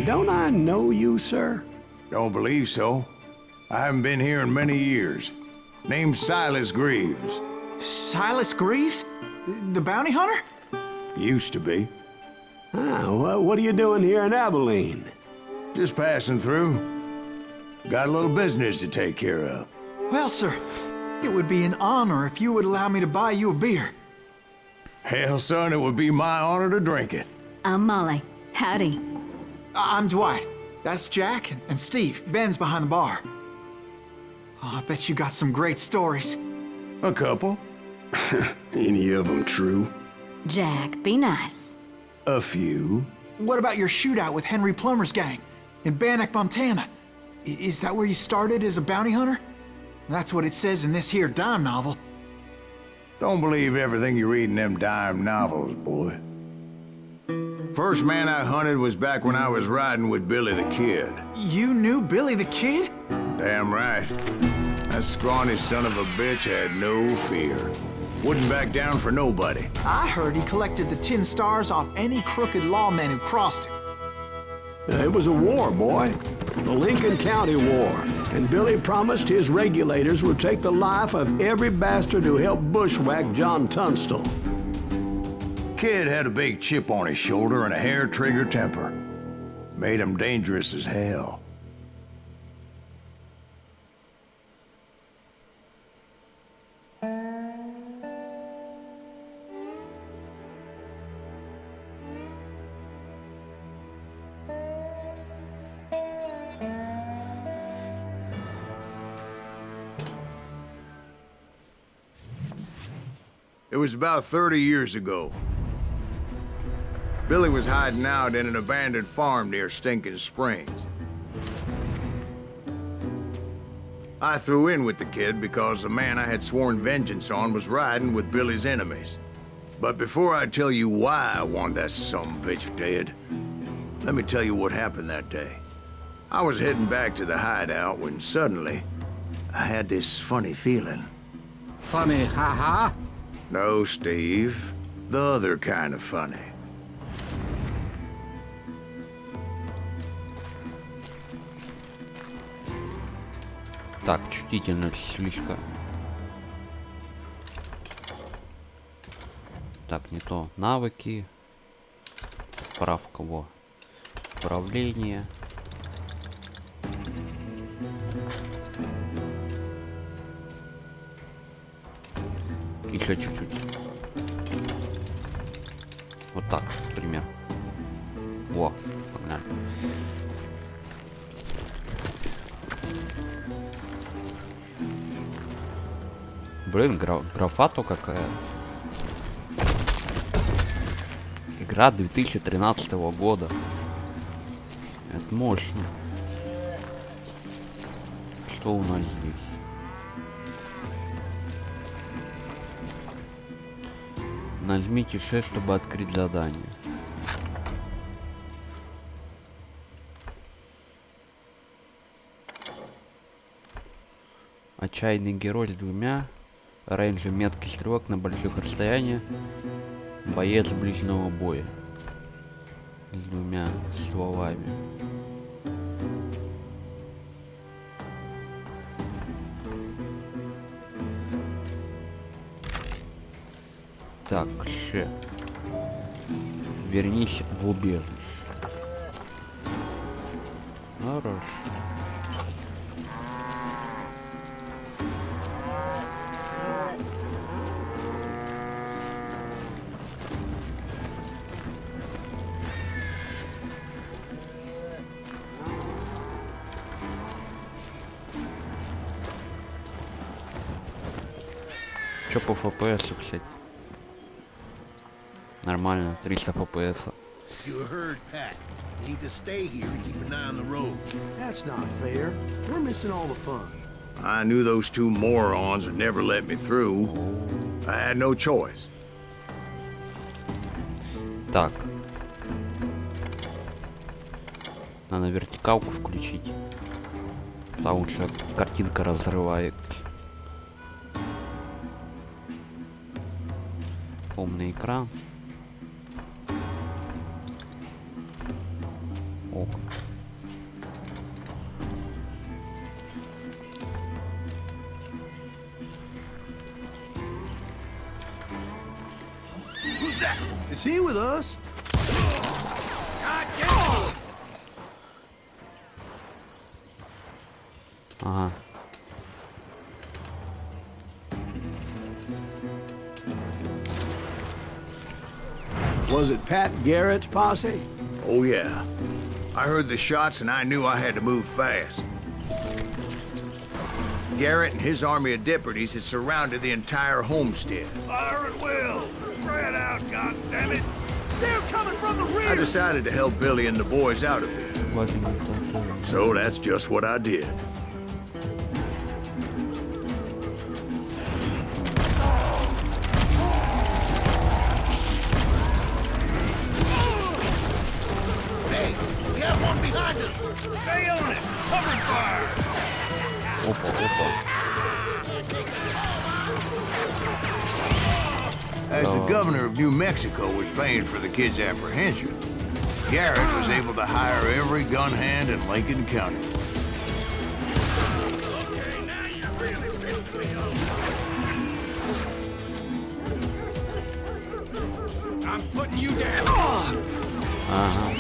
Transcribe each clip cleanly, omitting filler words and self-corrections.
Don't I know you, sir? Don't believe so. I haven't been here in many years. Name's Silas Greaves. Silas Greaves? The bounty hunter? Used to be. Ah, what are you doing here in Abilene? Just passing through. Got a little business to take care of. Well, sir, it would be an honor if you would allow me to buy you a beer. Hell, son, it would be my honor to drink it. I'm Molly. Howdy. I'm Dwight. That's Jack and Steve. Ben's behind the bar. Oh, I bet you got some great stories. A couple. Any of them true? Jack, be nice. A few. What about your shootout with Henry Plummer's gang in Bannock, Montana? Is that where you started as a bounty hunter? That's what it says in this here dime novel. Don't believe everything you read in them dime novels, boy. First man I hunted was back when I was riding with Billy the Kid. You knew Billy the Kid? Damn right. That scrawny son of a bitch had no fear. Wouldn't back down for nobody. I heard he collected the 10 stars off any crooked lawman who crossed him. It was a war, boy. The Lincoln County War. And Billy promised his regulators would take the life of every bastard who helped bushwhack John Tunstall. Kid had a big chip on his shoulder and a hair-trigger temper. Made him dangerous as hell. It was about 30 years ago. Billy was hiding out in an abandoned farm near Stinking Springs. I threw in with the kid because the man I had sworn vengeance on was riding with Billy's enemies. But before I tell you why I want that sumbitch dead, let me tell you what happened that day. I was heading back to the hideout when suddenly I had this funny feeling. Funny, haha? No, Steve. The other kind of funny. Так, чувствительность слишком. Так, не то. Навыки. Справка, во. Управление. Еще чуть-чуть. Вот так, например. Во, погнали. Блин, графа-то какая. Игра 2013 года. Это мощно. Что у нас здесь? Нажмите 6, чтобы открыть задание. Отчаянный герой с двумя. Рейнджер меткий стрелок на больших расстояниях. Боец ближнего боя. С двумя стволами. Так, вернись в убежище. Хорошо. Чё по FPS, кстати? Нормально, 300 FPS. You heard Pat. You need to stay here and keep an eye on the road. That's not fair. We're missing all the fun. I knew those two morons would never let me through. I had no choice. Так. Надо вертикалку включить. Потому что картинка разрывает. Полный экран. ок. Who's that? Is he with us? Ага. Was it Pat Garrett's posse? Oh, yeah. I heard the shots and I knew I had to move fast. Garrett and his army of deputies had surrounded the entire homestead. Fire at will! Spread out, goddammit! They're coming from the rear! I decided to help Billy and the boys out a bit. So that's just what I did. Hey, we have one behind us! Stay on it! Cover fire! Опа, опа. As the governor of New Mexico was paying for the kid's apprehension, Garrett was able to hire every gun hand in Lincoln County. Okay, now you're really pissing me off. I'm putting you down. Ага.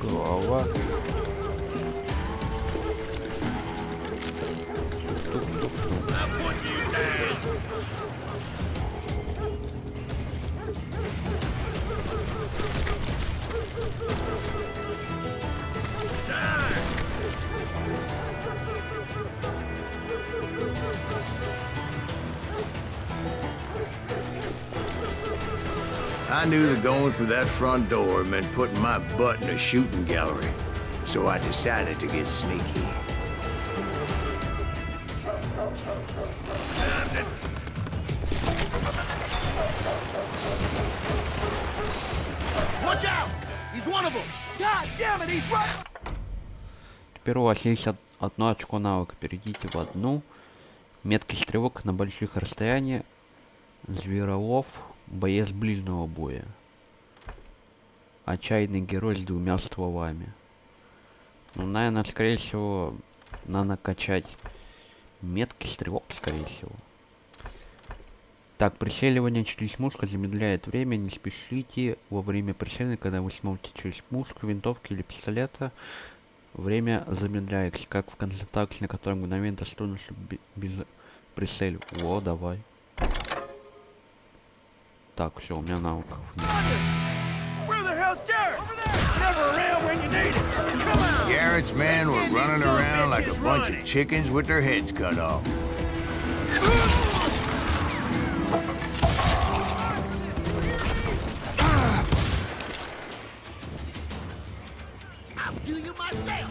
Голова. I knew that going through that front door meant putting my butt in a shooting gallery, so I decided to get sneaky. Watch out! He's one of them! God damn it, he's right! Теперь у вас есть одно очко навыка. Перейдите в одну. Меткий стрелок на больших расстояниях. Зверолов. Боец ближнего боя. Отчаянный герой с 2 стволами. Ну, наверное, скорее всего, надо накачать меткий стрелок, скорее всего. Так, прицеливание через мушку замедляет время. Не спешите во время прицеливания, когда вы смотрите через мушку, винтовки или пистолета. Время замедляется, как в концентрации, на которой мгновенно доступно без прицеливания. О, давай. Так, все, у меня навыков нет. Garrett's men were running around like a bunch of chickens with their heads cut off. I'll do you myself!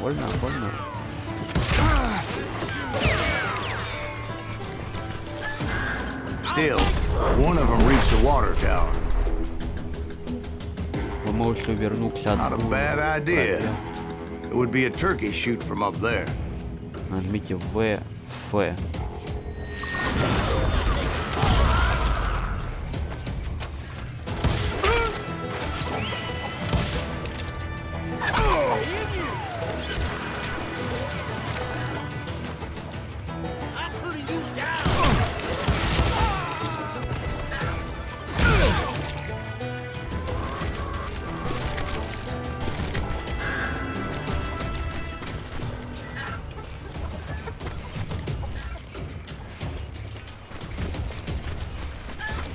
Больно, больно. Still, one of them reached the water tower. Вы можете вернуться Not a bad idea. It would be a turkey shoot from up there. Нажмите В, Ф. I'm putting you down!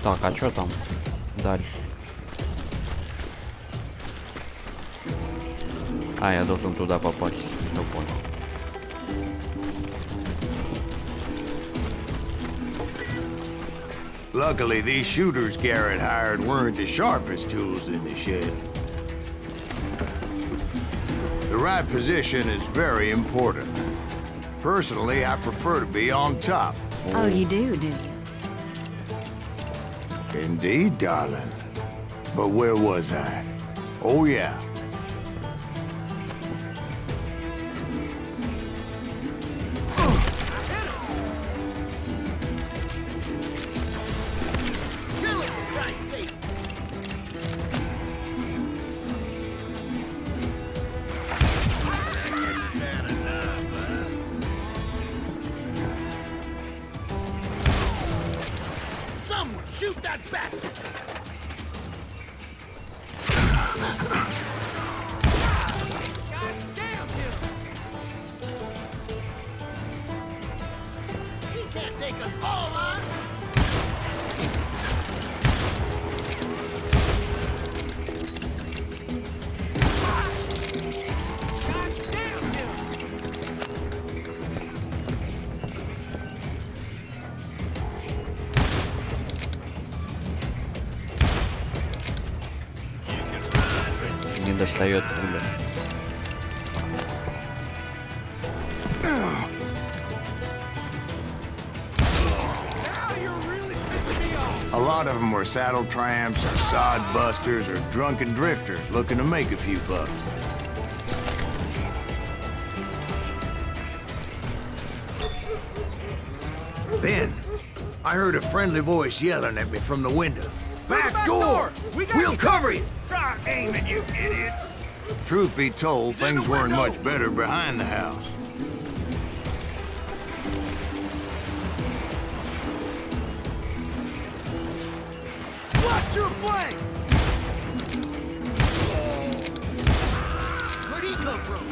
Так, а что там дальше? А, я должен туда попасть. Все понял. Luckily, these shooters Garrett hired weren't the sharpest tools in the shed. The right position is very important. Personally, I prefer to be on top. Oh, you do you? Indeed, darling. But where was I? Oh, yeah. Kill it, for Christ's sake! Someone shoot that bastard! God damn him! He can't take us all on! God damn him! Не достает пуля. A lot of them were saddle tramps or sod busters or drunken drifters looking to make a few bucks. Then, I heard a friendly voice yelling at me from the window. Back door! We'll cover you! Stop aiming, you idiots! Truth be told, things weren't much better behind the house. Watch your flank! Where'd he come from?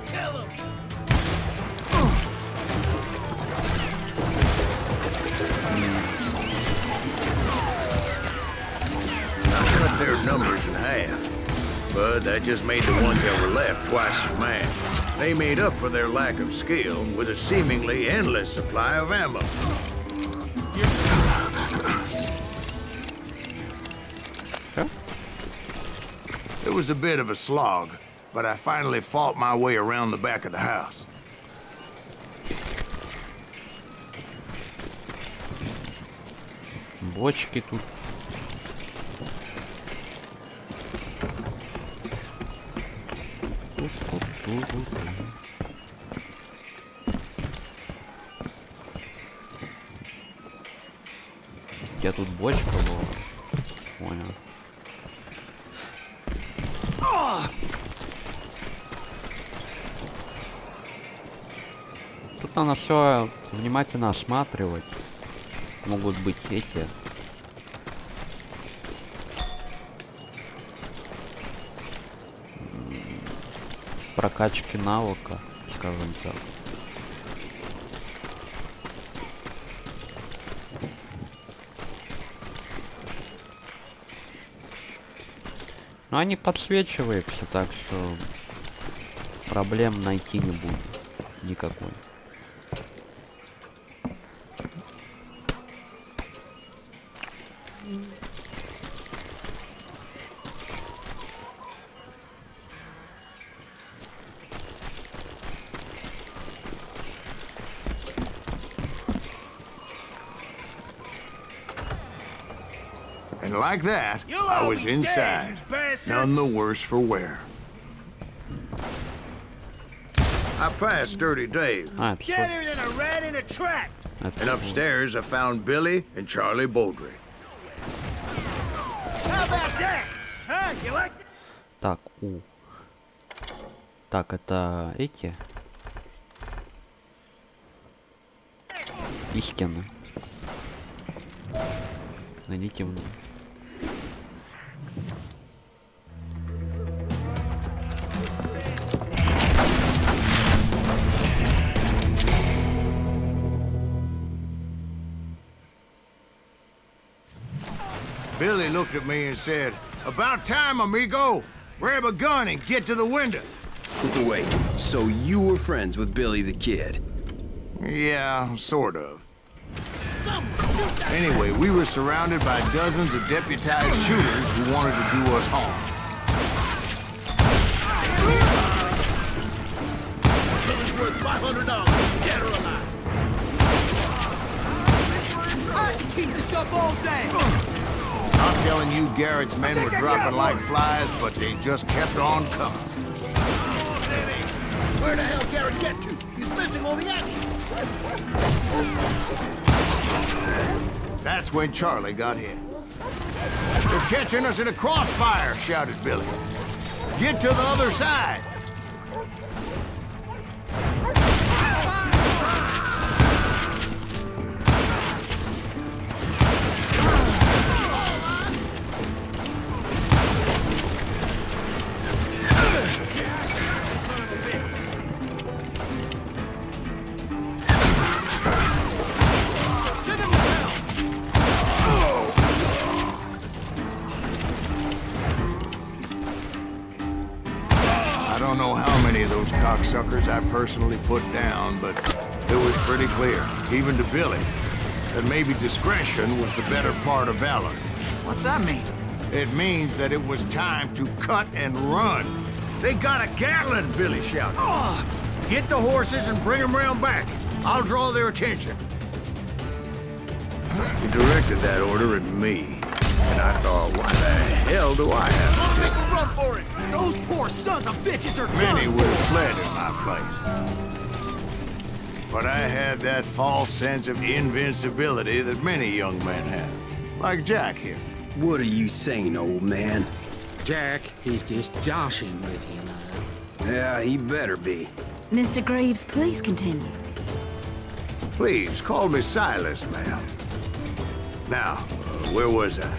Kill him! I cut their numbers in half, but that just made the ones that were left twice as mad. They made up for their lack of skill with a seemingly endless supply of ammo. It was a bit of a slog, but I finally fought my way around the back of the house. Бочки тут. Я тут бочка была. Понял. Тут надо все внимательно осматривать. Могут быть эти. Прокачки навыка, скажем так. Но они подсвечиваются, так что проблем найти не буду никакой. And like that, You'll I all was be inside, dead, you bastards! none the worse for wear. I passed Dirty Dave, А, это Deader than a rat in a trap! and upstairs I found Billy and Charlie Baldry. How about that? Huh? You like it? Так, Так, это эти. Истины. Найдите в... Billy looked at me and said, "About time, amigo. Grab a gun and get to the window." Wait, so you were friends with Billy the Kid? Yeah, sort of. Someone Anyway, we were surrounded by dozens of deputized shooters who wanted to do us harm. Billy's worth $500. Dead or alive. I can keep this up all day. I'm telling you, Garrett's men were dropping like flies, but they just kept on coming. Where the hell Garrett get to? He's missing all the action. That's when Charlie got hit. They're catching us in a crossfire, shouted Billy. Get to the other side. I don't know how many of those cocksuckers I personally put down, but it was pretty clear, even to Billy, that maybe discretion was the better part of valor. What's that mean? It means that it was time to cut and run. They got a Gatling, Billy shouted. Get the horses and bring them round back. I'll draw their attention. He directed that order at me, and I thought, why the hell do I have to Make a run for it. Those poor sons of bitches are Many done would have for. fled in my place. But I had that false sense of invincibility that many young men have. Like Jack here. What are you saying, old man? Jack, he's just joshing with you now. Yeah, he better be. Mr. Greaves, please continue. Please, call me Silas, ma'am. Now, where was I?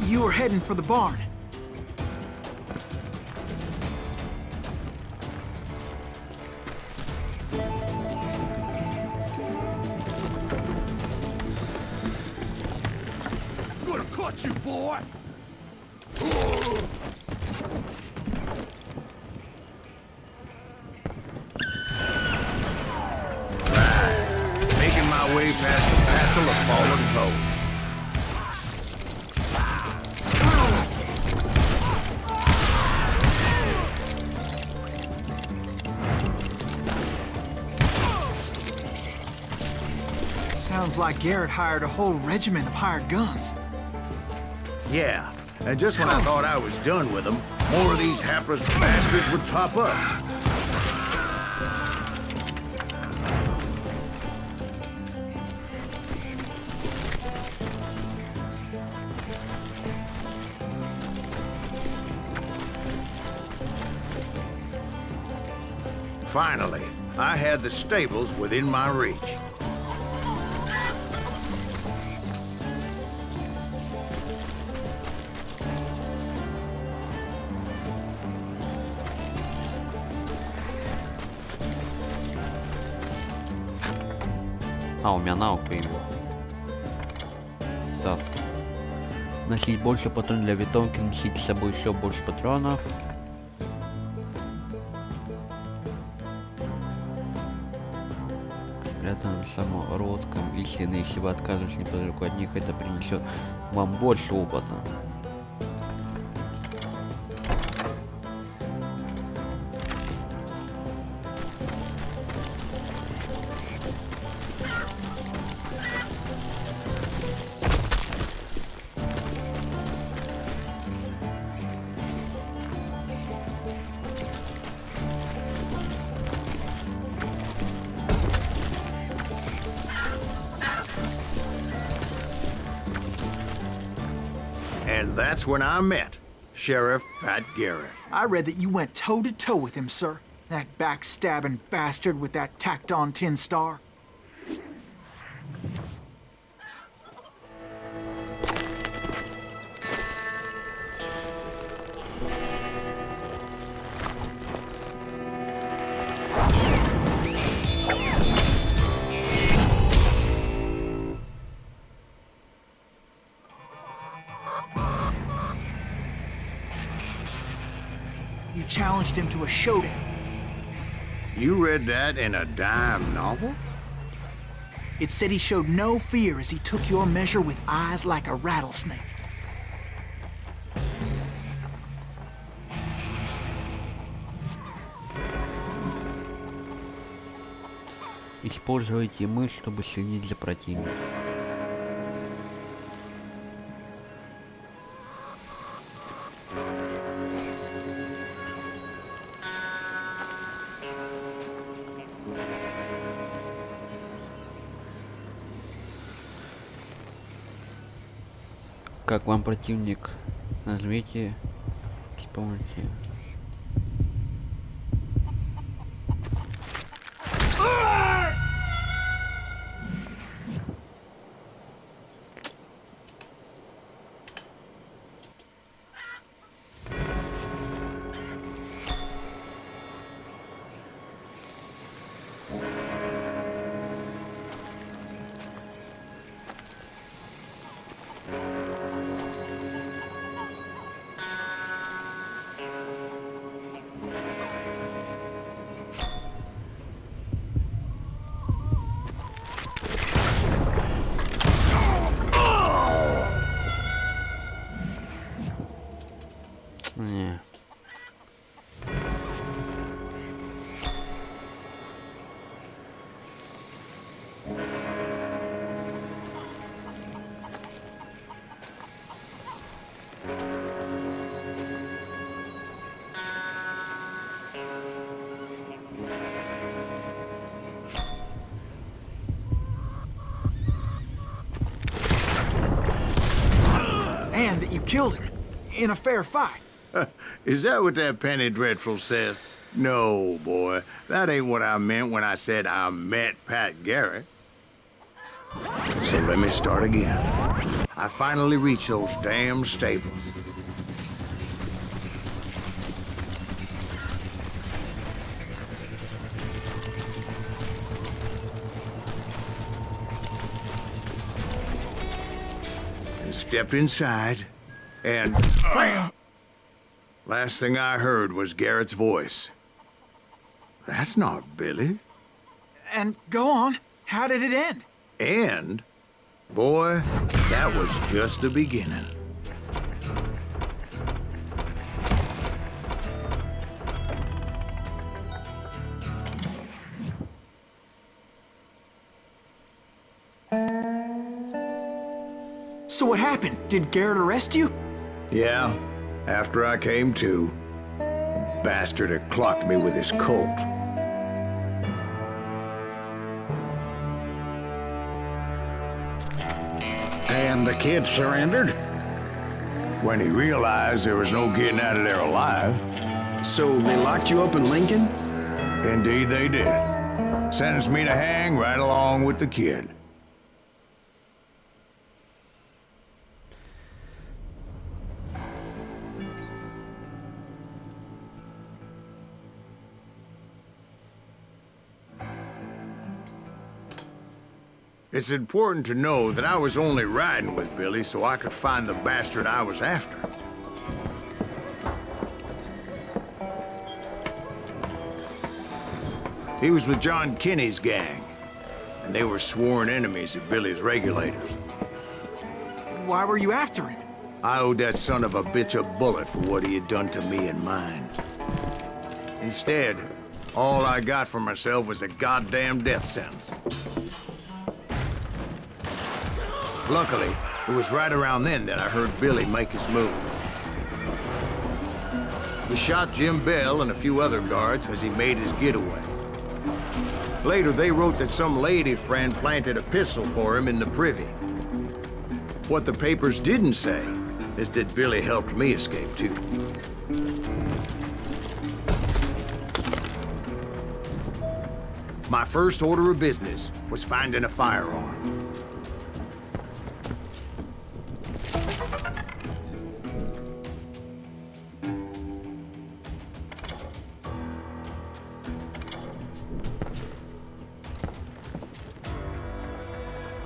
You were heading for the barn. Gonna cut you, boy. Making my way past the passel of fallen foes. Sounds like Garrett hired a whole regiment of hired guns. Yeah, and just when I thought I was done with them, more of these hapless bastards would pop up. Finally, I had the stables within my reach. А, у меня навык появился. Так. Носить больше патронов для винтовки, носить с собой еще больше патронов. Спрятан самородком и стены. Если вы откажетесь неподалеку от них, это принесет вам больше опыта. And that's when I met Sheriff Pat Garrett. I read that you went toe-to-toe with him, sir. That backstabbing bastard with that tacked-on tin star. You challenged him to a showdown. You read that in a dime novel? It said he showed no fear as he took your measure with eyes like a rattlesnake. Используйте мышь, чтобы следить за противником. Как вам противник? Нажмите, вспомните. Не. And that you killed him in a fair fight. Is that what that Penny Dreadful said? No, boy. That ain't what I meant when I said I met Pat Garrett. So let me start again. I finally reached those damn stables. And stepped inside, and bam! Last thing I heard was Garrett's voice. That's not Billy. And go on, how did it end? And, boy, that was just the beginning. So what happened? Did Garrett arrest you? Yeah, after I came to, the bastard had clocked me with his Colt. And the kid surrendered? When he realized there was no getting out of there alive. So they locked you up in Lincoln? Indeed they did. Sentenced me to hang right along with the kid. It's important to know that I was only riding with Billy so I could find the bastard I was after. He was with John Kinney's gang, and they were sworn enemies of Billy's regulators. Why were you after him? I owed that son of a bitch a bullet for what he had done to me and mine. Instead, all I got for myself was a goddamn death sentence. Luckily, it was right around then that I heard Billy make his move. He shot Jim Bell and a few other guards as he made his getaway. Later, they wrote that some lady friend planted a pistol for him in the privy. What the papers didn't say is that Billy helped me escape, too. My first order of business was finding a firearm.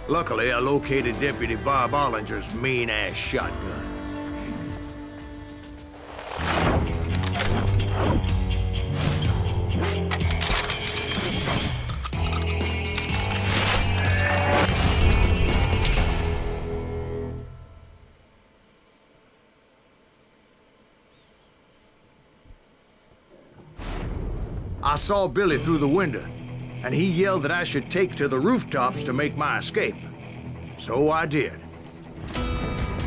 Luckily, I located Deputy Bob Ollinger's mean-ass shotgun. I saw Billy through the window, and he yelled that I should take to the rooftops to make my escape. So I did.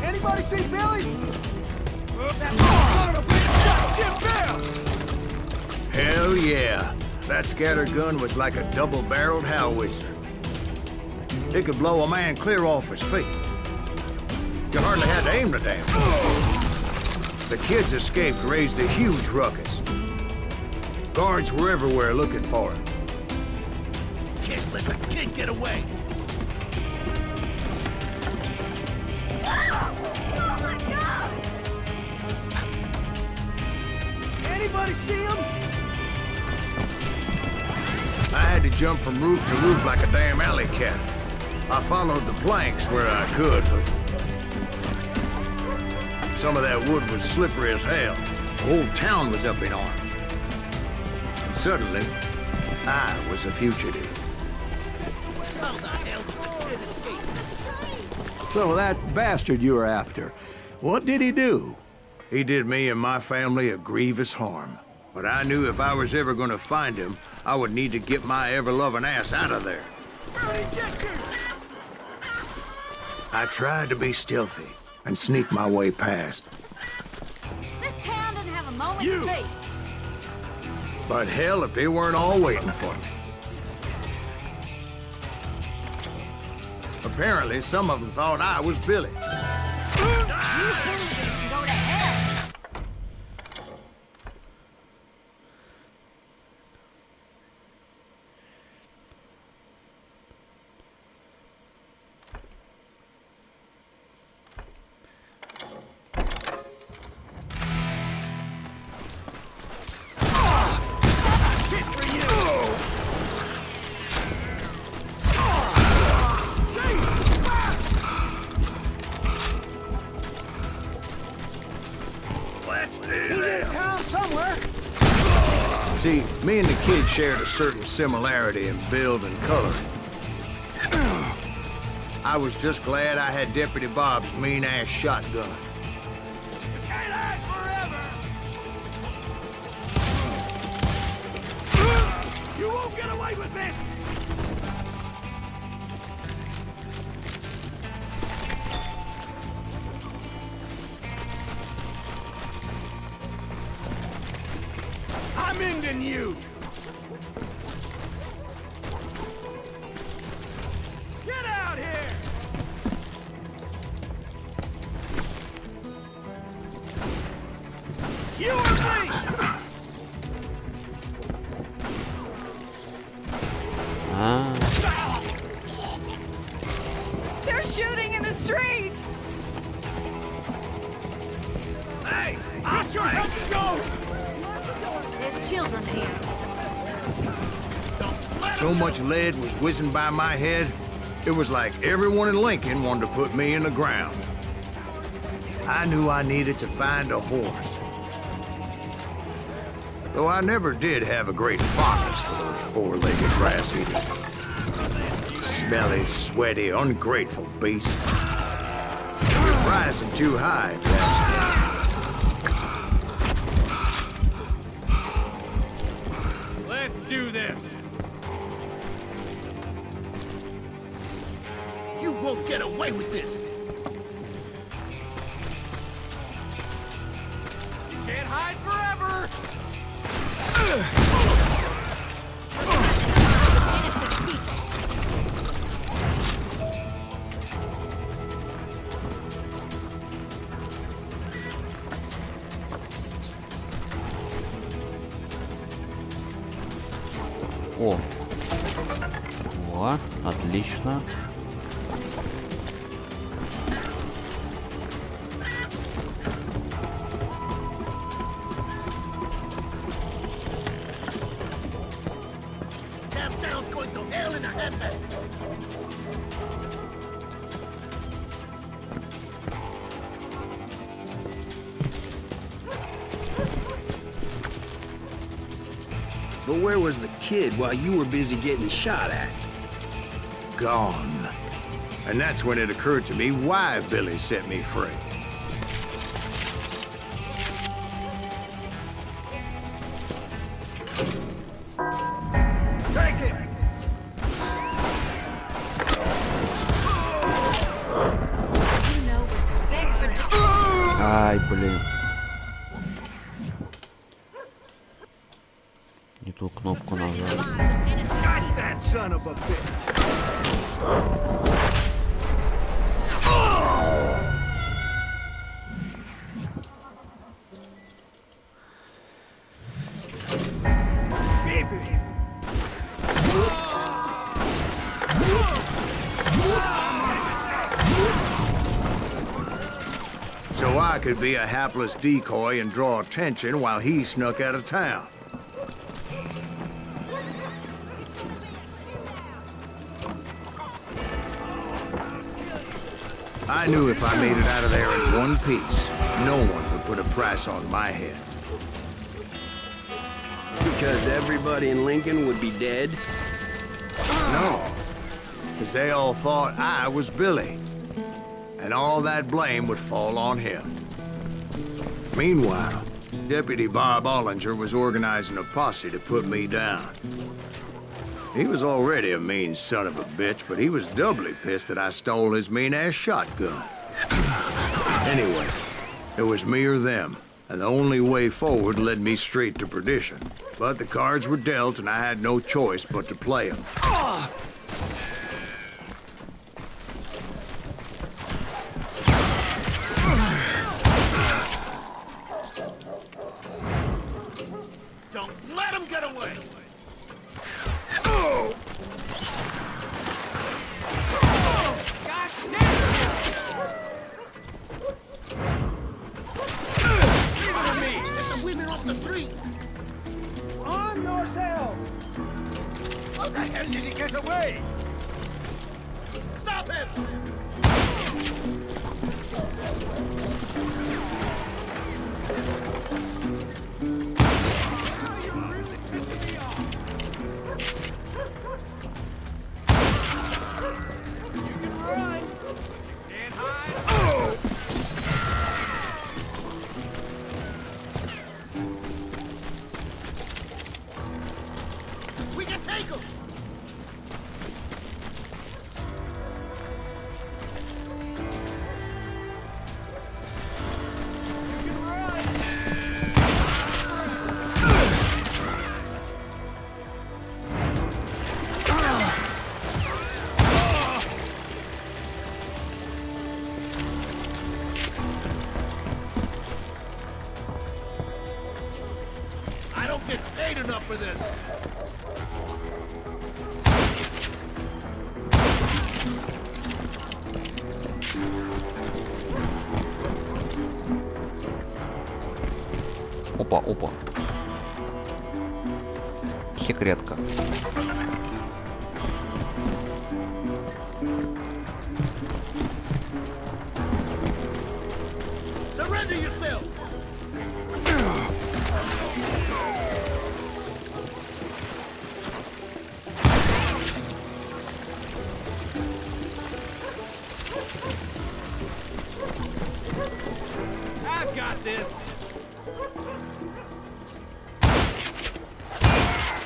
Anybody see Billy? That son of a bitch shot Jim Bell! Hell yeah. That scatter gun was like a double-barreled howitzer. It could blow a man clear off his feet. You hardly had to aim the damn thing. The kids escaped raised a huge ruckus. Guards were everywhere looking for him. Can't let the kid get away! Anybody see him? I had to jump from roof to roof like a damn alley cat. I followed the planks where I could, but some of that wood was slippery as hell. The whole town was up in arms. And suddenly, I was a fugitive. How the hell did the kid escape? So that bastard you were after, what did he do? He did me and my family a grievous harm. But I knew if I was ever gonna find him, I would need to get my ever-loving ass out of there. I tried to be stealthy and sneak my way past. This town doesn't have a moment's sleep. But hell, if they weren't all waiting for me. Apparently, some of them thought I was Billy. You hooligans can go to hell. See, me and the kid shared a certain similarity in build and color. I was just glad I had Deputy Bob's mean-ass shotgun. Can't hide forever! You won't get away with this! I'm ending you! Get out here! You or me! They're shooting in the street. Hey! Get your heads go! There's children here. So much lead was whizzing by my head, it was like everyone in Lincoln wanted to put me in the ground. I knew I needed to find a horse. Though I never did have a great fondness for those four-legged grass eaters. Smelly, sweaty, ungrateful beasts. You're rising too high, if you ask me. Let's do this! You won't get away with this! You can't hide forever! О, отлично. Half-down's going to hell in a handbasket! But where was the kid while you were busy getting shot at? Gone. And that's when it occurred to me why Billy set me free. эту кнопку нажать. Got that son of a bitch! So I could be a hapless decoy and draw attention while he snuck out of town. I knew if I made it out of there in one piece, no one would put a price on my head. Because everybody in Lincoln would be dead? No, because they all thought I was Billy, and all that blame would fall on him. Meanwhile, Deputy Bob Ollinger was organizing a posse to put me down. He was already a mean son of a bitch, but he was doubly pissed that I stole his mean-ass shotgun. Anyway, it was me or them, and the only way forward led me straight to perdition. But the cards were dealt, and I had no choice but to play them. Don't let him get away! Arm yourselves! How the hell did he get away? Stop him! We can take him! I don't get paid enough for this! Опа, опа. Секретка. Surrender yourself! I've got this!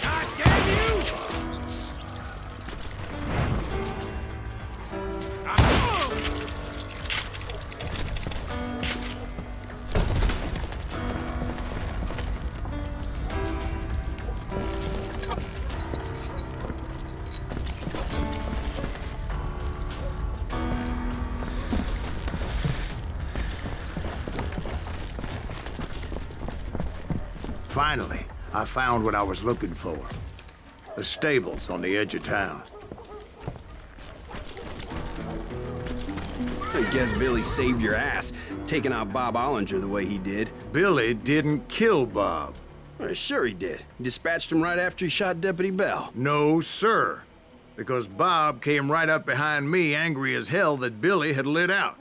God damn you! Finally, I found what I was looking for. The stables on the edge of town. I guess Billy saved your ass, taking out Bob Ollinger the way he did. Billy didn't kill Bob. Well, sure he did. He dispatched him right after he shot Deputy Bell. No, sir. Because Bob came right up behind me, angry as hell that Billy had lit out.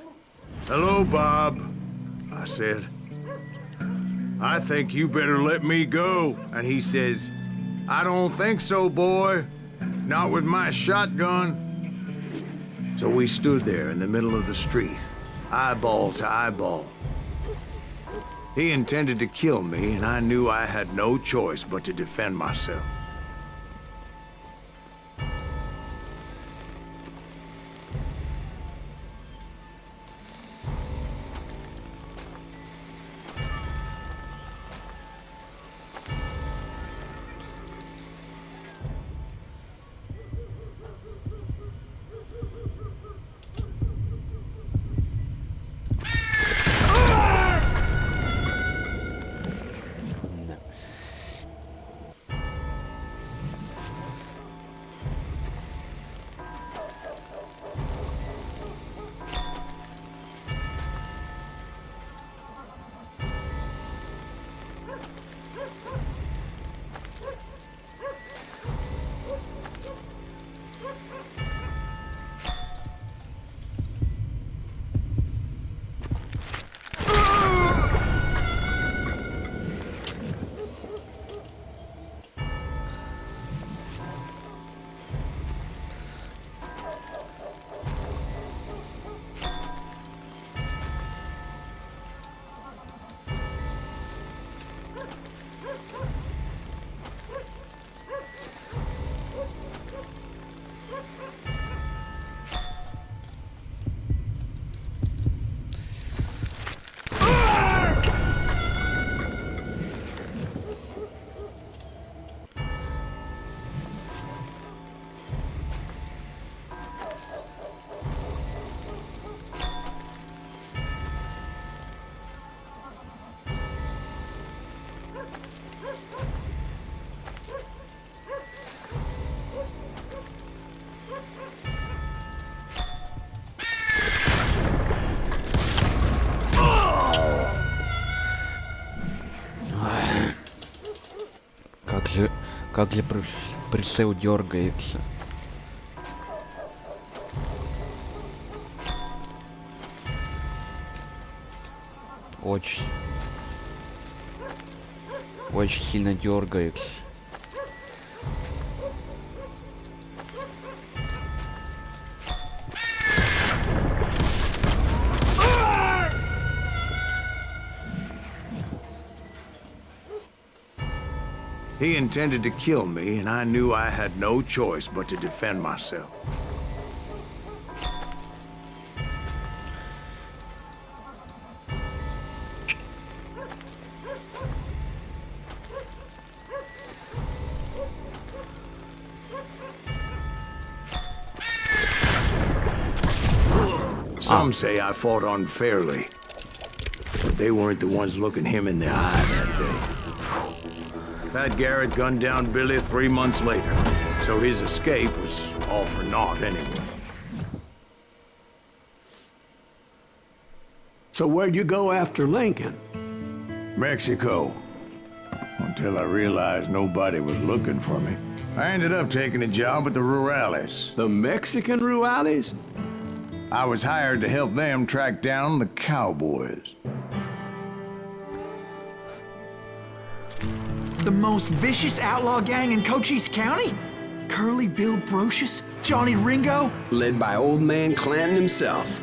Hello, Bob, I said. I think you better let me go. And he says, I don't think so, boy. Not with my shotgun. So we stood there in the middle of the street, eyeball to eyeball. He intended to kill me, and I knew I had no choice but to defend myself. Как же прицел дергается. Очень сильно дергается. He intended to kill me, and I knew I had no choice but to defend myself. Some say I fought unfairly, but they weren't the ones looking him in the eye that day. Pat Garrett gunned down Billy 3 months later, so his escape was all for naught anyway. So where'd you go after Lincoln? Mexico. Until I realized nobody was looking for me. I ended up taking a job at the Rurales. The Mexican Rurales? I was hired to help them track down the cowboys. The most vicious outlaw gang in Cochise County? Curly Bill Brocious? Johnny Ringo? Led by old man Clanton himself.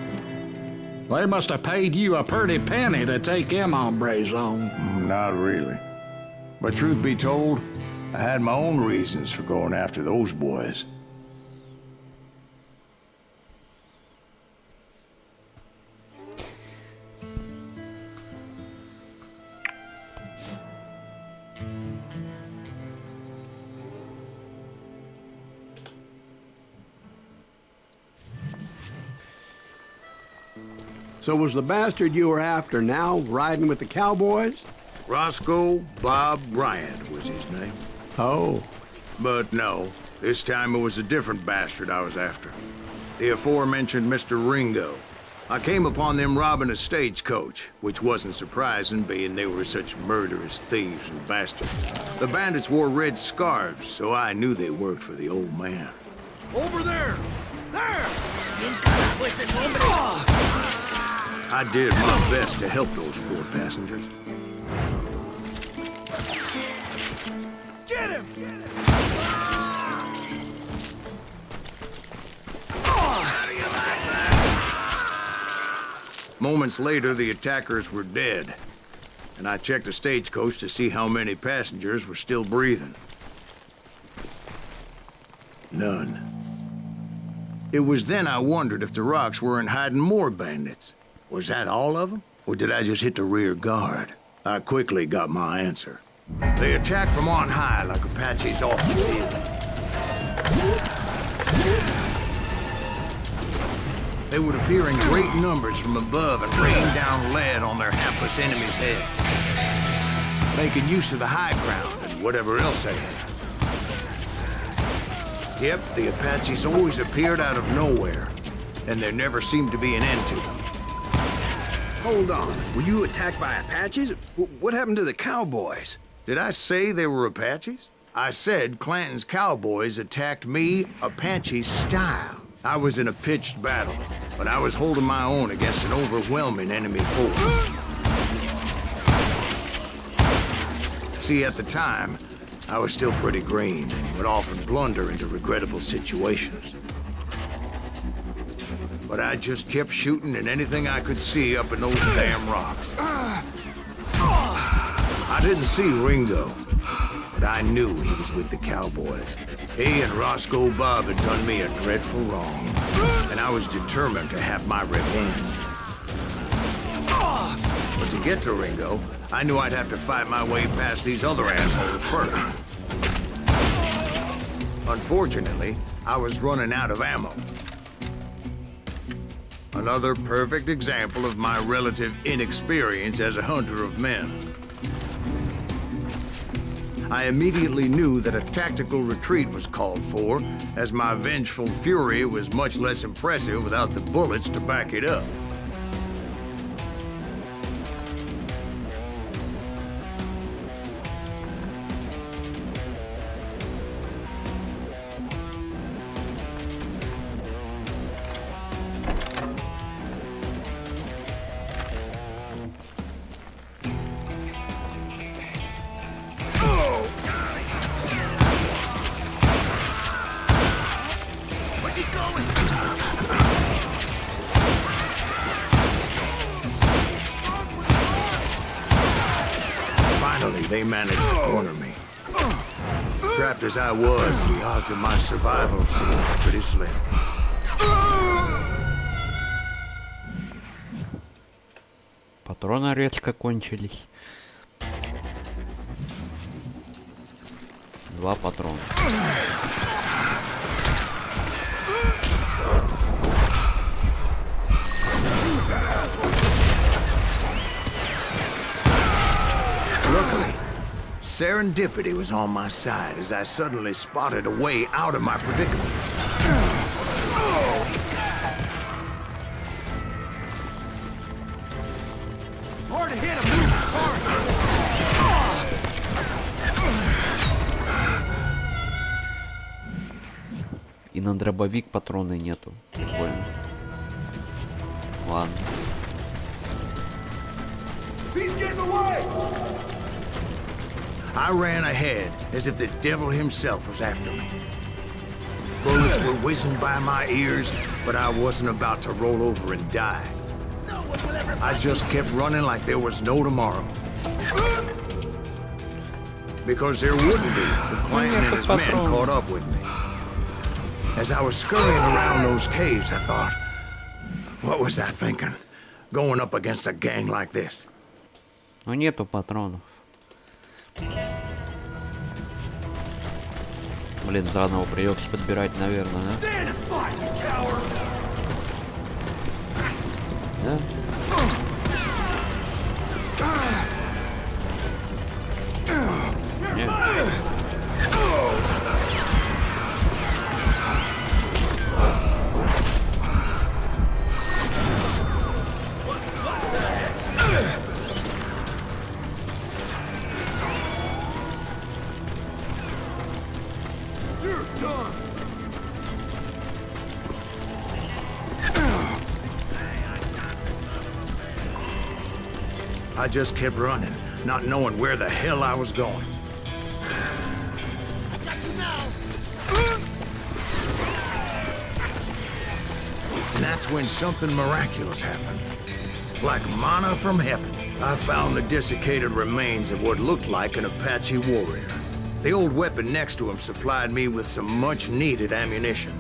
They must have paid you a pretty penny to take them hombres on. Not really. But truth be told, I had my own reasons for going after those boys. So was the bastard you were after now riding with the cowboys? Roscoe Bob Bryant was his name. Oh. But no, this time it was a different bastard I was after. The aforementioned Mr. Ringo. I came upon them robbing a stagecoach, which wasn't surprising, being they were such murderous thieves and bastards. The bandits wore red scarves, so I knew they worked for the old man. Over there! There! I did my best to help those poor passengers. Get him! Moments later, the attackers were dead, and I checked the stagecoach to see how many passengers were still breathing. None. It was then I wondered if the rocks weren't hiding more bandits. Was that all of them? Or did I just hit the rear guard? I quickly got my answer. They attacked from on high like Apaches often did. They would appear in great numbers from above and rain down lead on their hapless enemies' heads, making use of the high ground and whatever else they had. Yep, the Apaches always appeared out of nowhere, and there never seemed to be an end to them. Hold on. Were you attacked by Apaches? What happened to the cowboys? Did I say they were Apaches? I said Clanton's cowboys attacked me Apache style. I was in a pitched battle, but I was holding my own against an overwhelming enemy force. See, at the time, I was still pretty green and would often blunder into regrettable situations. But I just kept shooting at anything I could see up in those damn rocks. I didn't see Ringo, but I knew he was with the cowboys. He and Roscoe Bob had done me a dreadful wrong, and I was determined to have my revenge. But to get to Ringo, I knew I'd have to fight my way past these other assholes first. Unfortunately, I was running out of ammo. Another perfect example of my relative inexperience as a hunter of men. I immediately knew that a tactical retreat was called for, as my vengeful fury was much less impressive without the bullets to back it up. They managed to corner me. Trapped as I was, the odds of my survival seemed pretty slim. Патроны резко кончились. 2 патрона. Luckily, serendipity was on my side as I suddenly spotted a way out of my predicament. Hard to hit a moving target. И на дробовик патроны нету. Прикольно. Ладно. He's getting away! I ran ahead as if the devil himself was after me. Bullets were whizzing by my ears, but I wasn't about to roll over and die. I just kept running like there was no tomorrow. Because there wouldn't be if Clanton and his men caught up with me. As I was scurrying around those caves, I thought, what was I thinking? Going up against a gang like this? Но нету патронов. Блин, заново придется подбирать, наверное, да? Да? Нет. I just kept running, not knowing where the hell I was going. And that's when something miraculous happened. Like manna from heaven, I found the desiccated remains of what looked like an Apache warrior. The old weapon next to him supplied me with some much-needed ammunition.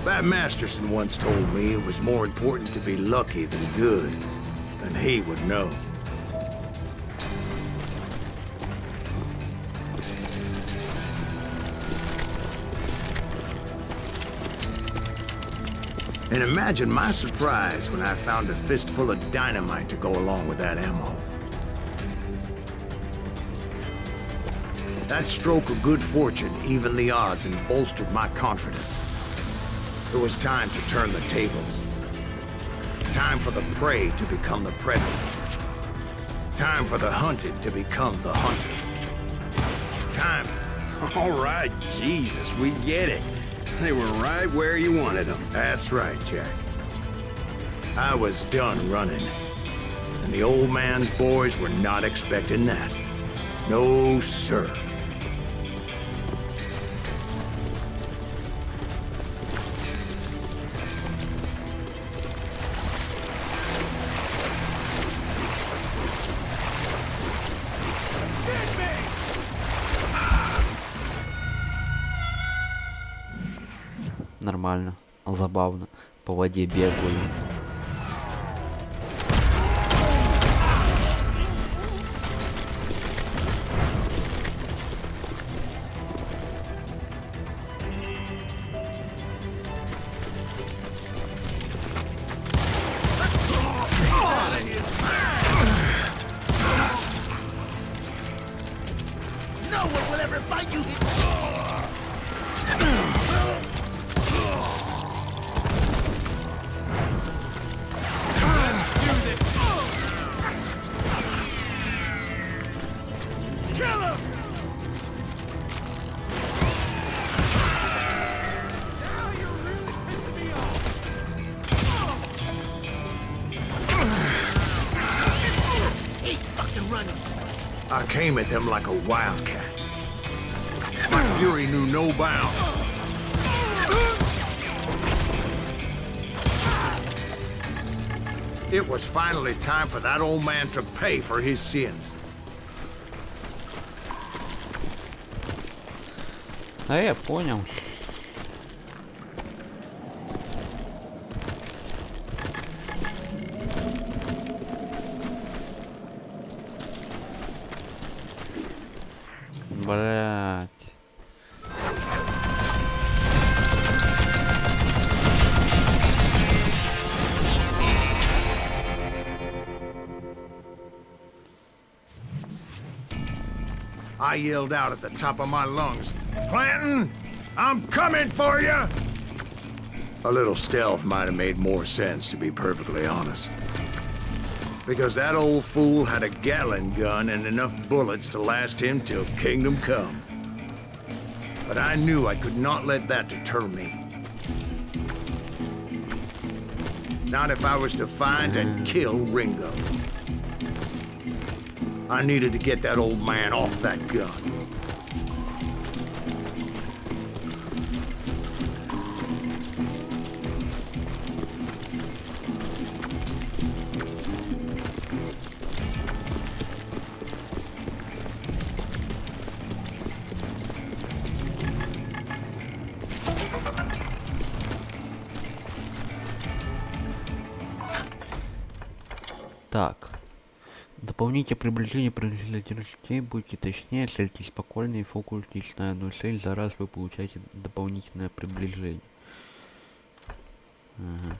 Bat Masterson once told me it was more important to be lucky than good, and he would know. And imagine my surprise when I found a fistful of dynamite to go along with that ammo. That stroke of good fortune evened the odds and bolstered my confidence. It was time to turn the tables. Time for the prey to become the predator. Time for the hunted to become the hunted. Time. All right, Jesus, we get it. They were right where you wanted them. That's right, Jack. I was done running. And the old man's boys were not expecting that. No, sir. Нормально, забавно. По воде бегаю. I came at them like a wildcat. My fury knew no bounds. It was finally time for that old man to pay for his sins. А я понял. Блять. I yelled out at the top of my lungs, "Clanton, I'm coming for you!" A little stealth might have made more sense, to be perfectly honest. Because that old fool had a Gatling gun and enough bullets to last him till kingdom come. But I knew I could not let that deter me. Not if I was to find and kill Ringo. I needed to get that old man off that gun. Так. Дополните приближение детей, будьте точнее, цельтесь спокойно и фокуситесь на одну цель, за раз вы получаете дополнительное приближение. Ага.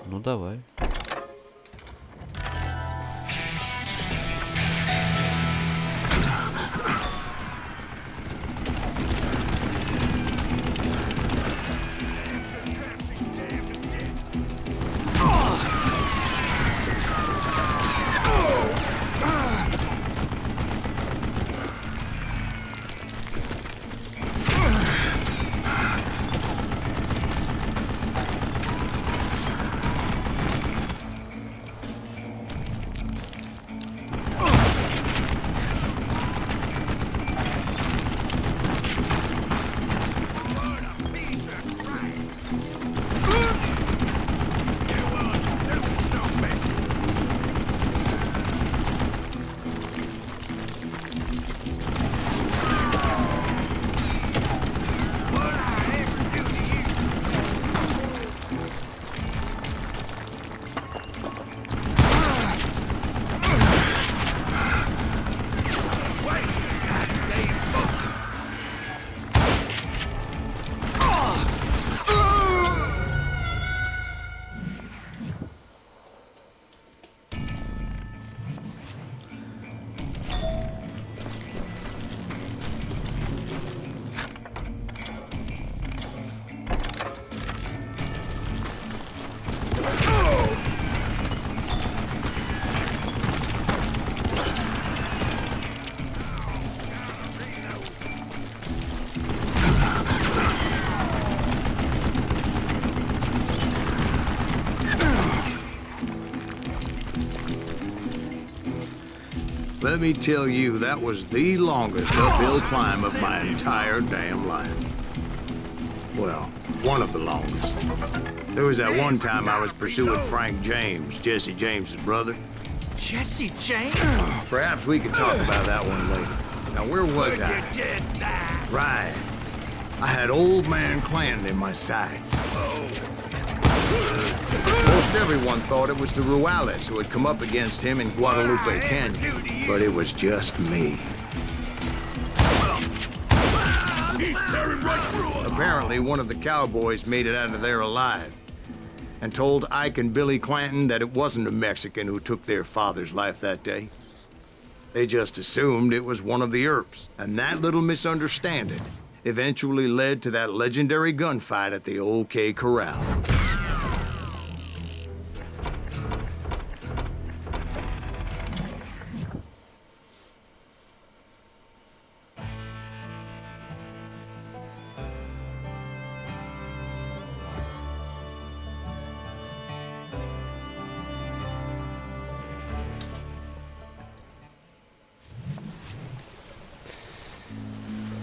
Ну давай. Let me tell you, that was the longest uphill climb of my entire damn life. Well, one of the longest. There was that one time I was pursuing Frank James, Jesse James's brother. Jesse James? Perhaps we could talk about that one later. Now, where was I? Right. I had old man Clanton in my sights. Most everyone thought it was the Ruales who had come up against him in Guadalupe Canyon, but it was just me. Apparently, one of the cowboys made it out of there alive and told Ike and Billy Clanton that it wasn't a Mexican who took their father's life that day. They just assumed it was one of the Earps, and that little misunderstanding eventually led to that legendary gunfight at the Old K Corral.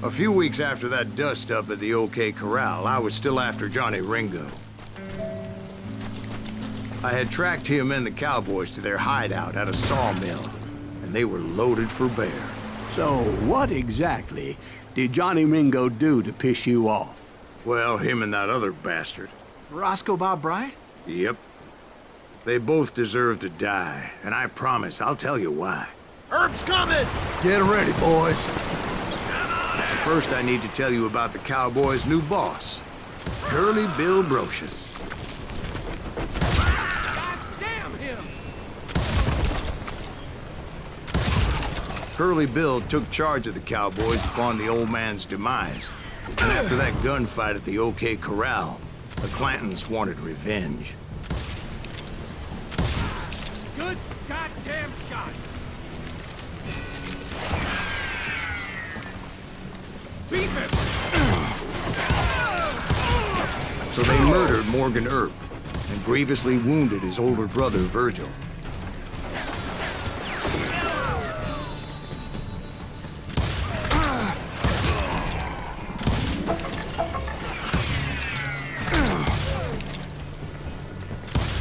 A few weeks after that dust-up at the OK Corral, I was still after Johnny Ringo. I had tracked him and the cowboys to their hideout at a sawmill, and they were loaded for bear. So, what exactly did Johnny Ringo do to piss you off? Well, him and that other bastard. Roscoe Bob Bryant? Yep. They both deserve to die, and I promise I'll tell you why. Herb's coming! Get ready, boys. First, I need to tell you about the cowboys' new boss, Curly Bill Brocious. God damn him! Curly Bill took charge of the cowboys upon the old man's demise. And after that gunfight at the OK Corral, the Clantons wanted revenge. Good goddamn shot! Beat him! So they murdered Morgan Earp and grievously wounded his older brother, Virgil.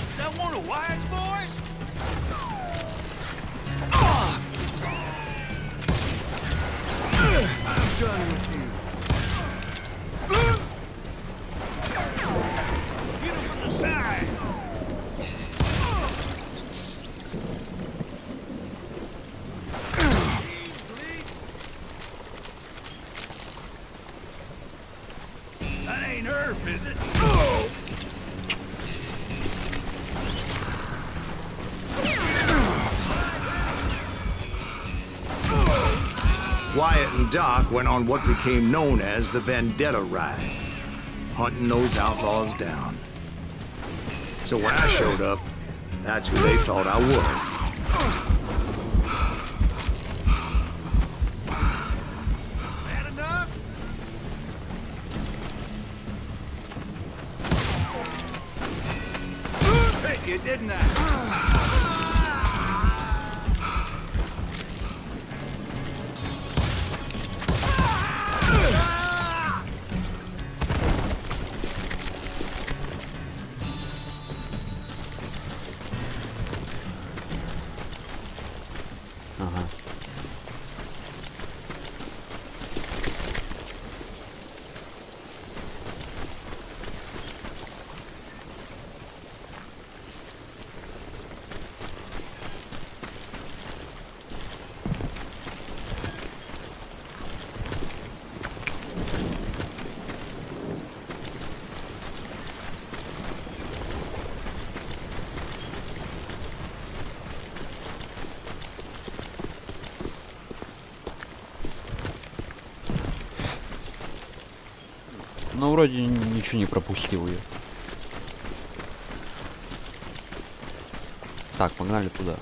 Is that one of Wyatt's boys? I'm done with you. Get him from the side. That ain't Earp, is it? Wyatt and Doc went on what became known as the Vendetta Ride, hunting those outlaws down. So when I showed up, that's who they thought I was. Bad enough? Bit you, didn't I? Ага. Ну, вроде ничего не пропустил ее. Так, погнали туда.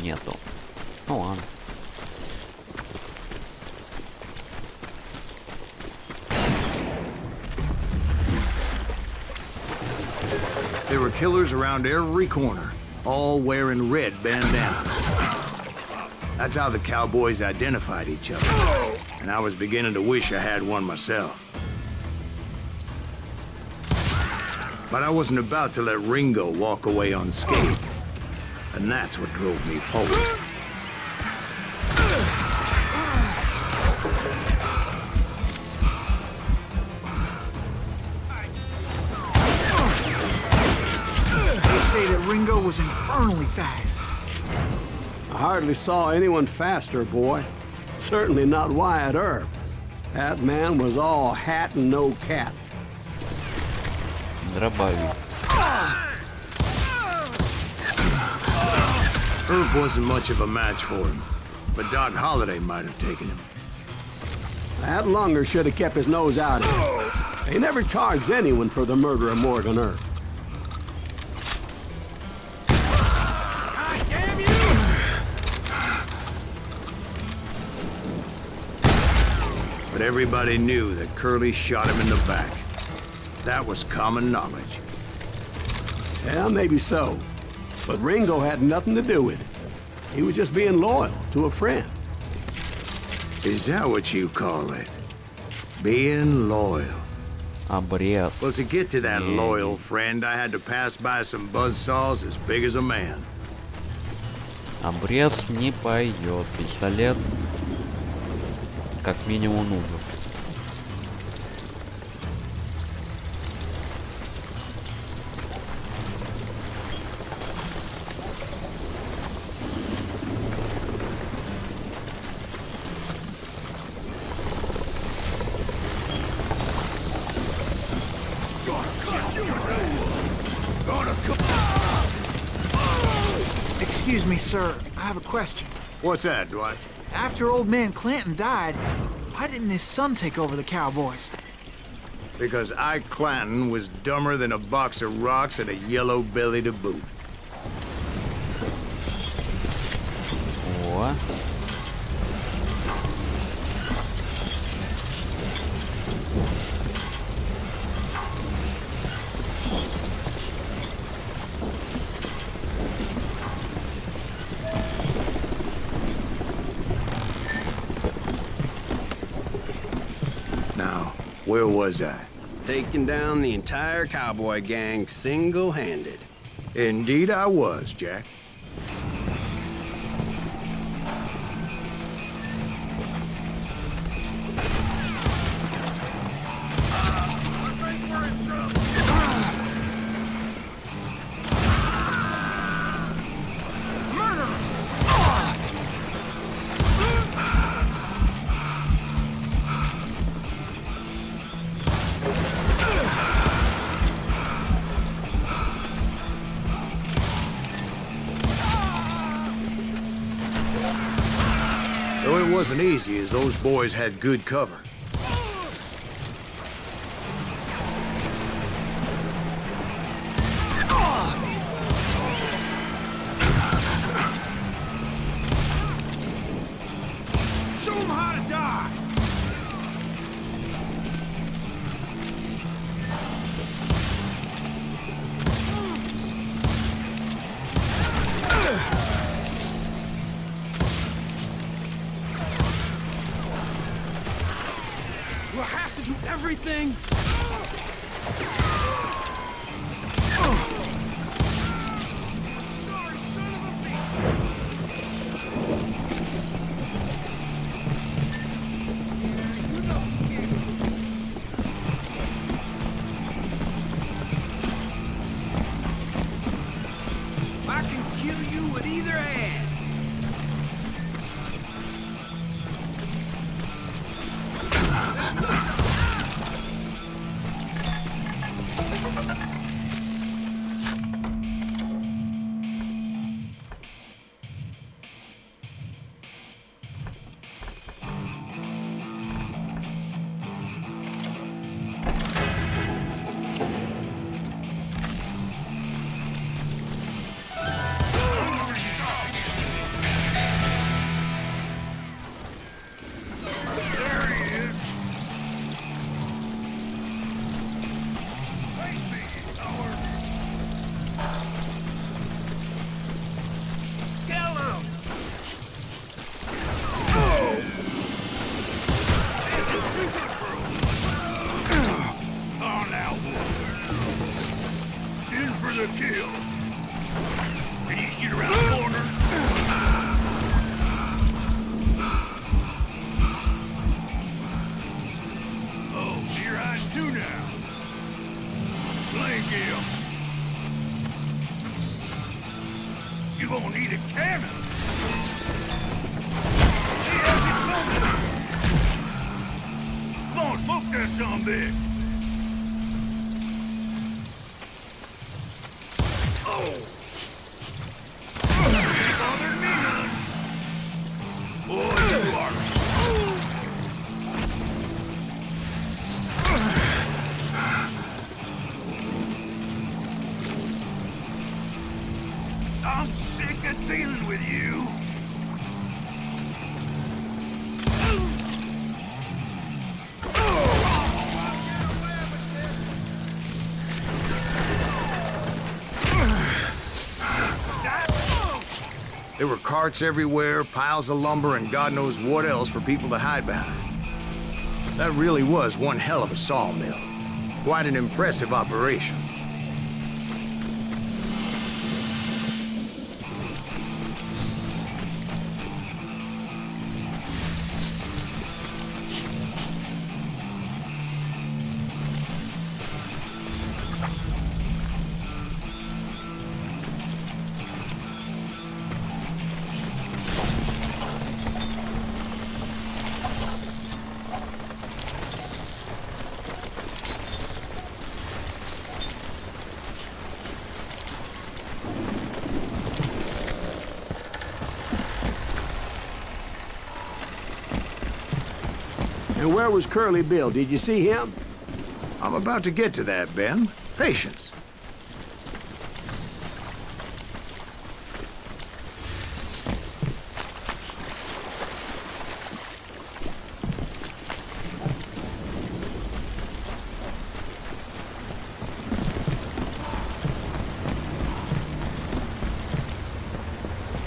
Нету. Ну ладно. There were killers around every corner, all wearing red bandanas. That's how the cowboys identified each other, and I was beginning to wish I had one myself. But I wasn't about to let Ringo walk away unscathed, and that's what drove me forward. Say that Ringo was infernally fast. I hardly saw anyone faster, boy. Certainly not Wyatt Earp. That man was all hat and no cat. Дробовик. Earp wasn't much of a match for him, but Doc Holliday might have taken him. That lunger should have kept his nose out of it. They never charged anyone for the murder of Morgan Earp. But everybody knew that Curly shot him in the back. That was common knowledge. Yeah, maybe so. But Ringo had nothing to do with it. He was just being loyal to a friend. Is that what you call it? Being loyal? Обрез. Well, to get to that loyal friend, I had to pass by some buzzsaws as big as a man. Обрез не пойдет. Пистолет как минимум нужен. Excuse me, sir. I have a question. What's that, Dwight? After old man Clanton died, why didn't his son take over the Cowboys? Because Ike Clanton was dumber than a box of rocks and a yellow belly to boot. О. Now, where was I? Taking down the entire cowboy gang single-handed. Indeed I was, Jack. Though it wasn't easy, as those boys had good cover. Show them how to die! Do I have to do everything? Sorry, son of a bitch! I can kill you with either hand. There he is. Face me, coward. Kill him. On now, in for the kill. Can you shoot around corners? Oh, so you're hiding too now. Playing game. You gonna need a cannon. He has it coming. Come on, smoke that sumbitch. Oh. Ain't bothered me none. Boy, you are. I'm sick of dealing with you. There were carts everywhere, piles of lumber, and God knows what else for people to hide behind. That really was one hell of a sawmill. Quite an impressive operation. And where was Curly Bill? Did you see him? I'm about to get to that, Ben. Patience.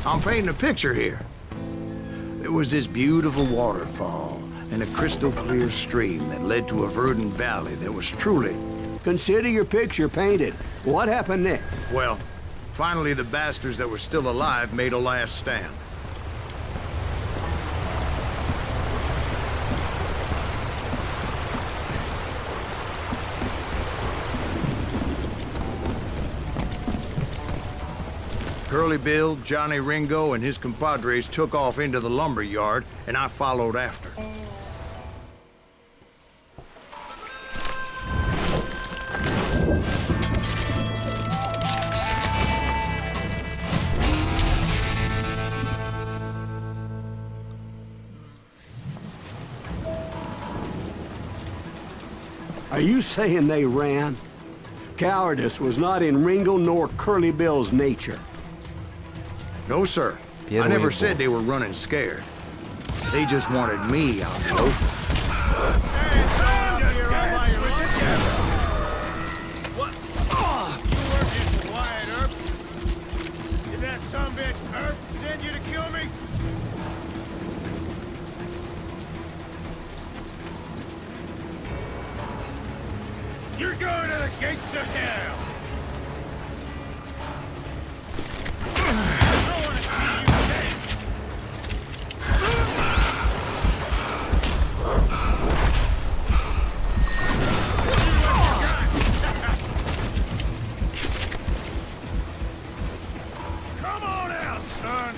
I'm painting a picture here. There was this beautiful waterfall and a crystal clear stream that led to a verdant valley that was truly... Consider your picture painted. What happened next? Well, finally the bastards that were still alive made a last stand. Curly Bill, Johnny Ringo, and his compadres took off into the lumber yard, and I followed after. Are you saying they ran? Cowardice was not in Ringo nor Curly Bill's nature. No, sir. I never said they were running scared. They just wanted me out in the open. What? Oh, you working for Wyatt Earp? Did that sumbitch Earp send you to kill me? You're going to the gates of hell! I want to see you dead! Come on out, son!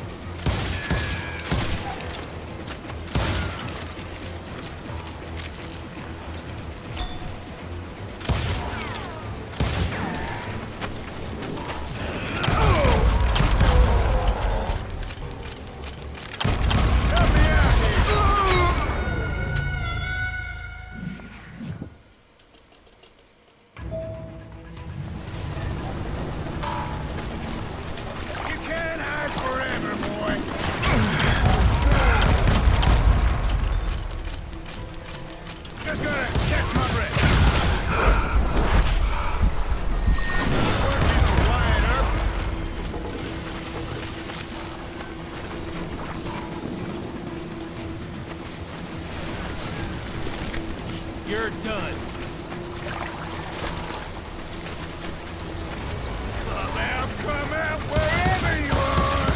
You're done. Come out wherever you are.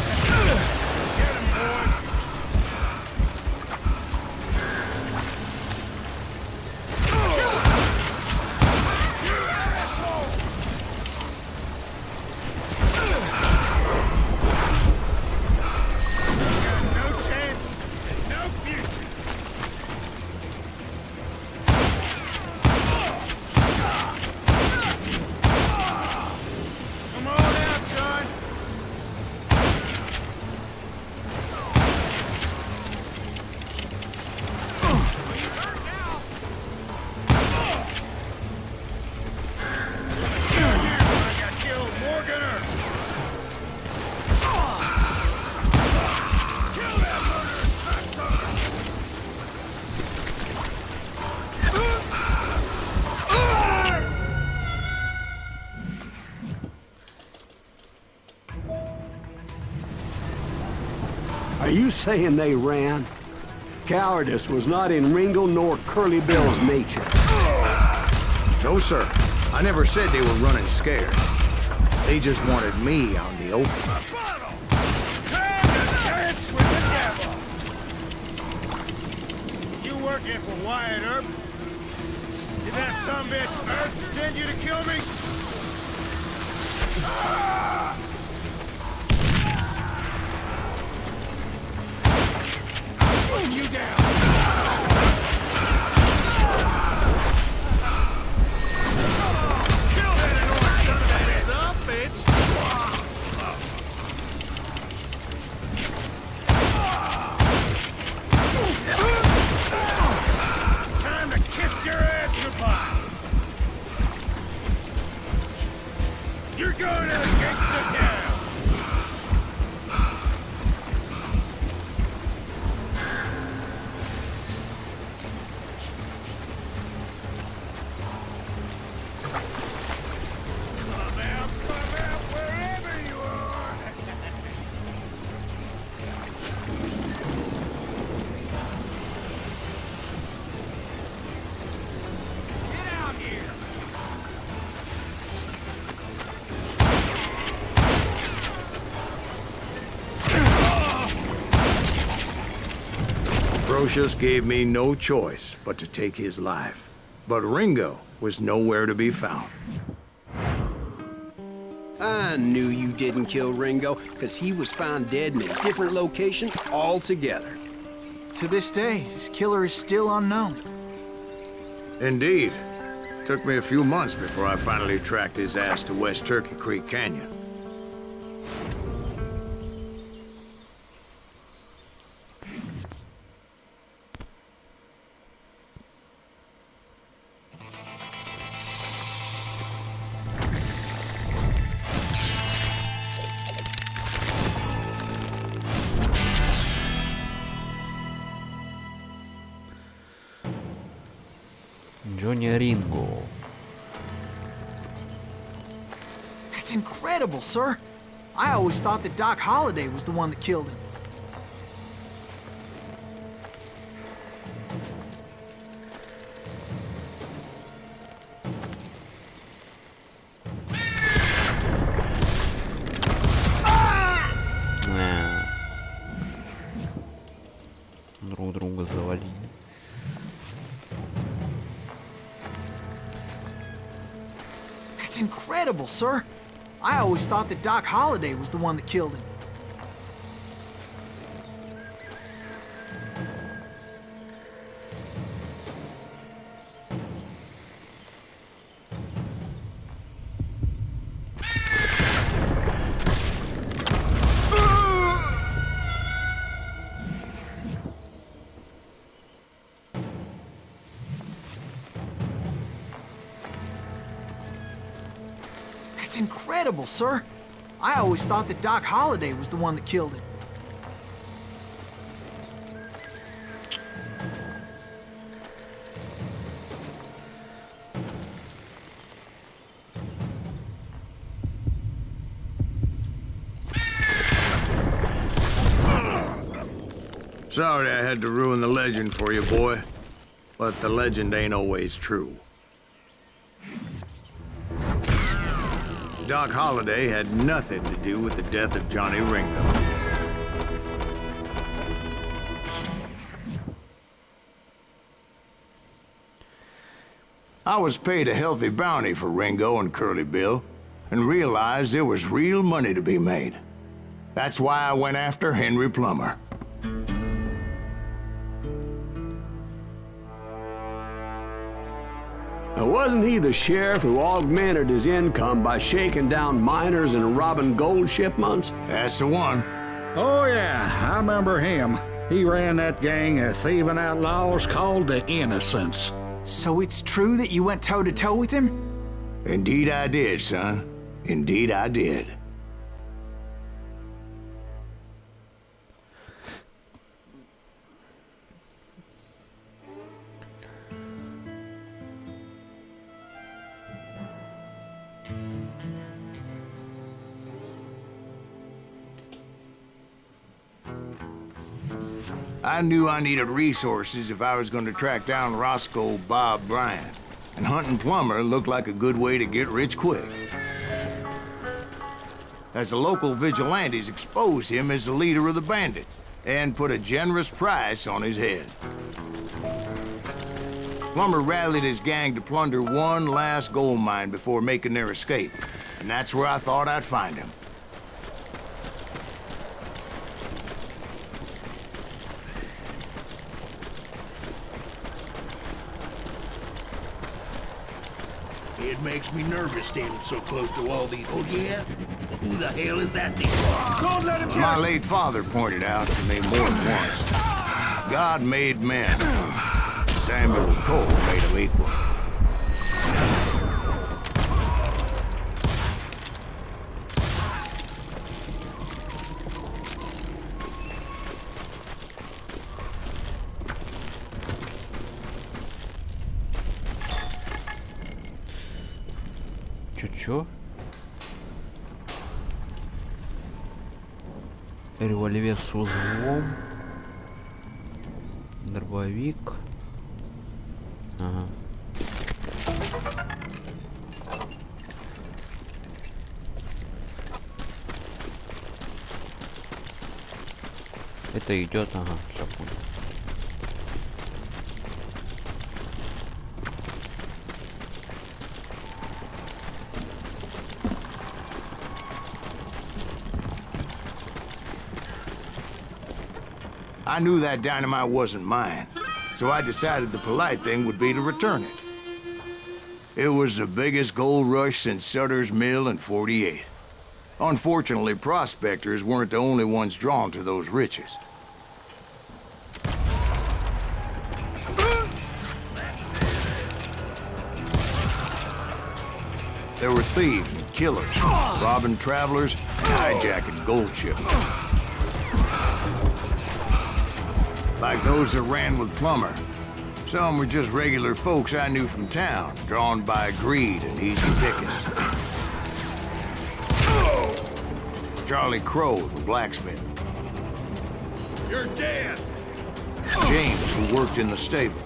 Get him, boys. You asshole! You got no chance and no future. Are you saying they ran? Cowardice was not in Ringo nor Curly Bill's nature. No, sir. I never said they were running scared. They just wanted me on the open. Dance with the devil! You working for Wyatt Earp? Did that sumbitch Earp send you to kill me? Putting you down! Kill that annoying sumbitch! Time to kiss your ass goodbye! You're going to the gates of hell! Come out, wherever you are! Get out here! Brocious gave me no choice but to take his life. But Ringo was nowhere to be found. I knew you didn't kill Ringo, because he was found dead in a different location altogether. To this day, his killer is still unknown. Indeed. Took me a few months before I finally tracked his ass to West Turkey Creek Canyon. Джонни Ринго. That's incredible, sir. I always thought that Doc Holliday was the one that killed him. Друг друга завалили. That's incredible, sir. I always thought that Doc Holliday was the one that killed him. That's incredible, sir. I always thought that Doc Holliday was the one that killed him. Sorry I had to ruin the legend for you, boy. But the legend ain't always true. Doc Holliday had nothing to do with the death of Johnny Ringo. I was paid a healthy bounty for Ringo and Curly Bill, and realized there was real money to be made. That's why I went after Henry Plummer. Now, wasn't he the sheriff who augmented his income by shaking down miners and robbing gold shipments? That's the one. Oh, yeah, I remember him. He ran that gang of thieving outlaws called the Innocents. So it's true that you went toe-to-toe with him? Indeed I did, son. Indeed I did. I knew I needed resources if I was going to track down Roscoe Bob Bryant, and hunting Plummer looked like a good way to get rich quick. As the local vigilantes exposed him as the leader of the bandits, and put a generous price on his head. Plummer rallied his gang to plunder one last gold mine before making their escape, and that's where I thought I'd find him. It makes me nervous standing so close to all these. Oh, yeah? Who the hell is that thing? Don't let him kill My us. late father pointed out to me more than once. God made men. Samuel Cole made them equal. Чё? Револьвер с узлом. Дробовик. Ага. Это идет, ага, всё понял. I knew that dynamite wasn't mine, so I decided the polite thing would be to return it. It was the biggest gold rush since Sutter's Mill in '48. Unfortunately, prospectors weren't the only ones drawn to those riches. There were thieves and killers, robbing travelers, hijacking gold shipments. Like those that ran with Plummer. Some were just regular folks I knew from town, drawn by greed and easy pickings. Charlie Crow, the blacksmith. You're dead. James, who worked in the stable.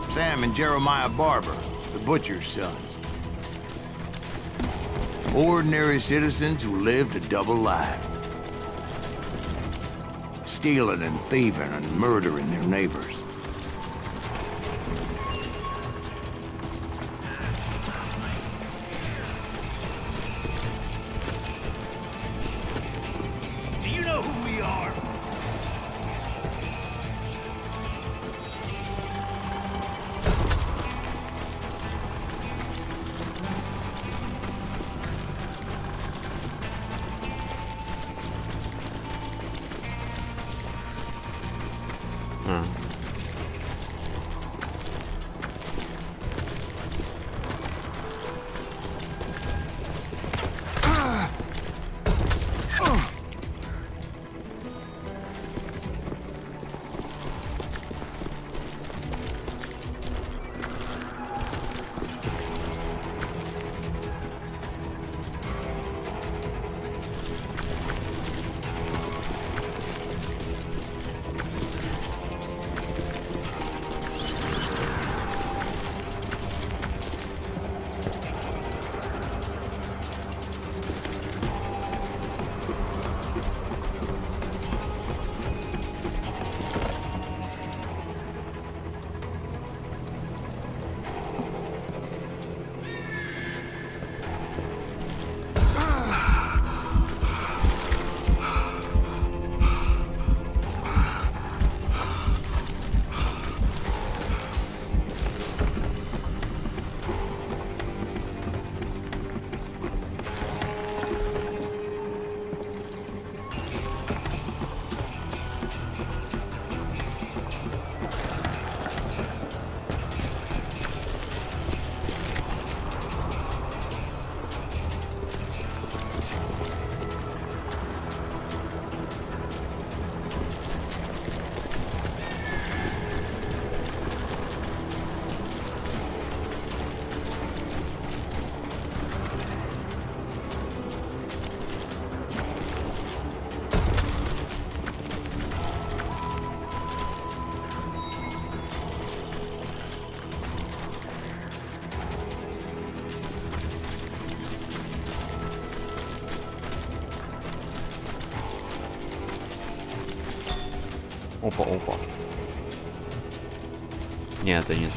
Sam and Jeremiah Barber, the butcher's sons. Ordinary citizens who lived a double life. Stealing and thieving and murdering their neighbors. Do you know who we are? Опа, опа. Нет, это не то.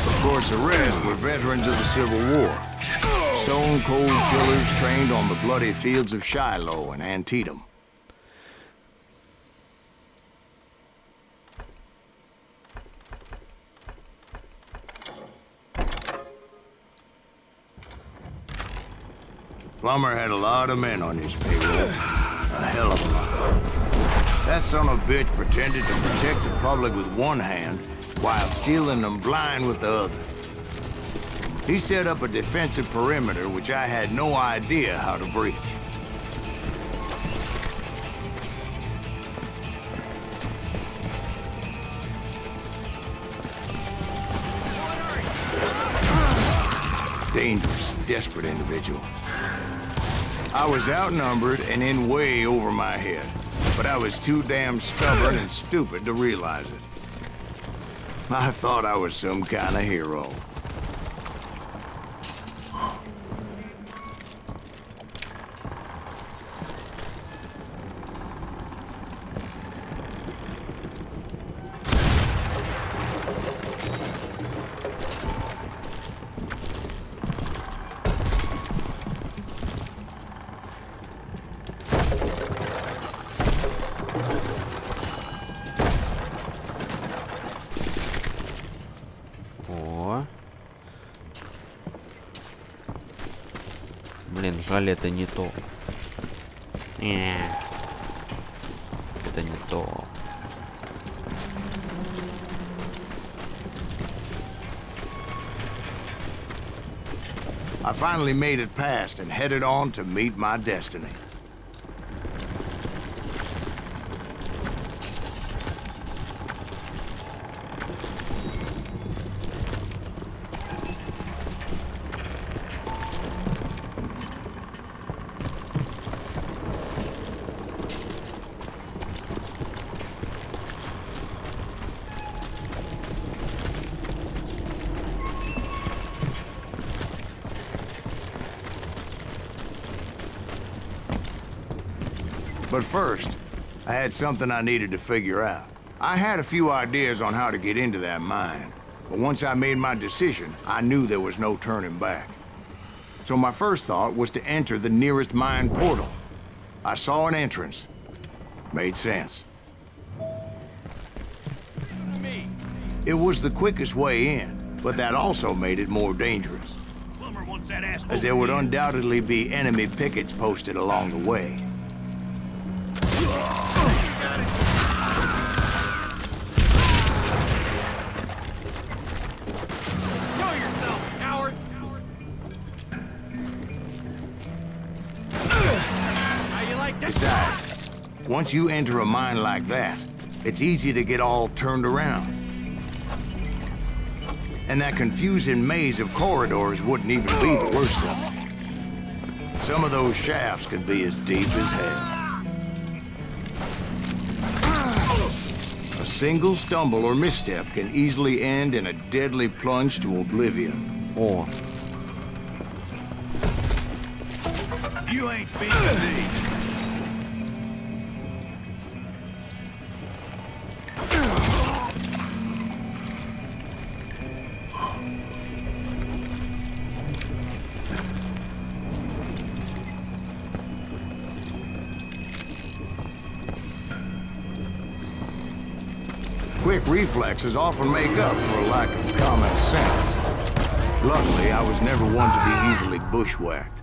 Of course, the rest were veterans of the Civil War. Stone-cold killers trained on the bloody fields of Shiloh and Antietam. Plummer had a lot of men on his payroll. A hell of a lot. That son of a bitch pretended to protect the public with one hand while stealing them blind with the other. He set up a defensive perimeter which I had no idea how to breach. Dangerous, desperate individuals. I was outnumbered and in way over my head, but I was too damn stubborn and stupid to realize it. I thought I was some kind of hero. Блин, жаль, это не то. Это не то. I finally made it past and headed on to meet my destiny. But first, I had something I needed to figure out. I had a few ideas on how to get into that mine, but once I made my decision, I knew there was no turning back. So my first thought was to enter the nearest mine portal. I saw an entrance. Made sense. It was the quickest way in, but that also made it more dangerous, as there would undoubtedly be enemy pickets posted along the way. Show yourself, coward! Once you enter a mine like that, it's easy to get all turned around. And that confusing maze of corridors wouldn't even be the worst of it. Some of those shafts could be as deep as hell. A single stumble or misstep can easily end in a deadly plunge to oblivion. О, You ain't beating me. Quick reflexes often make up for a lack of common sense. Luckily, I was never one to be easily bushwhacked.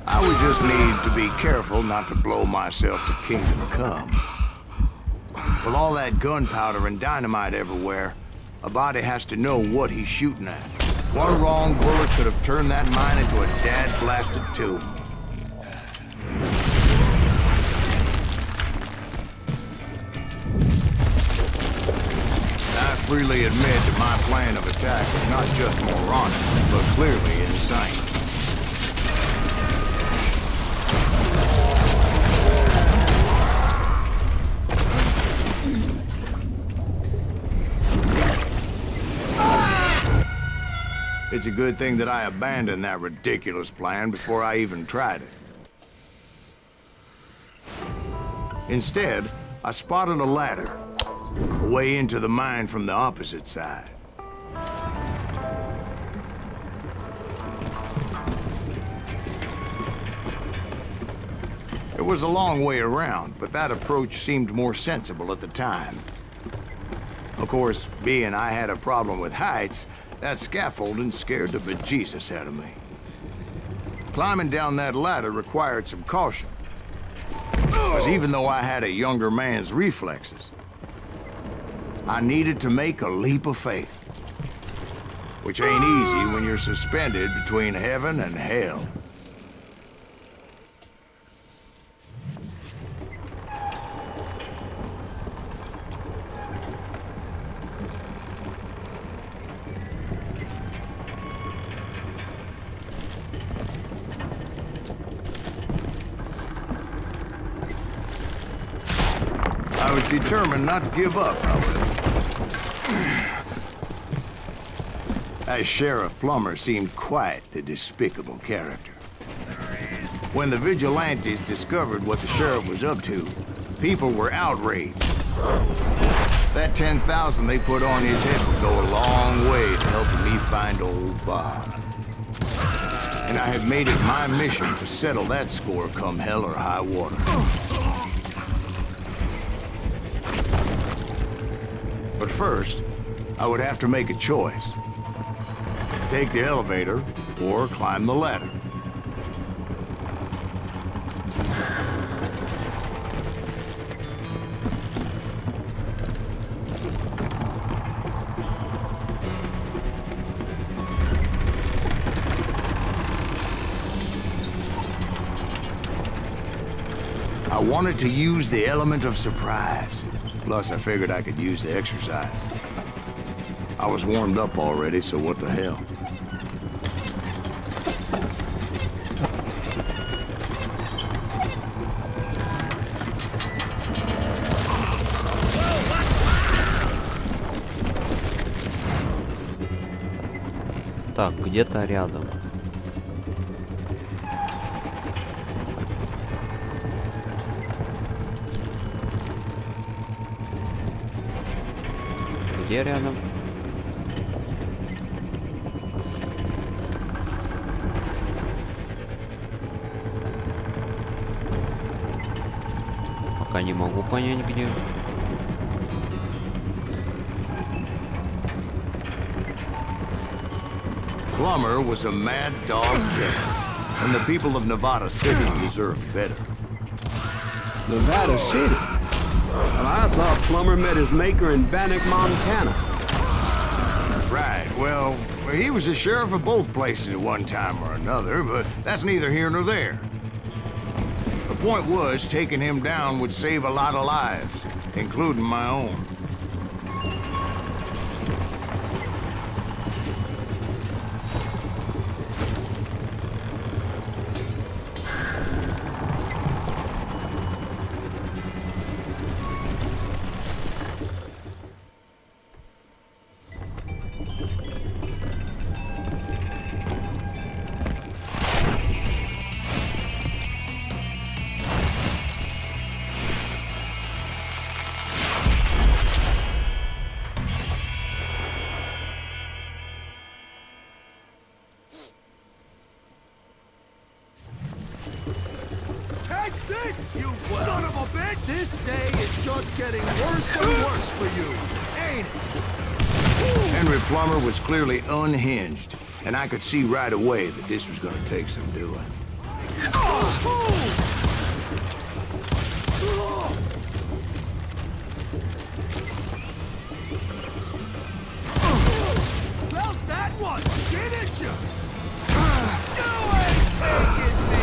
I would just need to be careful not to blow myself to Kingdom Come. With all that gunpowder and dynamite everywhere, a body has to know what he's shooting at. One wrong bullet could have turned that mine into a dad-blasted tomb. I freely admit that my plan of attack was not just moronic, but clearly insane. It's a good thing that I abandoned that ridiculous plan before I even tried it. Instead, I spotted a ladder, a way into the mine from the opposite side. It was a long way around, but that approach seemed more sensible at the time. Of course, being I had a problem with heights, that scaffolding scared the bejesus out of me. Climbing down that ladder required some caution. Because even though I had a younger man's reflexes, I needed to make a leap of faith. Which ain't easy when you're suspended between heaven and hell. I was determined not to give up, however. As Sheriff Plummer seemed quite the despicable character. When the vigilantes discovered what the sheriff was up to, people were outraged. That 10,000 they put on his head would go a long way to helping me find old Bob. And I have made it my mission to settle that score come hell or high water. But first, I would have to make a choice. Take the elevator or climb the ladder. I wanted to use the element of surprise. Plus, I figured I could use the exercise. I was warmed up already, so what the hell? Так, где-то рядом. Где рядом? Пока не могу понять, где. Plummer was a mad dog killer, and the people of Nevada City deserved better. Nevada City? Well, I thought Plummer met his maker in Bannock, Montana. Right, well, he was the sheriff of both places at one time or another, but that's neither here nor there. The point was, taking him down would save a lot of lives, including my own. This, you son of a bitch! This day is just getting worse and worse for you, ain't it? Henry Plummer was clearly unhinged, and I could see right away that this was gonna take some doing. Felt that one, didn't you? You ain't taking me!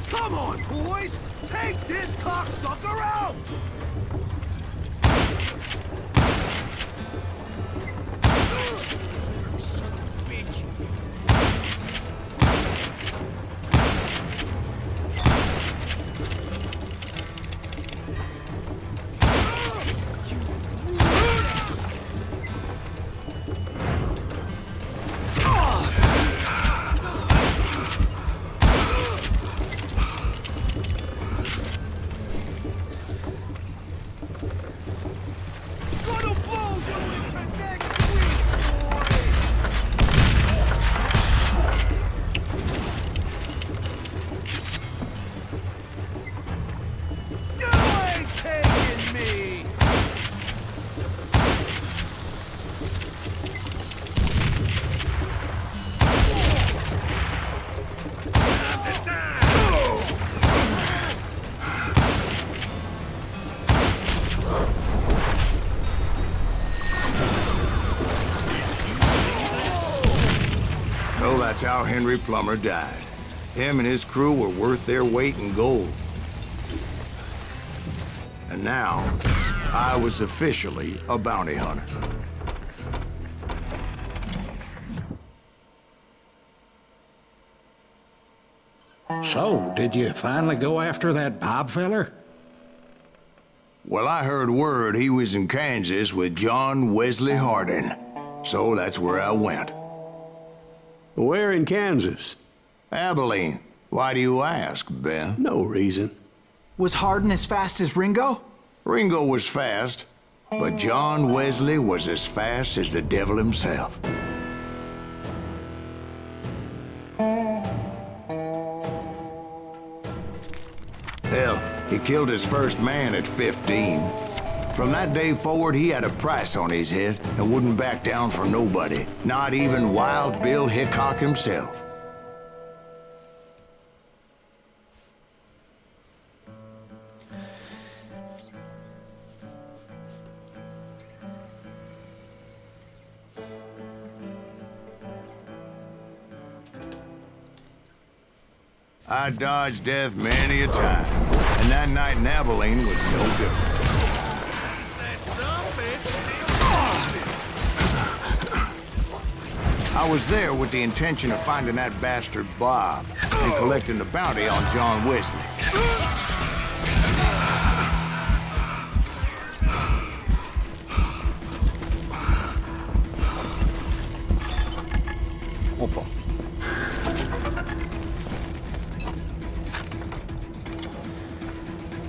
Come on, boys! Take this cocksucker out! Bitch! So that's how Henry Plummer died. Him and his crew were worth their weight in gold. And now, I was officially a bounty hunter. So, did you finally go after that Bob feller? Well, I heard word he was in Kansas with John Wesley Hardin. So that's where I went. Where in Kansas? Abilene. Why do you ask, Ben? No reason. Was Hardin as fast as Ringo? Ringo was fast, but John Wesley was as fast as the devil himself. Hell, he killed his first man at 15. From that day forward, he had a price on his head and wouldn't back down for nobody, not even Wild Bill Hickok himself. I dodged death many a time, and that night in Abilene was no different. I was there with the intention of finding that bastard Bob and collecting the bounty on John Wesley. Опа.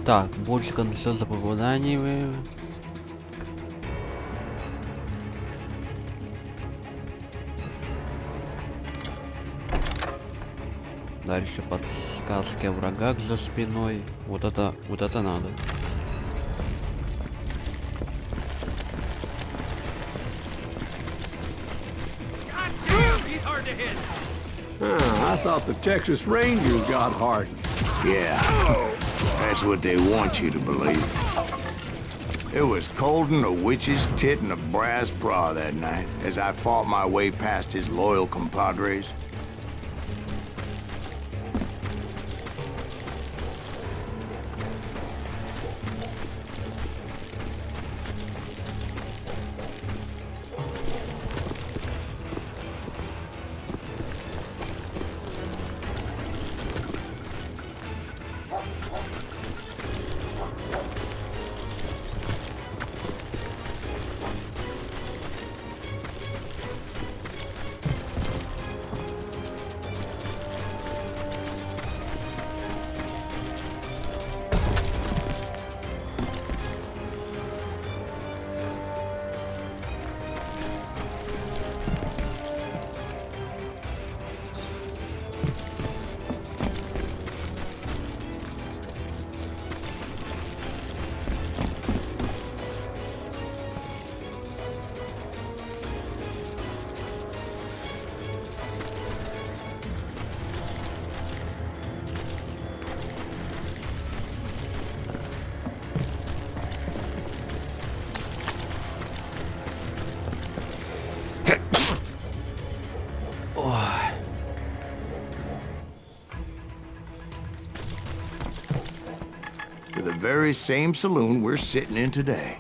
Так, больше конца за попаданиями. Дальше подсказки о врагах за спиной. Вот это надо. I thought the Texas Rangers got hardened. Yeah, that's what they want you to believe. It was cold and a witch's tit and a brass bra that night as I fought my way past his loyal compadres. To the very same saloon we're sitting in today.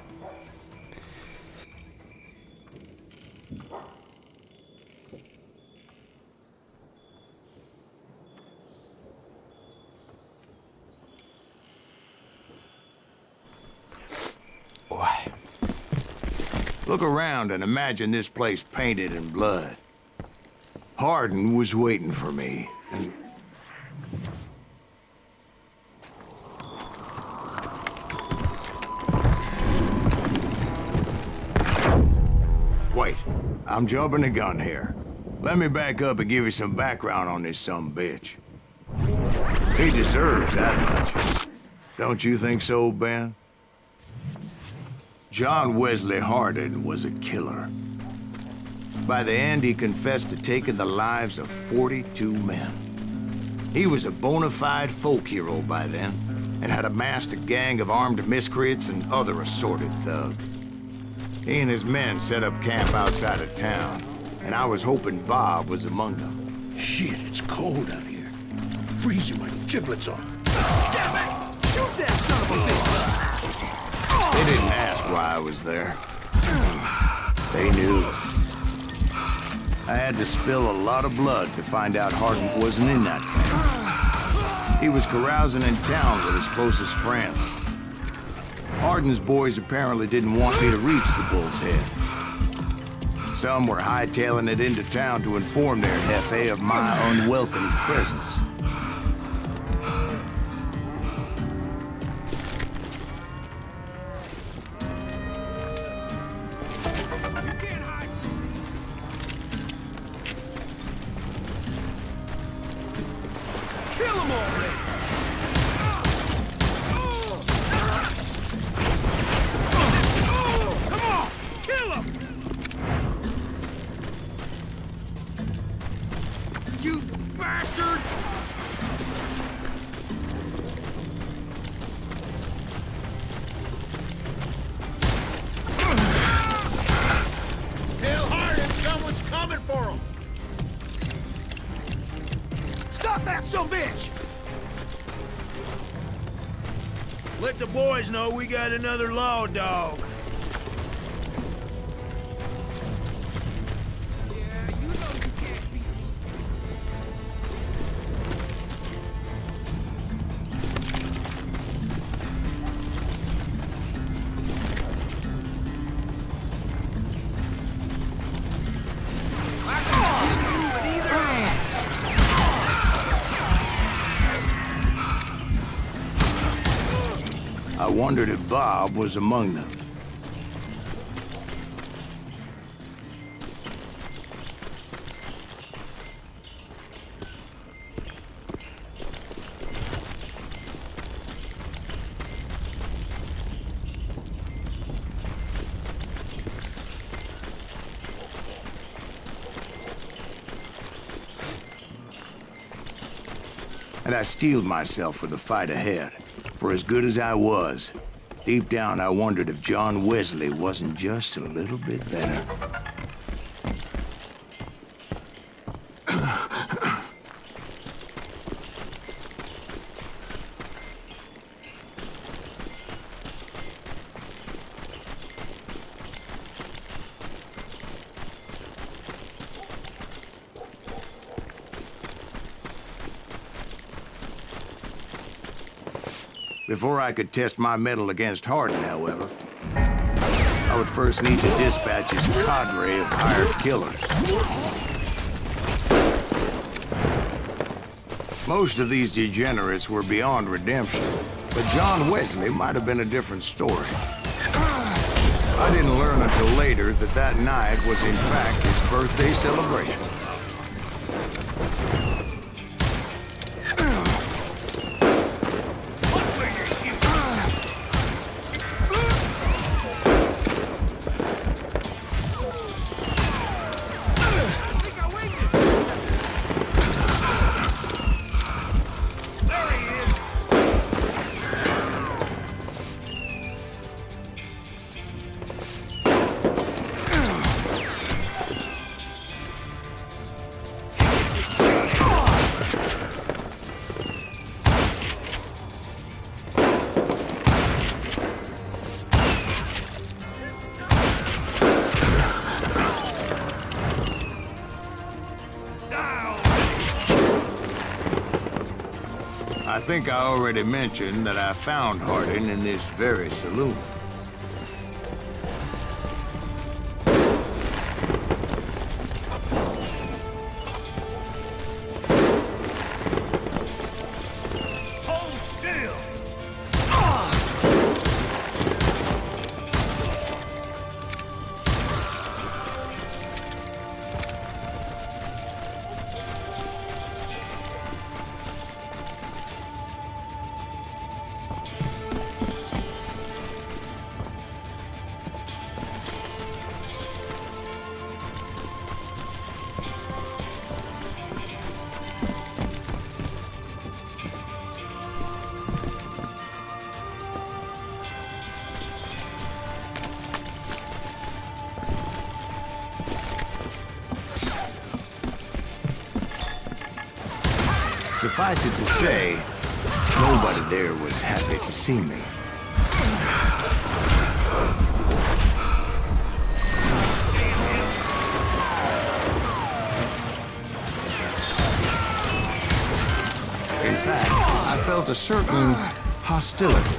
Look around and imagine this place painted in blood. Hardin was waiting for me, and wait, I'm jumping the gun here. Let me back up and give you some background on this sumbitch. He deserves that much. Don't you think so, Ben? John Wesley Hardin was a killer. By the end, he confessed to taking the lives of 42 men. He was a bona fide folk hero by then, and had amassed a gang of armed miscreants and other assorted thugs. He and his men set up camp outside of town, and I was hoping Bob was among them. Shit, it's cold out here. Freezing my giblets off. Damn it! Shoot that son of a bitch! They didn't ask why I was there. They knew. I had to spill a lot of blood to find out Hardin wasn't in that camp. He was carousing in town with his closest friend. Hardin's boys apparently didn't want me to reach the Bull's Head. Some were hightailing it into town to inform their jefe of my unwelcome presence. Let the boys know we got another law dog. I wondered if Bob was among them. and I steeled myself for the fight ahead. For as good as I was, deep down I wondered if John Wesley wasn't just a little bit better. Before I could test my mettle against Hardin, however, I would first need to dispatch his cadre of hired killers. Most of these degenerates were beyond redemption, but John Wesley might have been a different story. I didn't learn until later that that night was in fact his birthday celebration. I think I already mentioned that I found Hardin in this very saloon. Hold still! Suffice it to say, nobody there was happy to see me. In fact, I felt a certain hostility.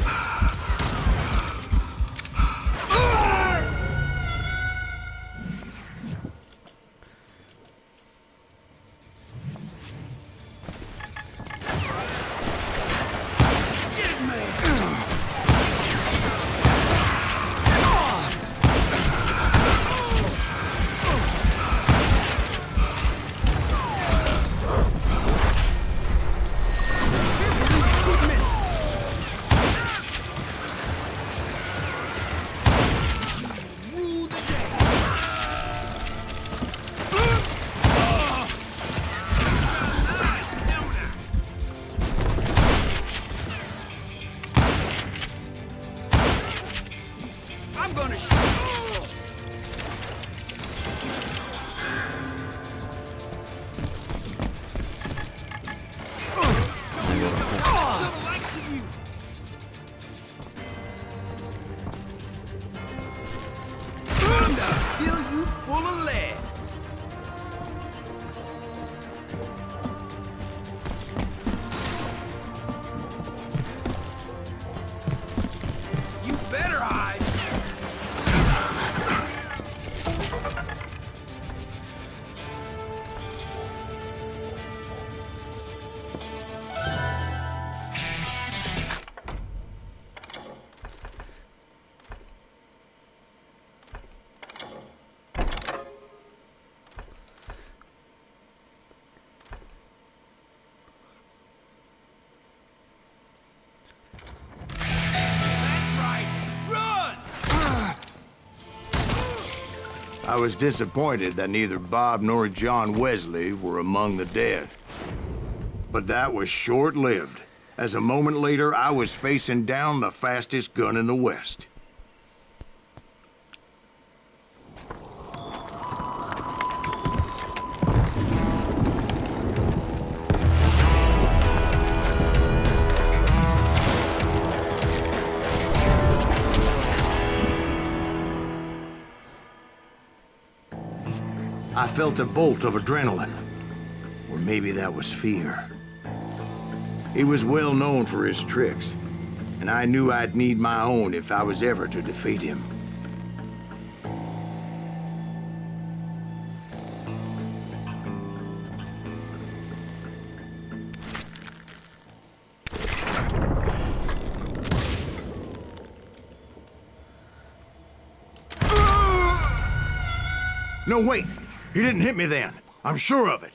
I was disappointed that neither Bob nor John Wesley were among the dead. But that was short-lived, as a moment later I was facing down the fastest gun in the West. I felt a bolt of adrenaline. Or maybe that was fear. He was well known for his tricks, and I knew I'd need my own if I was ever to defeat him. No, wait! He didn't hit me then. I'm sure of it.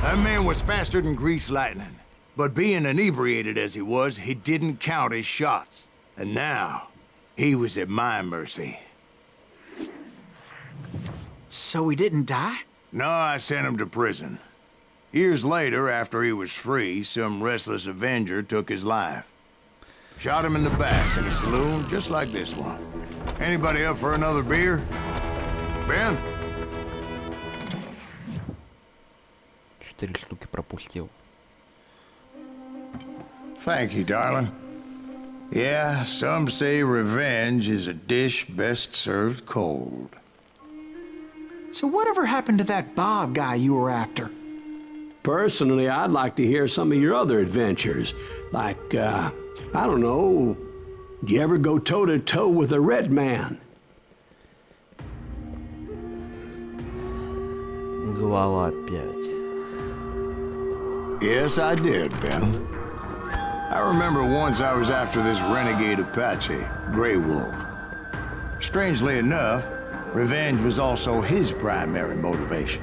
That man was faster than greased lightning. But being inebriated as he was, he didn't count his shots. And now, he was at my mercy. So he didn't die? No, I sent him to prison. Years later, after he was free, some restless Avenger took his life. Shot him in the back in a saloon just like this one. Anybody up for another beer? Ben? 4 штуки пропустил. Thank you, darling. Yeah, some say revenge is a dish best served cold. So whatever happened to that Bob guy you were after? Personally, I'd like to hear some of your other adventures. Like, I don't know, did you ever go toe-to-toe with a red man? Глава 5. Yes, I did, Ben. I remember once I was after this renegade Apache, Grey Wolf. Strangely enough, revenge was also his primary motivation.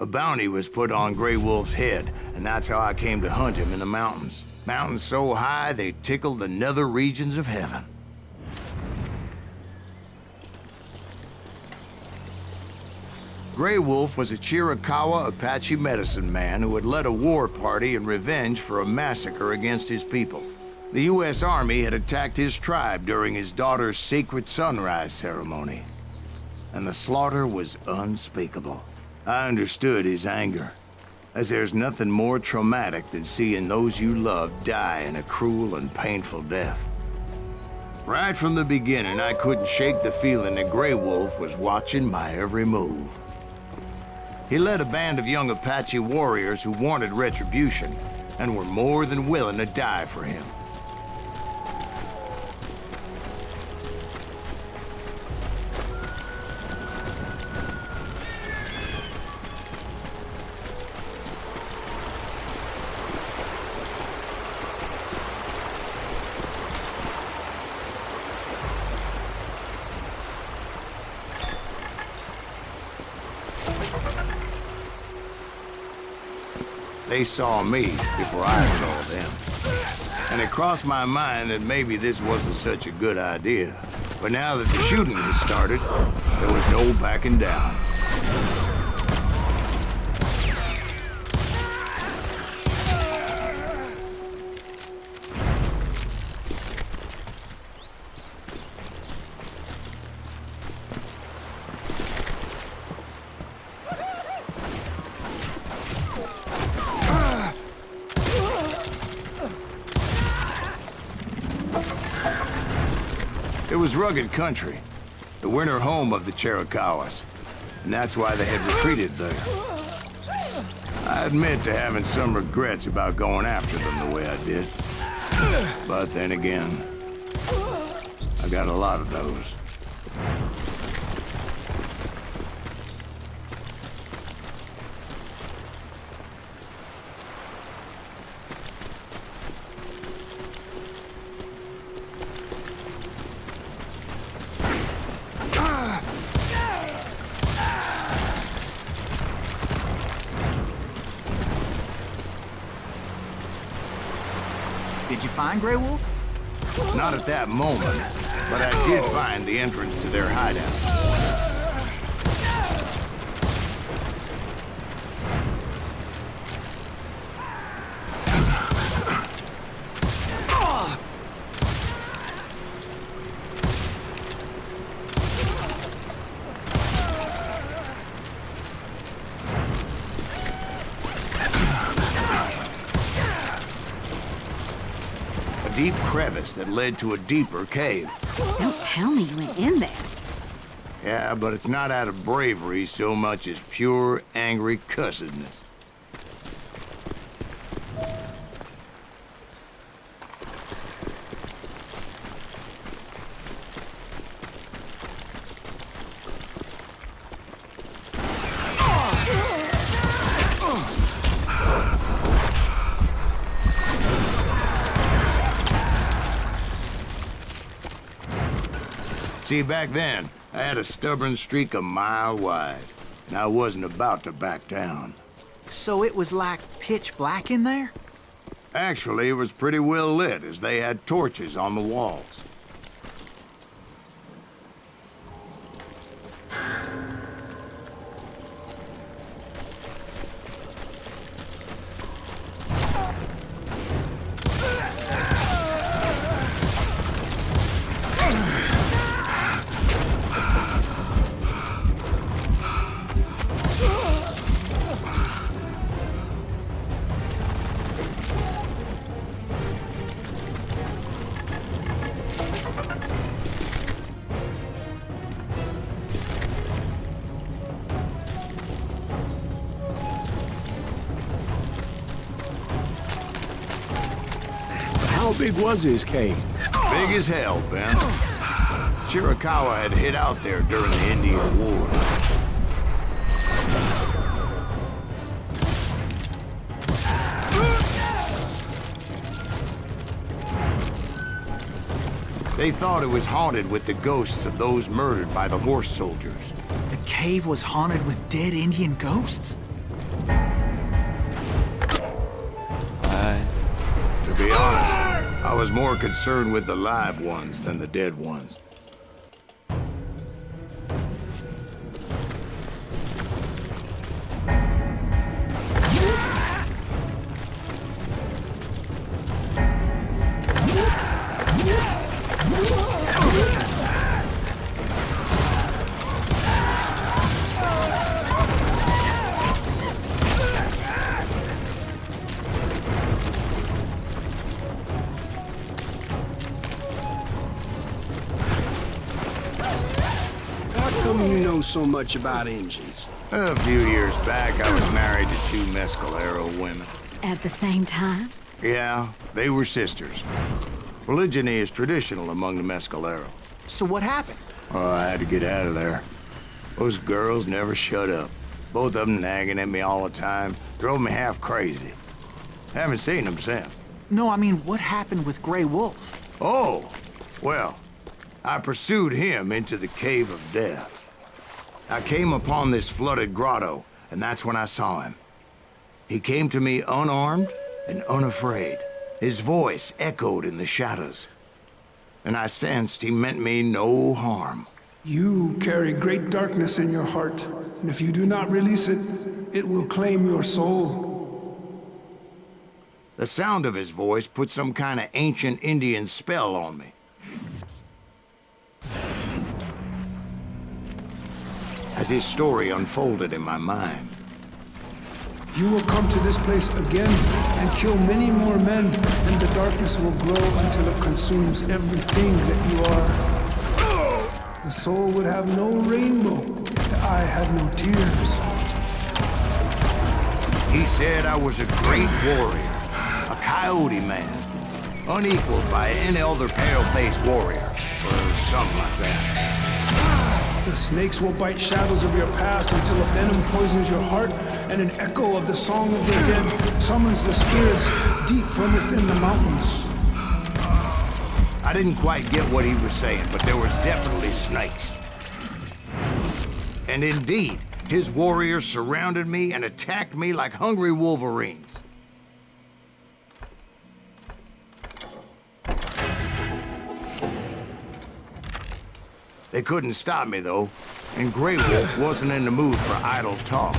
A bounty was put on Grey Wolf's head, and that's how I came to hunt him in the mountains. Mountains so high they tickled the nether regions of heaven. Grey Wolf was a Chiricahua Apache medicine man who had led a war party in revenge for a massacre against his people. The U.S. Army had attacked his tribe during his daughter's sacred sunrise ceremony, and the slaughter was unspeakable. I understood his anger, as there's nothing more traumatic than seeing those you love die in a cruel and painful death. Right from the beginning, I couldn't shake the feeling that Grey Wolf was watching my every move. He led a band of young Apache warriors who wanted retribution and were more than willing to die for him. They saw me before I saw them. And it crossed my mind that maybe this wasn't such a good idea. But now that the shooting had started, there was no backing down. It was rugged country, the winter home of the Chiricahuas, and that's why they had retreated there. I admit to having some regrets about going after them the way I did. But then again, I got a lot of those. Did you find Grey Wolf? Not at that moment, but I did find the entrance to their hideout. Deep crevice that led to a deeper cave. Don't tell me you went in there. Yeah, but it's not out of bravery so much as pure, angry cussedness. See, back then, I had a stubborn streak a mile wide, and I wasn't about to back down. So it was like pitch black in there? Actually, it was pretty well lit, as they had torches on the walls. How big was his cave? Big as hell, Ben. Chiricahua had hid out there during the Indian War. They thought it was haunted with the ghosts of those murdered by the horse soldiers. The cave was haunted with dead Indian ghosts? To be honest, I was more concerned with the live ones than the dead ones. You know so much about engines. A few years back, I was married to two Mescalero women. At the same time? Yeah, they were sisters. Polygyny is traditional among the Mescalero. So what happened? Oh, I had to get out of there. Those girls never shut up. Both of them nagging at me all the time. Drove me half crazy. Haven't seen them since. No, I mean, what happened with Grey Wolf? Oh, well, I pursued him into the Cave of Death. I came upon this flooded grotto, and that's when I saw him. He came to me unarmed and unafraid. His voice echoed in the shadows, and I sensed he meant me no harm. You carry great darkness in your heart, and if you do not release it, it will claim your soul. The sound of his voice put some kind of ancient Indian spell on me. As his story unfolded in my mind, You will come to this place again and kill many more men, and the darkness will grow until it consumes everything that you are. The soul would have no rainbow if the eye had no tears. he said I was a great warrior, a coyote man, unequaled by any other pale-faced warrior, or something like that. The snakes will bite shadows of your past until a venom poisons your heart, and an echo of the song of the dead summons the spirits deep from within the mountains. I didn't quite get what he was saying, but there was definitely snakes. And indeed, his warriors surrounded me and attacked me like hungry wolverines. They couldn't stop me, though, and Grey Wolf wasn't in the mood for idle talk.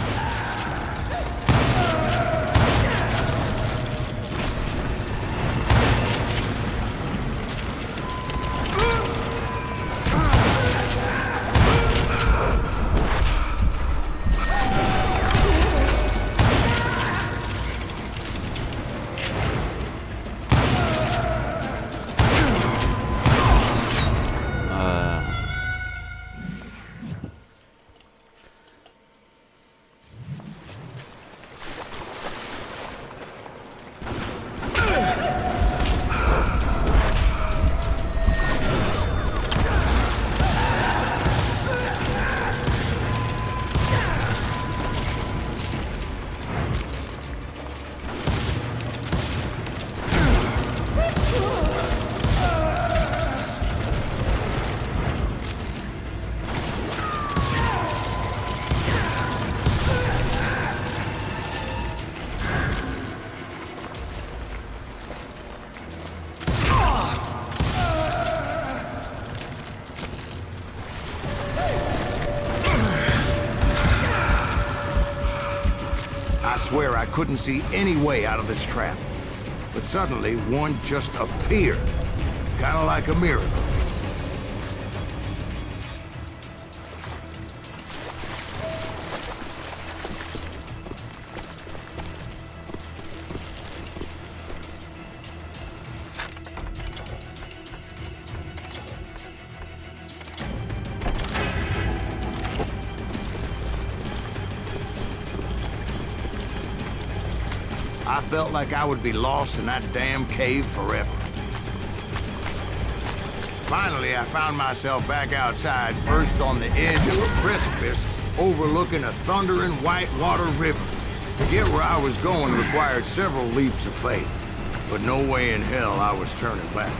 I swear I couldn't see any way out of this trap. But suddenly, one just appeared. Kind of like a miracle. I felt like I would be lost in that damn cave forever. Finally, I found myself back outside, perched on the edge of a precipice, overlooking a thundering whitewater river. To get where I was going required several leaps of faith, but no way in hell I was turning back.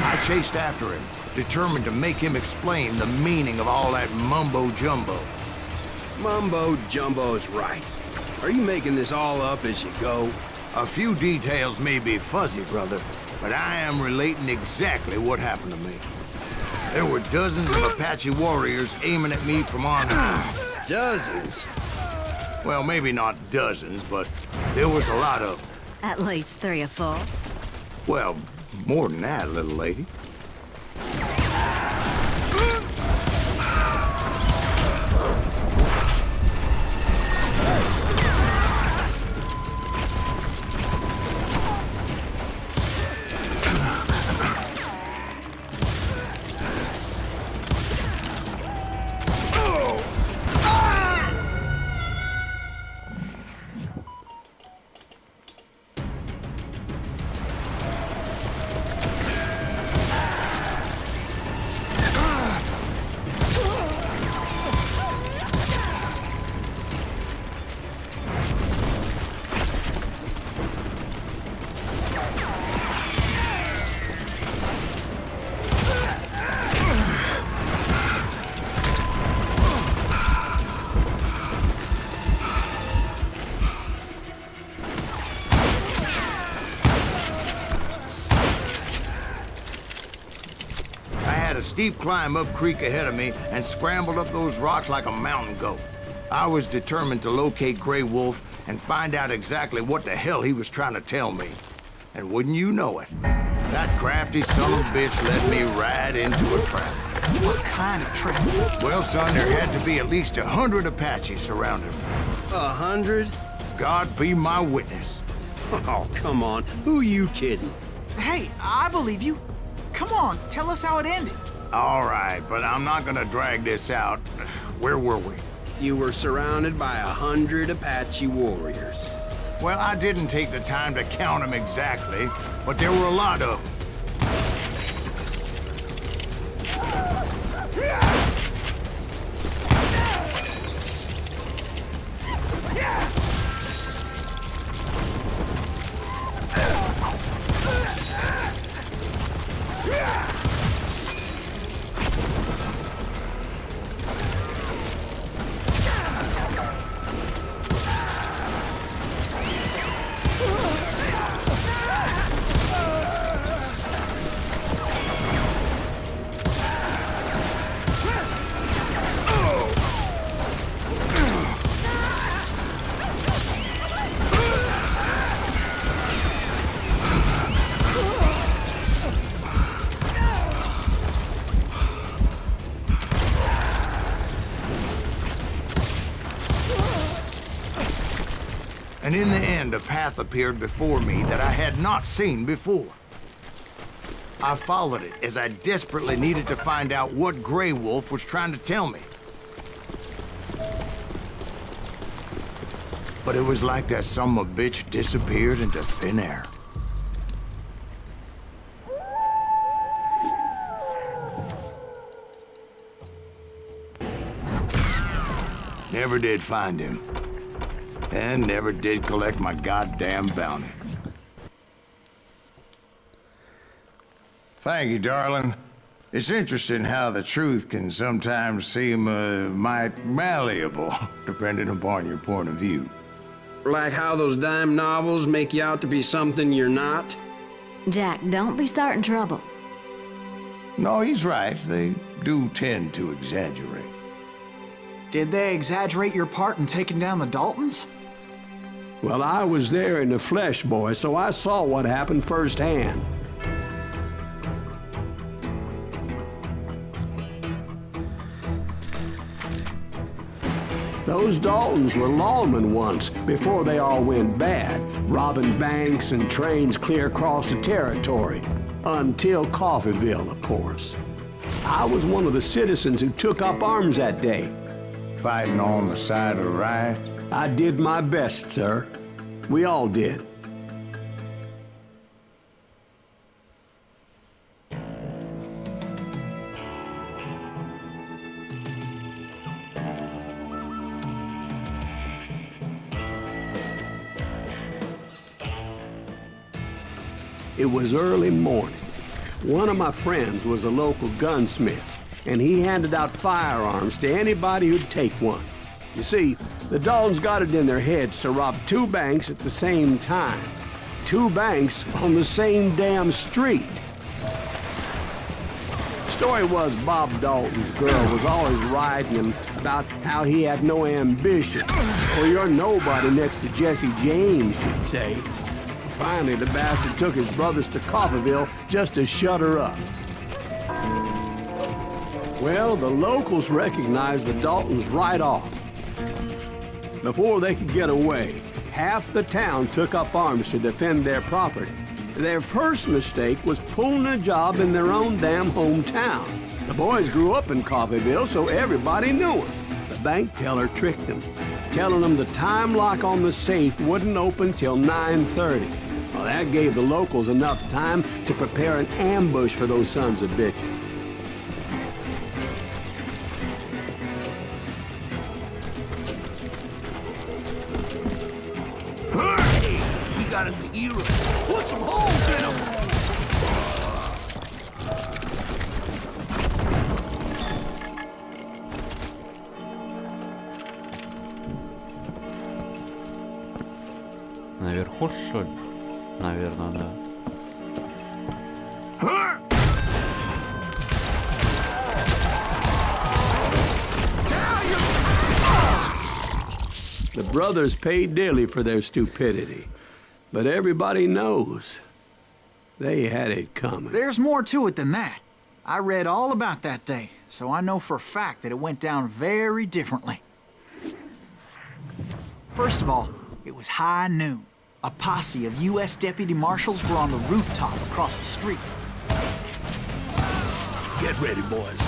I chased after him, determined to make him explain the meaning of all that mumbo-jumbo. Mumbo-jumbo's right. Are you making this all up as you go? A few details may be fuzzy, brother, but I am relating exactly what happened to me. There were dozens of Apache warriors aiming at me from on high. Dozens? Well, maybe not dozens, but there was a lot of them. At least 3 or 4. Well, more than that, little lady. steep climb up creek ahead of me and scrambled up those rocks like a mountain goat. I was determined to locate Grey Wolf and find out exactly what the hell he was trying to tell me. And wouldn't you know it, that crafty son of a bitch led me right into a trap. What kind of trap? Well, son, there had to be at least 100 Apaches surrounding me. 100? God be my witness. Oh, come on. Who are you kidding? Hey, I believe you. Come on, tell us how it ended. All right, but I'm not gonna drag this out. Where were we? You were surrounded by 100 Apache warriors. Well, I didn't take the time to count them exactly, but there were a lot of them. And in the end, a path appeared before me that I had not seen before. I followed it as I desperately needed to find out what Grey Wolf was trying to tell me. But it was like that son of a bitch disappeared into thin air. Never did find him. And never did collect my goddamn bounty. Thank you, darling. It's interesting how the truth can sometimes seem might malleable, depending upon your point of view. Like how those dime novels make you out to be something you're not? Jack, don't be starting trouble. No, he's right. They do tend to exaggerate. Did they exaggerate your part in taking down the Daltons? Well, I was there in the flesh, boy, so I saw what happened firsthand. Those Daltons were lawmen once, before they all went bad, robbing banks and trains clear across the territory. Until Coffeeville, of course. I was one of the citizens who took up arms that day. Fighting on the side of the right? I did my best, sir. We all did. It was early morning. One of my friends was a local gunsmith, and he handed out firearms to anybody who'd take one. You see, the Daltons got it in their heads to rob 2 banks at the same time. 2 banks on the same damn street. Story was Bob Dalton's girl was always riding him about how he had no ambition. Well, you're nobody next to Jesse James, she'd say. Finally, the bastard took his brothers to Coffeeville just to shut her up. Well, the locals recognized the Daltons right off. Before they could get away, half the town took up arms to defend their property. Their first mistake was pulling a job in their own damn hometown. The boys grew up in Coffeeville, so everybody knew them. The bank teller tricked them, telling them the time lock on the safe wouldn't open till 9:30. Well, that gave the locals enough time to prepare an ambush for those sons of bitches. We got us a hero. Put some holes in him! Наверху, что ли? Наверное, да. brothers paid dearly for their stupidity. But everybody knows they had it coming. There's more to it than that. I read all about that day, so I know for a fact that it went down very differently. First of all, it was high noon. A posse of U.S. deputy marshals were on the rooftop across the street. Get ready, boys.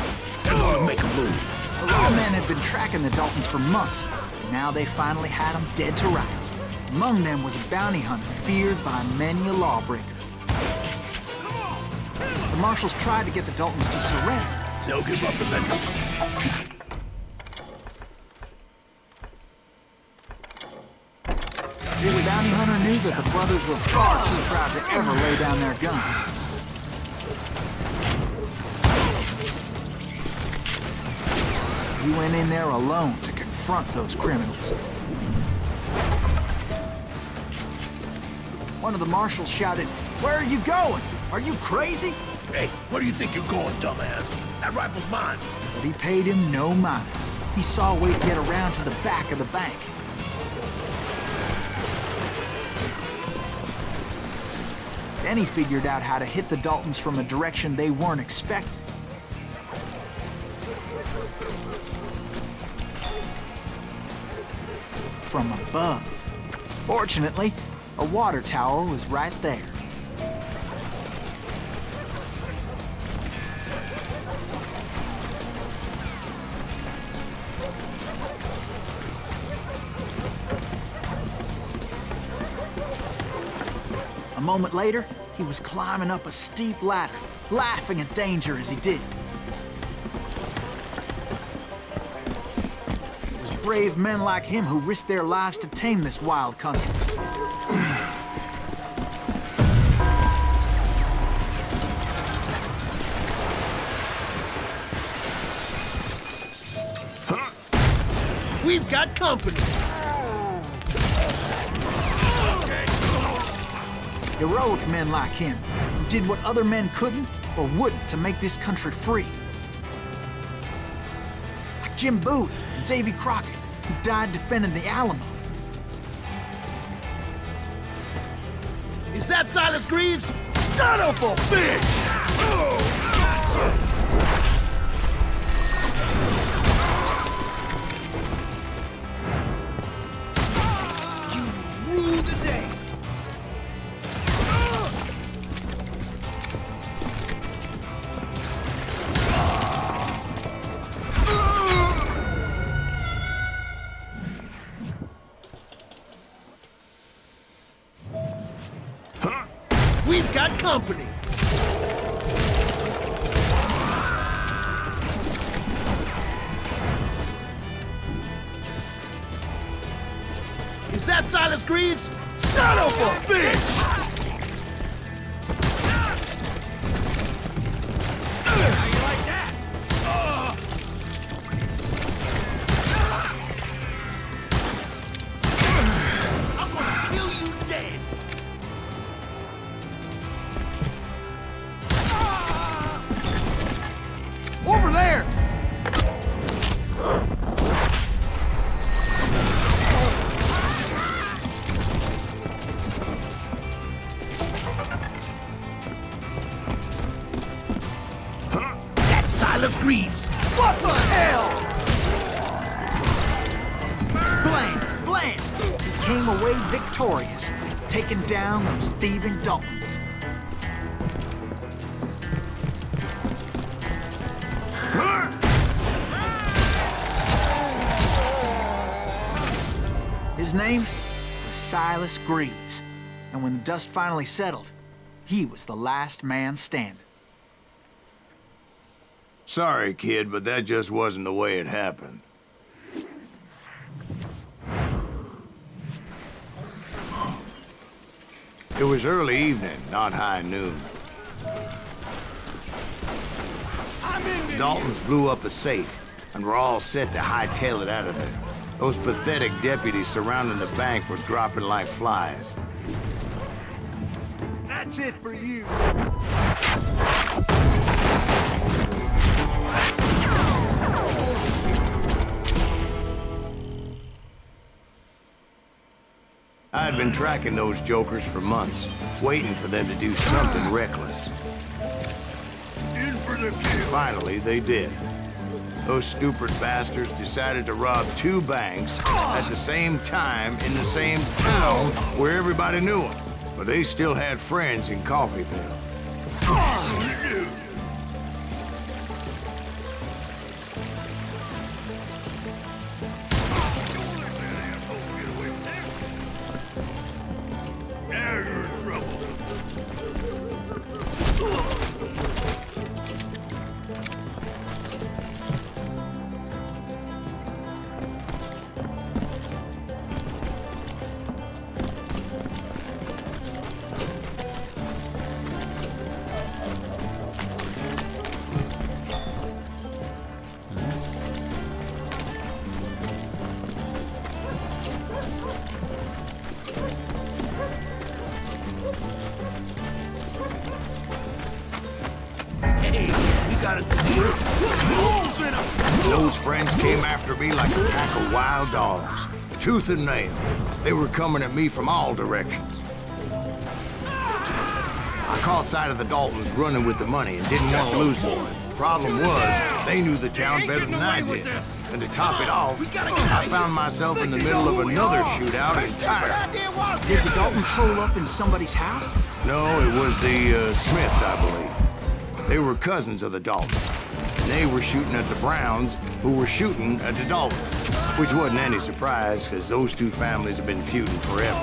They're gonna make a move. The lawmen had been tracking the Daltons for months, and now they finally had them dead to rights. Among them was a bounty hunter feared by many a lawbreaker. The marshals tried to get the Daltons to surrender. They'll give up eventually. This bounty hunter knew that the brothers were far too proud to ever lay down their guns. He went in there alone to confront those criminals. One of the marshals shouted, "Where are you going? Are you crazy?" Hey, where do you think you're going, dumbass? That rifle's mine. But he paid him no mind. He saw a way to get around to the back of the bank. Then he figured out how to hit the Daltons from a direction they weren't expecting. From above. Fortunately, a water tower was right there. A moment later, he was climbing up a steep ladder, laughing at danger as he did. It was brave men like him who risked their lives to tame this wild country. We've got company. Heroic men like him, who did what other men couldn't or wouldn't to make this country free. Like Jim Bowie and Davy Crockett, who died defending the Alamo. Is that Silas Greaves? Son of a bitch! You rule the day. We've got company. Is that Silas Greaves? Son of a bitch! How you like that? I'm gonna kill you dead. Over there! That's Silas Greaves! What the hell? Blam! Blam! He came away victorious, taking down those thieving Daltons. His name was Silas Greaves, and when the dust finally settled, he was the last man standing. Sorry, kid, but that just wasn't the way it happened. It was early evening, not high noon. Daltons blew up a safe, and were all set to hightail it out of there. Those pathetic deputies surrounding the bank were dropping like flies. That's it for you. I had been tracking those jokers for months, waiting for them to do something reckless. In for the kill. Finally, they did. Those stupid bastards decided to rob 2 banks at the same time in the same town where everybody knew them. But they still had friends in Coffeeville. Now you're in trouble. Hey, we got us a deal. What's holes in them? Those friends came after me like a pack of wild dogs, tooth and nail. They were coming at me from all directions. I caught sight of the Daltons running with the money and didn't want to lose it. Problem was, they knew the town better than I did. And to top it off, I found myself in the middle of another shootout entirely. Did the Daltons hole up in somebody's house? No, it was the Smiths, I believe. They were cousins of the Daltons. And they were shooting at the Browns, who were shooting at the Daltons. Which wasn't any surprise, because those 2 families have been feuding forever.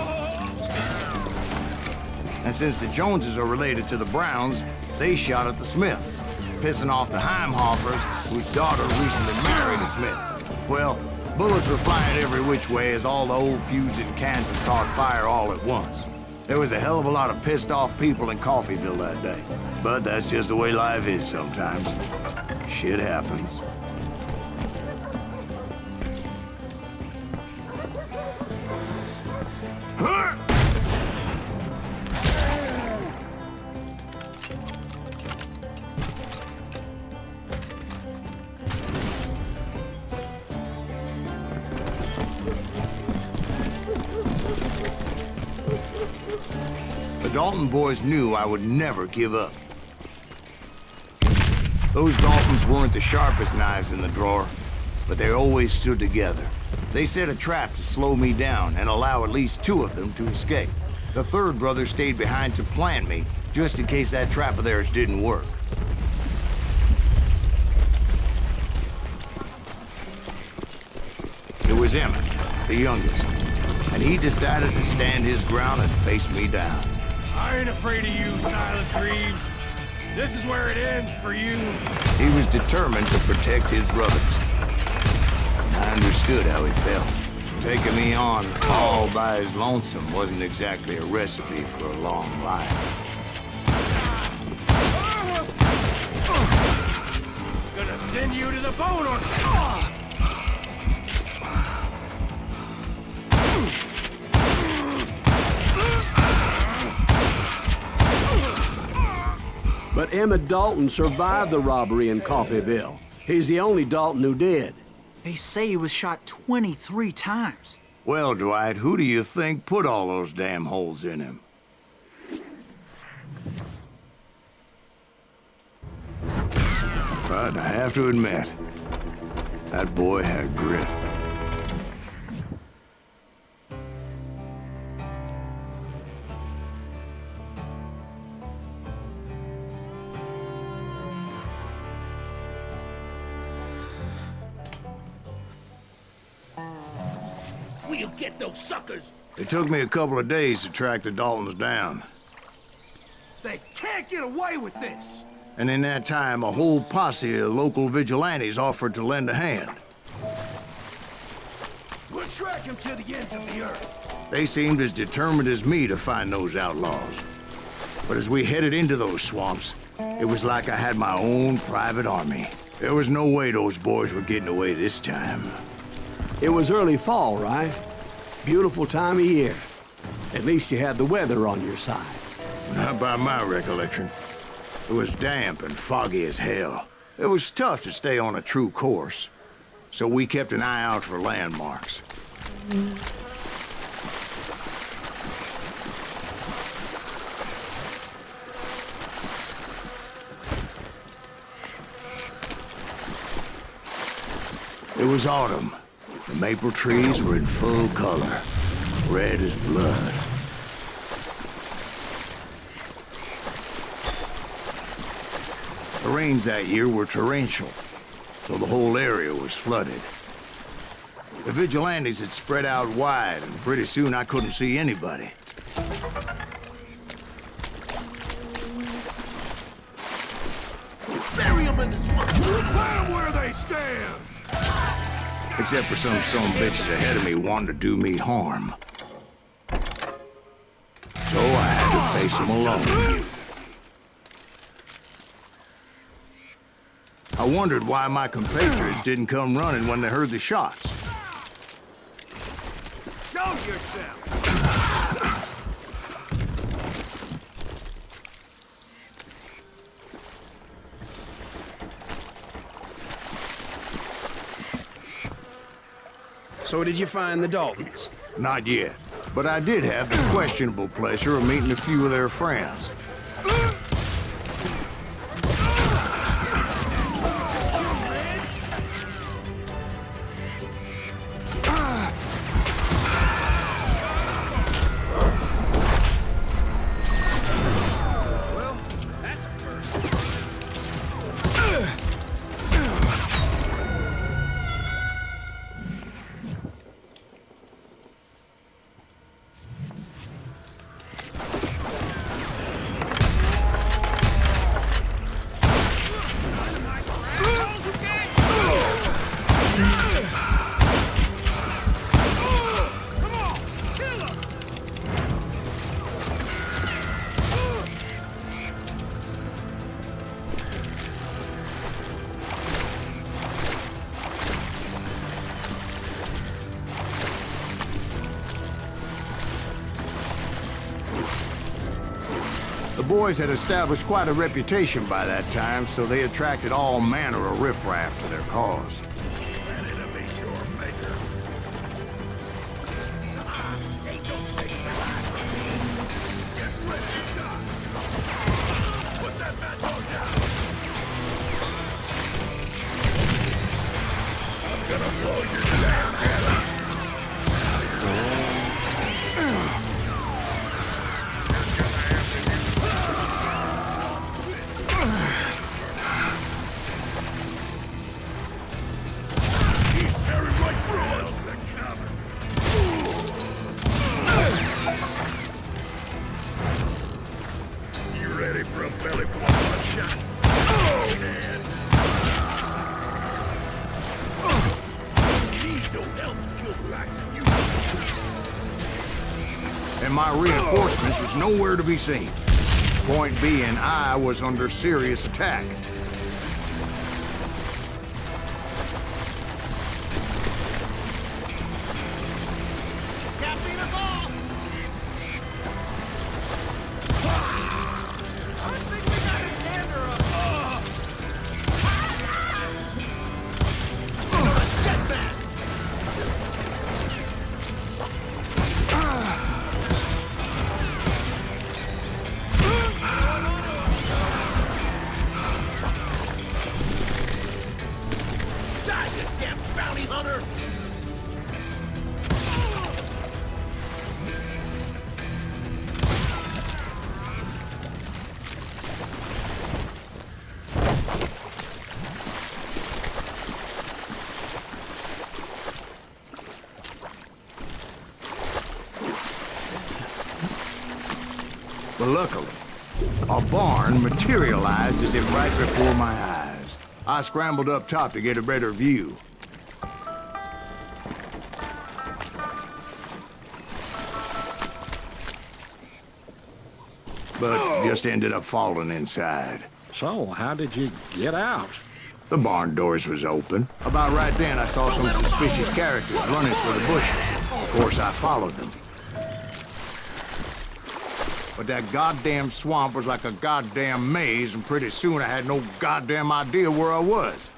And since the Joneses are related to the Browns, they shot at the Smiths, pissing off the Heimhoffers, whose daughter recently married a Smith. Well, bullets were flying every which way as all the old feuds in Kansas caught fire all at once. There was a hell of a lot of pissed off people in Coffeeville that day. But that's just the way life is sometimes. Shit happens. The Dalton boys knew I would never give up. Those Daltons weren't the sharpest knives in the drawer, but they always stood together. They set a trap to slow me down and allow at least 2 of them to escape. The 3rd brother stayed behind to plant me, just in case that trap of theirs didn't work. It was Emmett, the youngest, and he decided to stand his ground and face me down. I ain't afraid of you, Silas Greaves. This is where it ends for you. He was determined to protect his brothers. I understood how he felt. Taking me on all by his lonesome wasn't exactly a recipe for a long life. Gonna send you to the bone, aren't you? But Emmett Dalton survived the robbery in Coffeeville. He's the only Dalton who did. They say he was shot 23 times. Well, Dwight, who do you think put all those damn holes in him? But I have to admit, that boy had grit. We'll get those suckers. It took me a couple of days to track the Daltons down. They can't get away with this. And in that time, a whole posse of local vigilantes offered to lend a hand. We'll track him to the ends of the earth. They seemed as determined as me to find those outlaws. But as we headed into those swamps, it was like I had my own private army. There was no way those boys were getting away this time. It was early fall, right? Beautiful time of year. At least you had the weather on your side. Not by my recollection. It was damp and foggy as hell. It was tough to stay on a true course, so we kept an eye out for landmarks. It was autumn. The maple trees were in full color, red as blood. The rains that year were torrential, so the whole area was flooded. The vigilantes had spread out wide, and pretty soon I couldn't see anybody. Bury them in the swamp! Let them where they stand! Except for some bitches ahead of me wanting to do me harm. So I had to face them alone. I wondered why my compatriots didn't come running when they heard the shots. Show yourself! So did you find the Daltons? Not yet, but I did have the questionable pleasure of meeting a few of their friends. The boys had established quite a reputation by that time, so they attracted all manner of riffraff to their cause. And my reinforcements was nowhere to be seen. Point being, I was under serious attack. But luckily, a barn materialized as if right before my eyes. I scrambled up top to get a better view. But just ended up falling inside. So, how did you get out? The barn doors was open. About right then, I saw some suspicious characters running for the bushes. Of course, I followed them. But that goddamn swamp was like a goddamn maze, and pretty soon I had no goddamn idea where I was.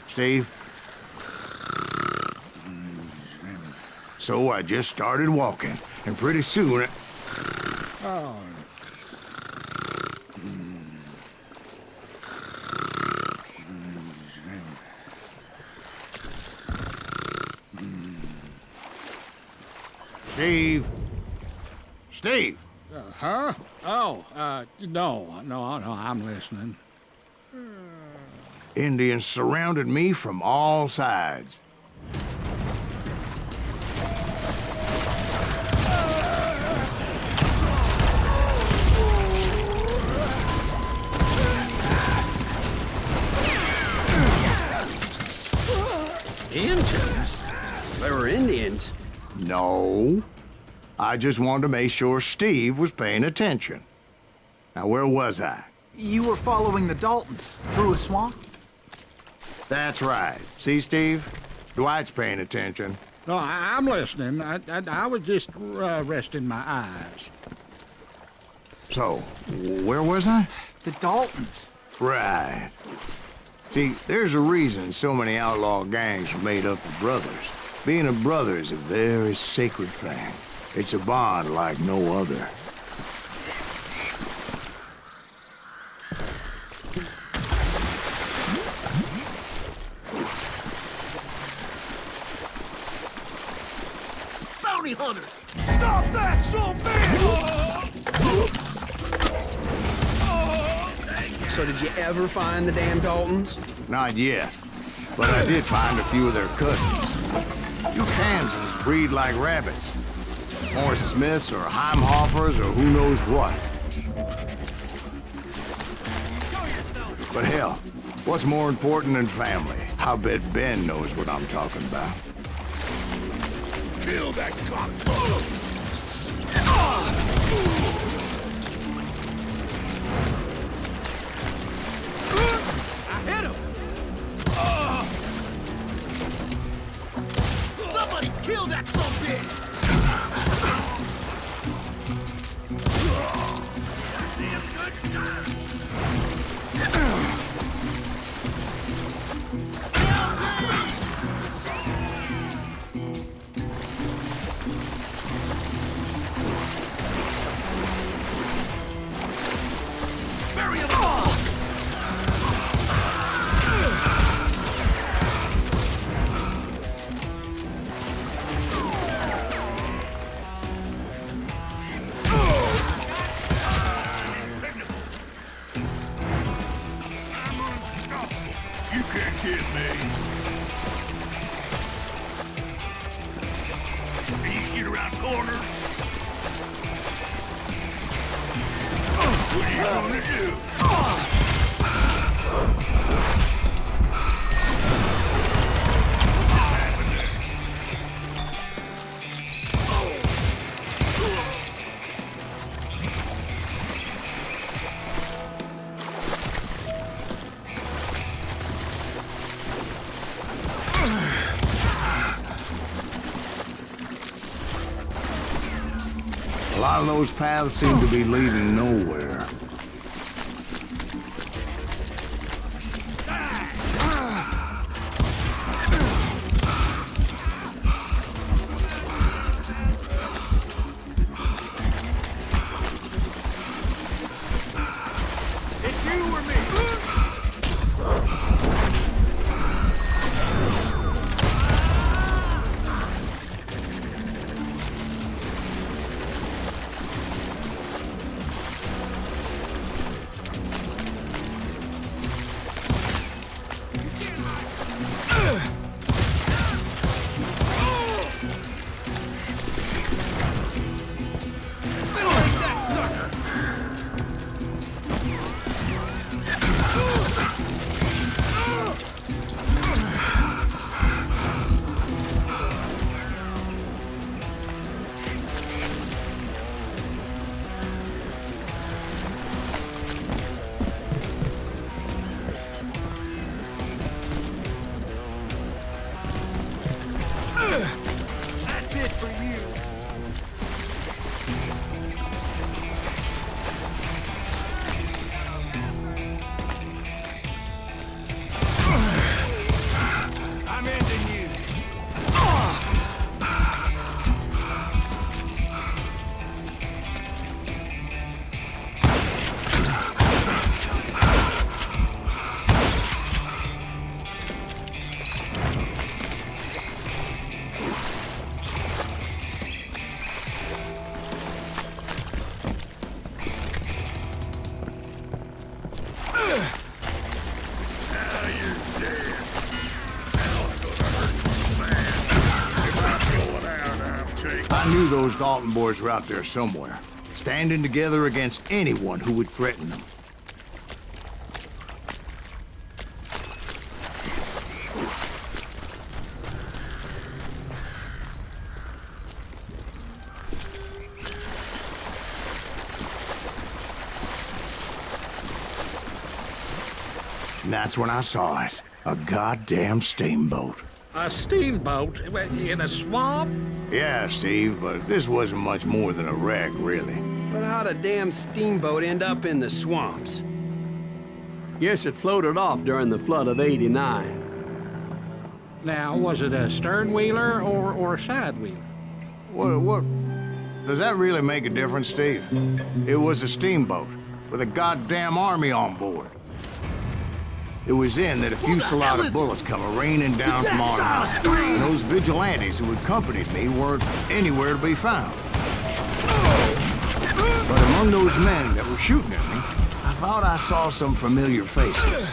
Steve? So I just started walking, and pretty soon Steve? Steve? Huh? Oh, no, I'm listening. Indians surrounded me from all sides. Indians? They were Indians? No. I just wanted to make sure Steve was paying attention. Now, where was I? You were following the Daltons through a swamp? That's right. See, Steve? Dwight's paying attention. No, I'm listening. I was just resting my eyes. So, where was I? The Daltons. Right. See, there's a reason so many outlaw gangs are made up of brothers. Being a brother is a very sacred thing. It's a bond like no other. Bounty hunters! Stop that, son So did you ever find the damn Daltons? Not yet. But I did find a few of their cousins. You Kansans breed like rabbits. Or Smiths or Heimhoffers or who knows what. But hell, what's more important than family? I bet Ben knows what I'm talking about. Kill that cock! I hit him! Somebody kill that sumbitch! Damn good shot! A lot of those paths seem to be leading nowhere. It's you or me! That's it for you. I'm ending you. I knew those Dalton boys were out there somewhere, standing together against anyone who would threaten them. And that's when I saw it. A goddamn steamboat. A steamboat in a swamp? Yeah, Steve, but this wasn't much more than a wreck, really. But how'd a damn steamboat end up in the swamps? Yes, it floated off during the flood of '89. Now, was it a stern-wheeler or a side-wheeler? What? Does that really make a difference, Steve? It was a steamboat with a goddamn army on board. It was then that a fusillade of bullets come raining down from on high. And those vigilantes who accompanied me weren't anywhere to be found. But among those men that were shooting at me, I thought I saw some familiar faces.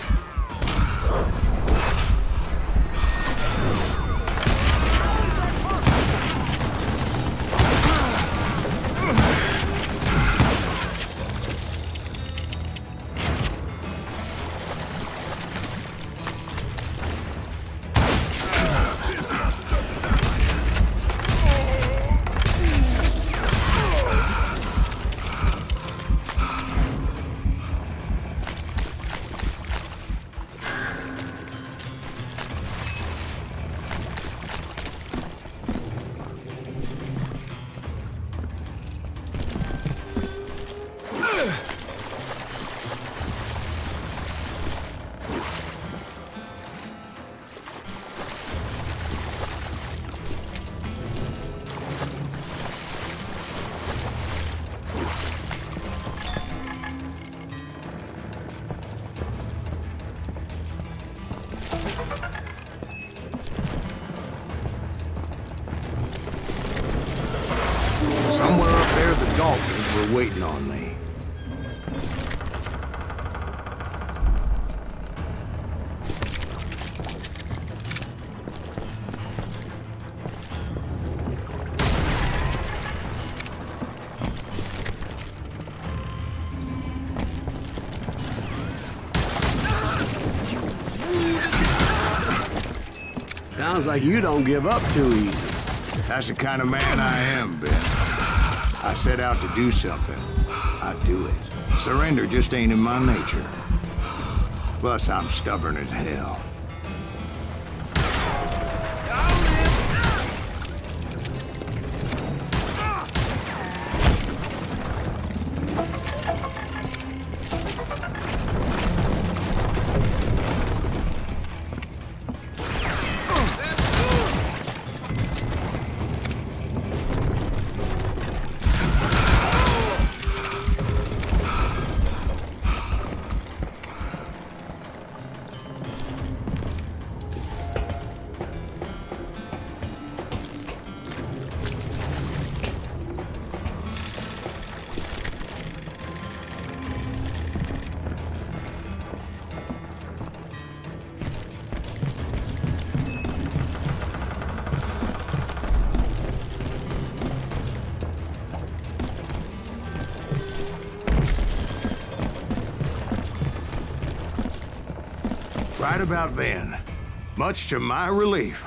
Somewhere up there, the Daltons were waiting on me. Sounds like you don't give up too easy. That's the kind of man I am, Ben. I set out to do something. I do it. Surrender just ain't in my nature. Plus, I'm stubborn as hell. Right about then, much to my relief,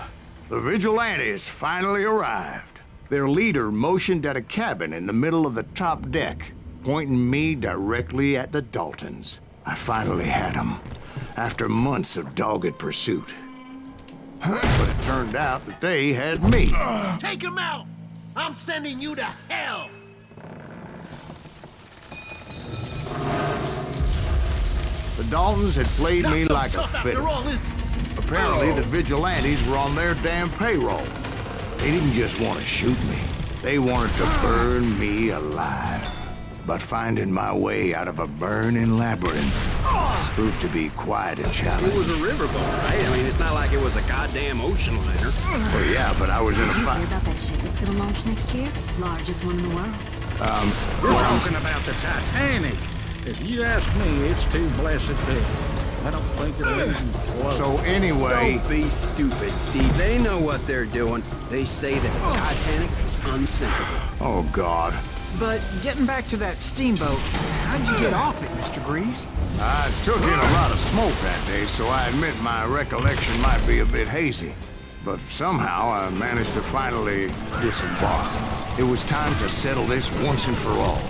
the vigilantes finally arrived. Their leader motioned at a cabin in the middle of the top deck, pointing me directly at the Daltons. I finally had them, after months of dogged pursuit. But it turned out that they had me. Take him out! I'm sending you to hell! The Daltons had played me Not so like a tough after fiddle. all this. Apparently, the vigilantes were on their damn payroll. They didn't just want to shoot me. They wanted to burn me alive. But finding my way out of a burning labyrinth proved to be quite a challenge. It was a riverboat, right? I mean, it's not like it was a goddamn ocean liner. Well, yeah, but I was in a Did you hear fight. about that ship that's gonna launch next year? Largest one in the world. We're talking about the Titanic. If you ask me, it's too blessed big. I don't think it'll even float. So anyway... Don't be stupid, Steve. They know what they're doing. They say that the Titanic is unsinkable. Oh, God. But getting back to that steamboat, how'd you get off it, Mr. Greaves? I took in a lot of smoke that day, so I admit my recollection might be a bit hazy. But somehow I managed to finally disembark. It was time to settle this once and for all.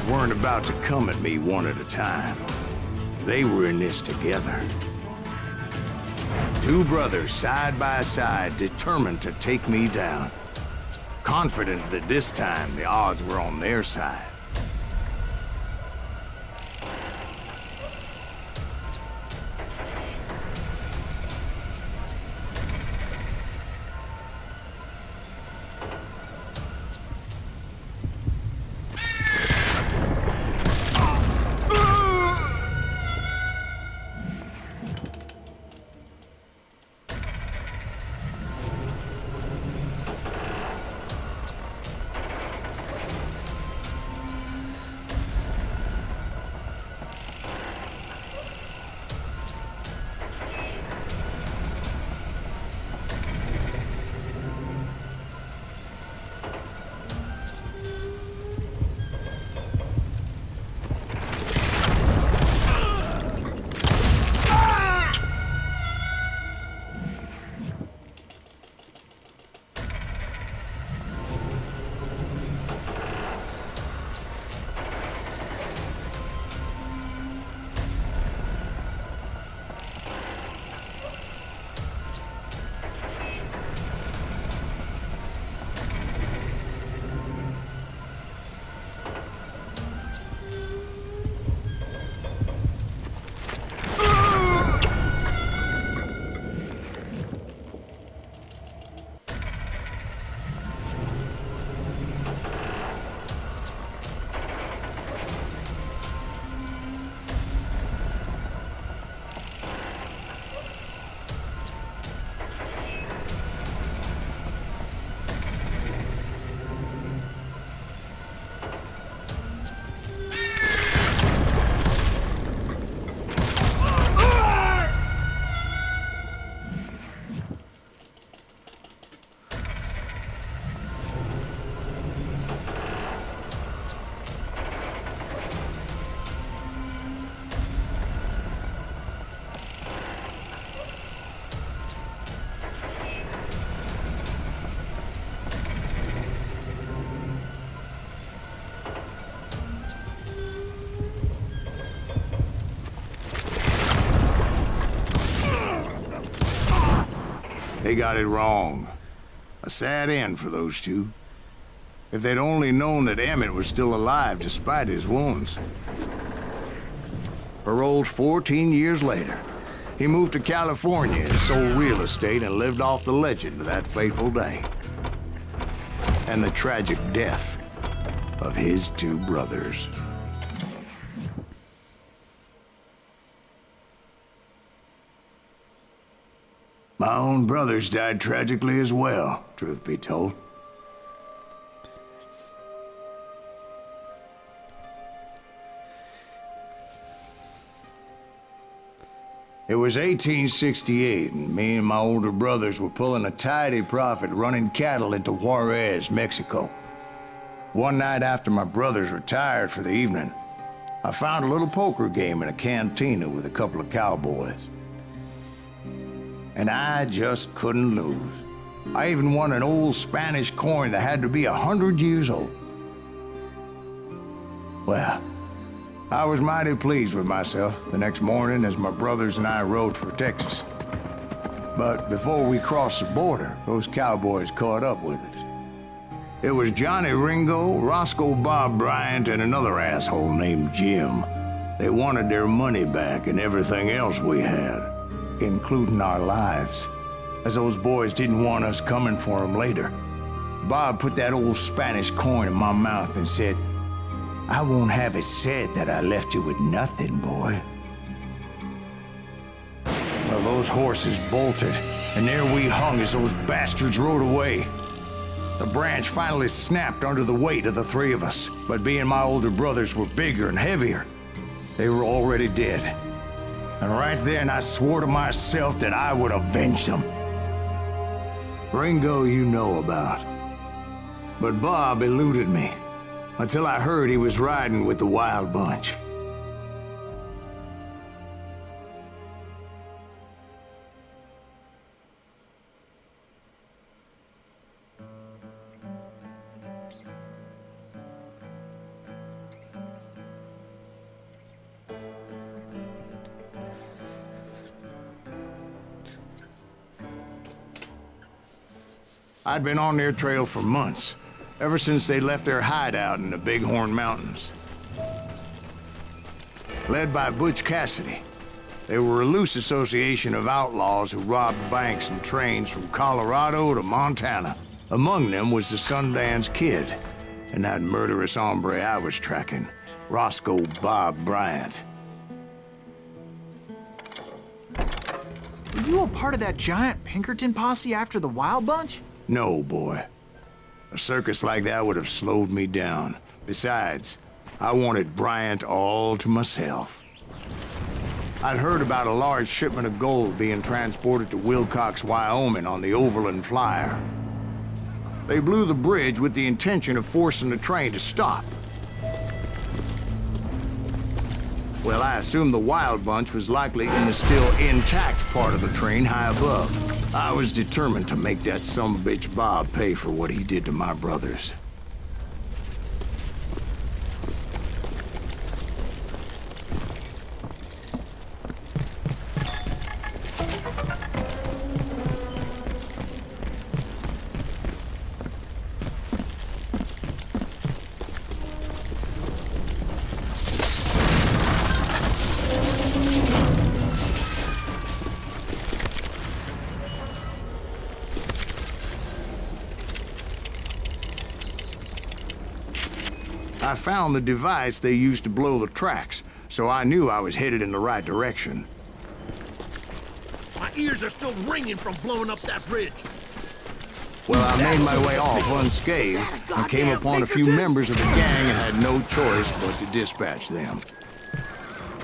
Weren't about to come at me one at a time. They were in this together. Two brothers side by side, determined to take me down. Confident that this time the odds were on their side. They got it wrong. A sad end for those two. If they'd only known that Emmett was still alive despite his wounds. Paroled 14 years later, he moved to California and sold real estate and lived off the legend of that fateful day. And the tragic death of his two brothers. My own brothers died tragically as well, truth be told. It was 1868, and me and my older brothers were pulling a tidy profit running cattle into Juarez, Mexico. One night after my brothers retired for the evening, I found a little poker game in a cantina with a couple of cowboys. And I just couldn't lose. I even won an old Spanish coin that had to be 100 years old. Well, I was mighty pleased with myself the next morning as my brothers and I rode for Texas. But before we crossed the border, those cowboys caught up with us. It was Johnny Ringo, Roscoe Bob Bryant, and another asshole named Jim. They wanted their money back and everything else we had, including our lives, as those boys didn't want us coming for them later. Bob put that old Spanish coin in my mouth and said, "I won't have it said that I left you with nothing, boy." Well, those horses bolted, and there we hung as those bastards rode away. The branch finally snapped under the weight of the three of us, but being my older brothers were bigger and heavier, they were already dead. And right then I swore to myself that I would avenge them. Ringo you know about. But Bob eluded me, until I heard he was riding with the Wild Bunch. I'd been on their trail for months, ever since they left their hideout in the Bighorn Mountains. Led by Butch Cassidy, they were a loose association of outlaws who robbed banks and trains from Colorado to Montana. Among them was the Sundance Kid, and that murderous hombre I was tracking, Roscoe Bob Bryant. Were you a part of that giant Pinkerton posse after the Wild Bunch? No, boy. A circus like that would have slowed me down. Besides, I wanted Bryant all to myself. I'd heard about a large shipment of gold being transported to Wilcox, Wyoming on the Overland Flyer. They blew the bridge with the intention of forcing the train to stop. Well, I assumed the Wild Bunch was likely in the still intact part of the train high above. I was determined to make that sumbitch Bob pay for what he did to my brothers. I found the device they used to blow the tracks, so I knew I was headed in the right direction. My ears are still ringing from blowing up that bridge. Well, I made my way off unscathed and came upon a few members of the gang and had no choice but to dispatch them.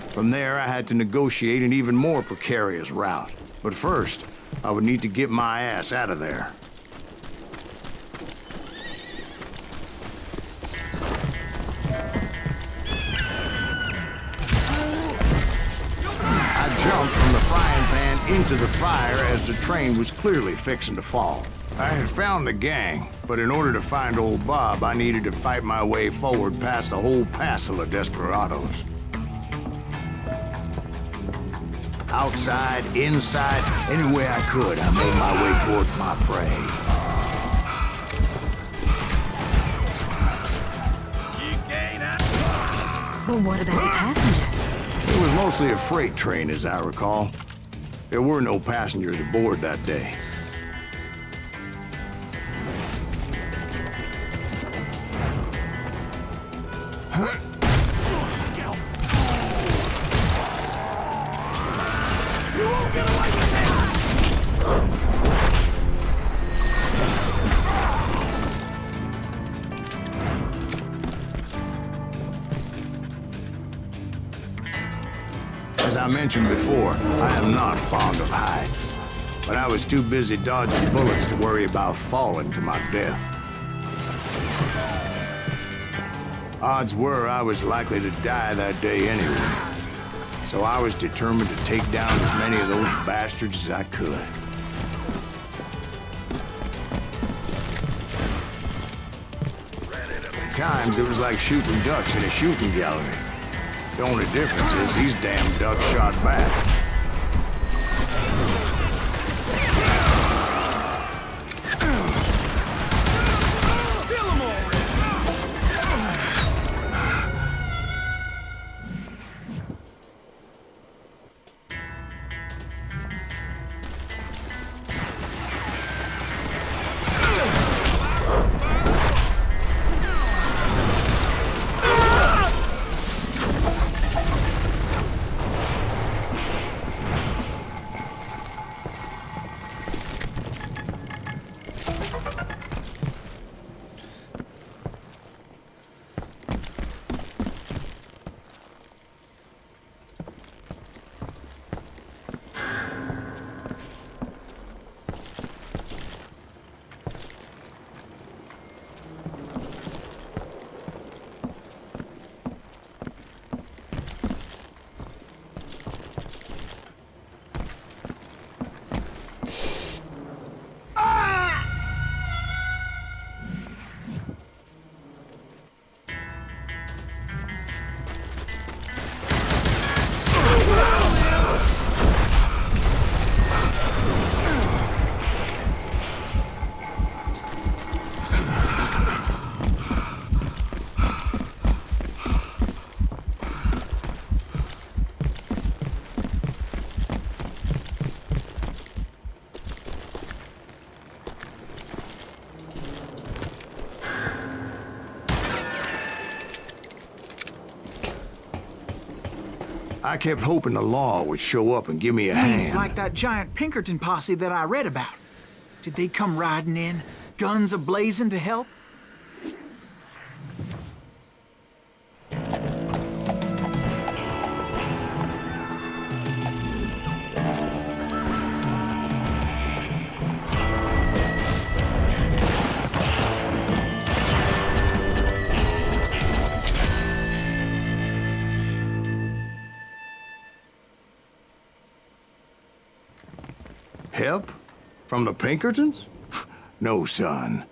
From there, I had to negotiate an even more precarious route. But first, I would need to get my ass out of there. Jumped from the frying pan into the fire as the train was clearly fixing to fall. I had found the gang, but in order to find old Bob, I needed to fight my way forward past a whole passel of desperados. Outside, inside, any way I could, I made my way towards my prey. But what about the passengers? It was mostly a freight train, as I recall. There were no passengers aboard that day. You won't get away with this! As I mentioned before, I am not fond of heights. But I was too busy dodging bullets to worry about falling to my death. Odds were I was likely to die that day anyway. So I was determined to take down as many of those bastards as I could. At times, it was like shooting ducks in a shooting gallery. The only difference is these damn ducks shot back. I kept hoping the law would show up and give me a hand. Like that giant Pinkerton posse that I read about. Did they come riding in, guns a-blazing to help? Help? From the Pinkertons? No, son.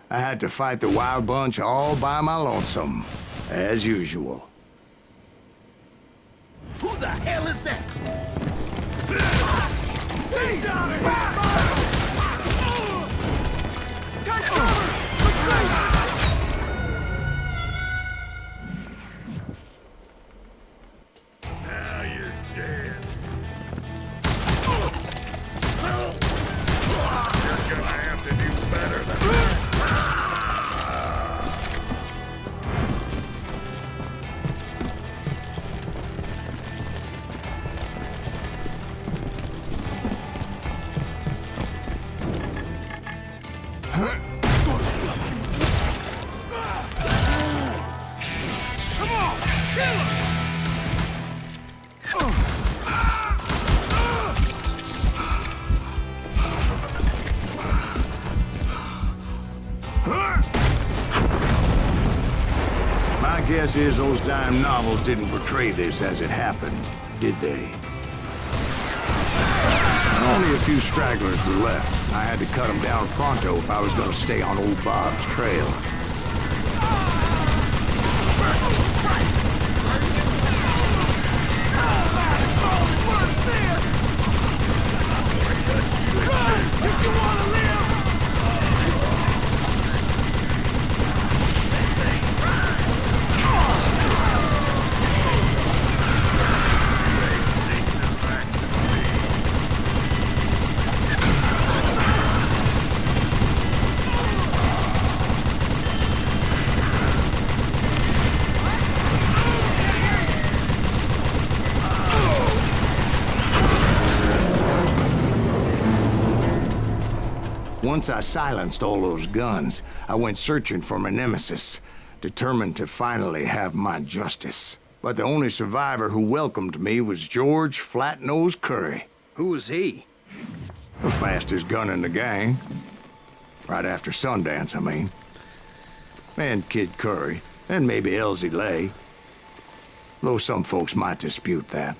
I had to fight the wild bunch all by my lonesome, as usual. Who the hell is that? He's out of here! Take cover! Retreat! Now you're dead. You're gonna have to do better than that. Come on! Kill him! My guess is those dime novels didn't portray this as it happened, did they? Only a few stragglers were left. I had to cut them down pronto if I was going to stay on old Bob's trail. If you want to live! Once I silenced all those guns, I went searching for my nemesis, determined to finally have my justice. But the only survivor who welcomed me was George Flat-Nose Curry. Who was he? The fastest gun in the gang. Right after Sundance, I mean. And Kid Curry, and maybe Elsie Lay. Though some folks might dispute that.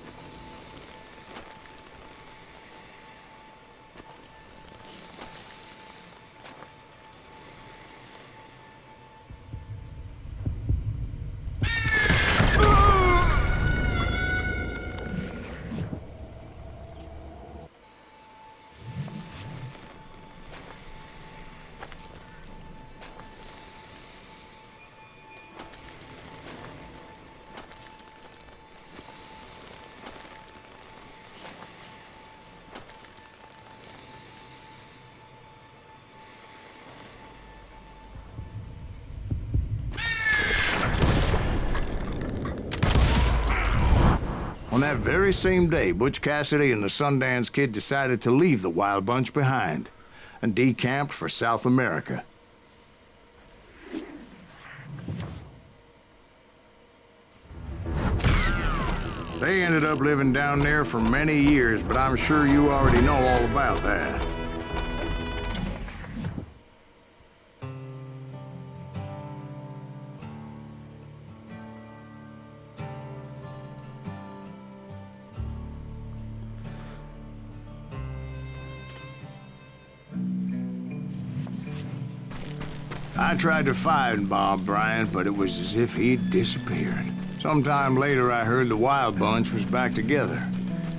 On that very same day, Butch Cassidy and the Sundance Kid decided to leave the Wild Bunch behind and decamped for South America. They ended up living down there for many years, but I'm sure you already know all about that. I tried to find Bob Bryant, but it was as if he'd disappeared. Sometime later, I heard the Wild Bunch was back together.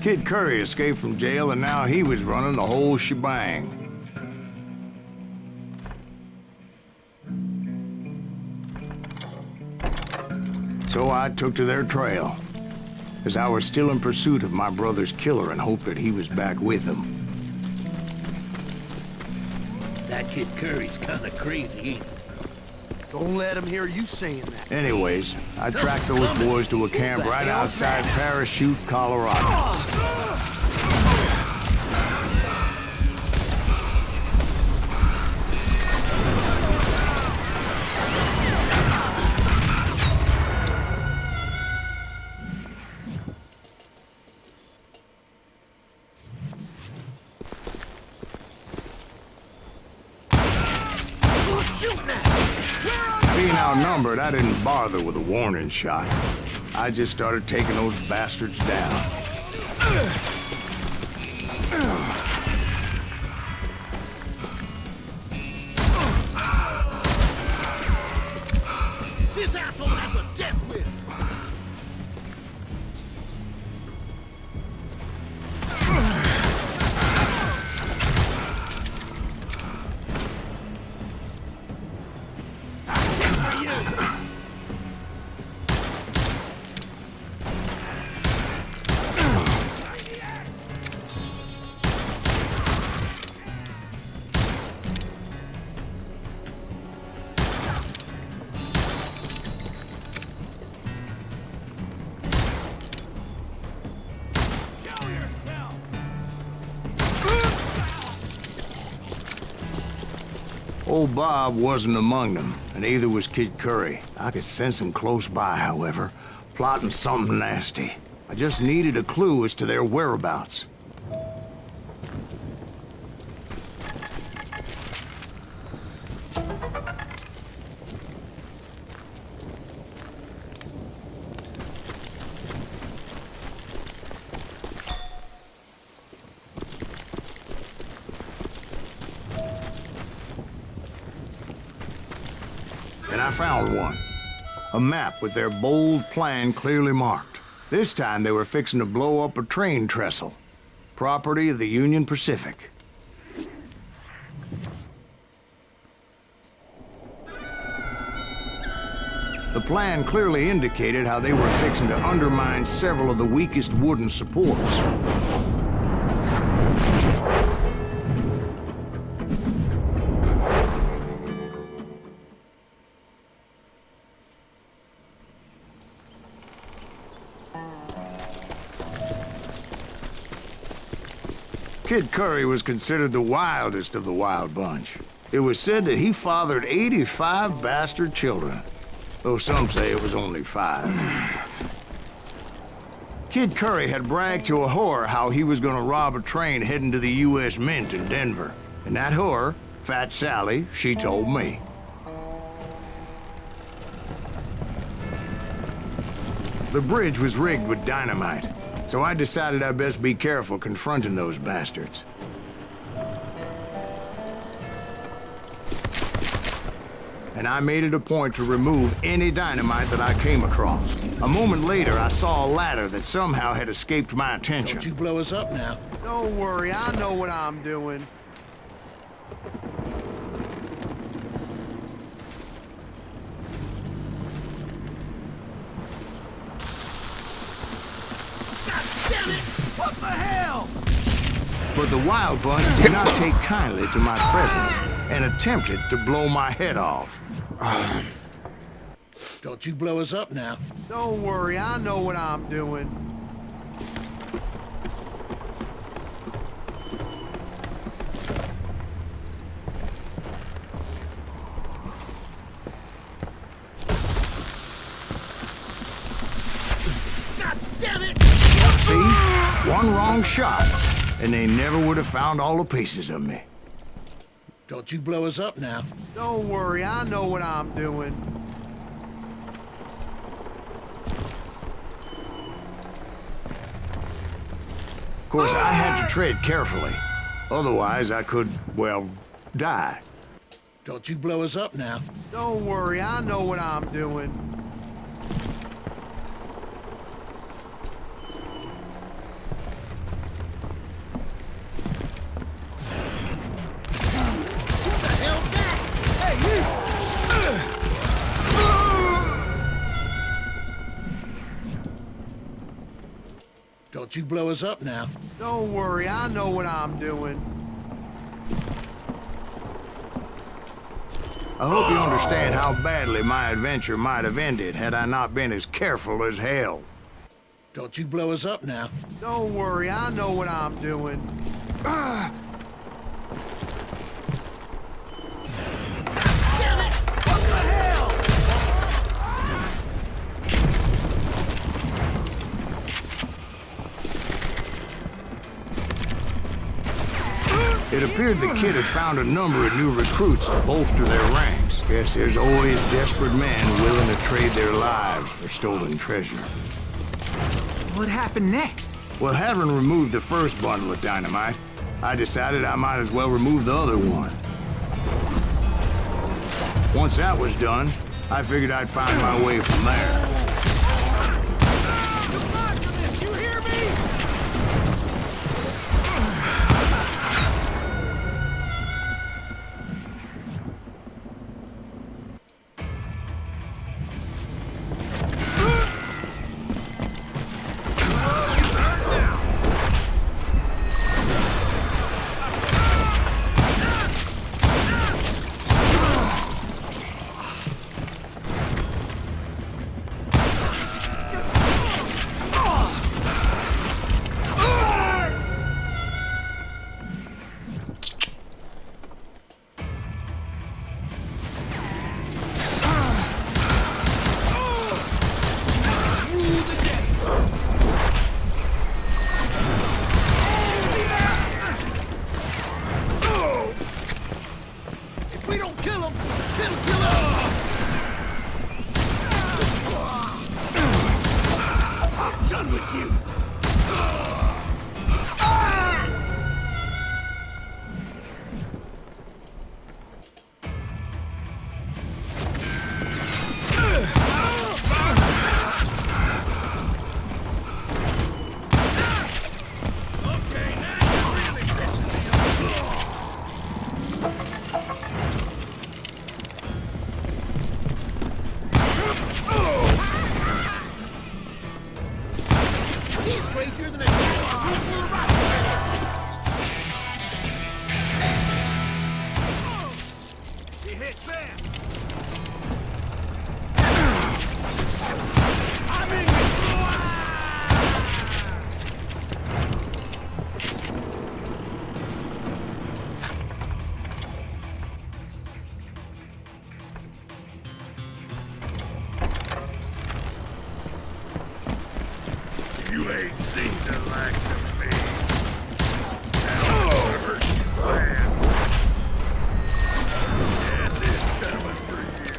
Kid Curry escaped from jail, and now he was running the whole shebang. So I took to their trail, as I was still in pursuit of my brother's killer and hoped that he was back with him. That Kid Curry's kinda crazy, ain't he? Don't let him hear you saying that. Anyways, I tracked those boys to a camp right outside Parachute, Colorado. Being outnumbered, I didn't bother with a warning shot. I just started taking those bastards down. This asshole has a death wish. Old Bob wasn't among them, and neither was Kid Curry. I could sense him close by, however, plotting something nasty. I just needed a clue as to their whereabouts. And I found one. A map with their bold plan clearly marked. This time they were fixing to blow up a train trestle. Property of the Union Pacific. The plan clearly indicated how they were fixing to undermine several of the weakest wooden supports. Kid Curry was considered the wildest of the Wild Bunch. It was said that he fathered 85 bastard children, though some say it was only 5. Kid Curry had bragged to a whore how he was gonna rob a train heading to the U.S. Mint in Denver. And that whore, Fat Sally, she told me. The bridge was rigged with dynamite, so I decided I'd best be careful confronting those bastards. And I made it a point to remove any dynamite that I came across. A moment later, I saw a ladder that somehow had escaped my attention. Don't you blow us up now. Don't worry, I know what I'm doing. Damn it! What the hell? But the Wild Bunch did not take kindly to my presence and attempted to blow my head off. Don't you blow us up now. Don't worry, I know what I'm doing. Damn it! See? One wrong shot, and they never would have found all the pieces of me. Don't you blow us up now. Don't worry, I know what I'm doing. Of course, I had to tread carefully. Otherwise, I could, well, die. Don't you blow us up now. Don't worry, I know what I'm doing. Don't you blow us up now. Don't worry, I know what I'm doing. I hope you understand how badly my adventure might have ended had I not been as careful as hell. Don't you blow us up now. Don't worry, I know what I'm doing. It appeared the kid had found a number of new recruits to bolster their ranks. Guess there's always desperate men willing to trade their lives for stolen treasure. What happened next? Well, having removed the first bundle of dynamite, I decided I might as well remove the other one. Once that was done, I figured I'd find my way from there. You ain't seen the likes of me. However you plan. And this coming for you.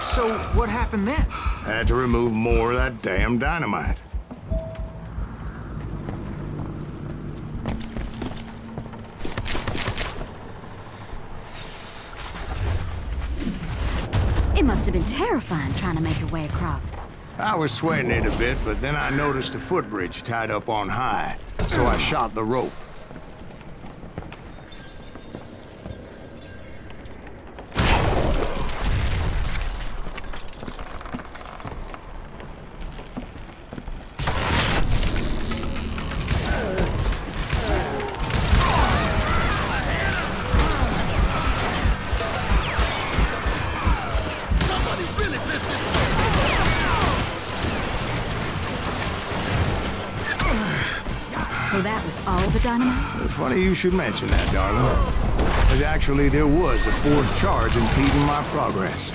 So, what happened then? Had to remove more of that damn dynamite. It must have been terrifying trying to make your way across. I was sweating it a bit, but then I noticed a footbridge tied up on high, so I shot the rope. So that was all the dynamite? Funny you should mention that, darling. But actually, there was a fourth charge impeding my progress.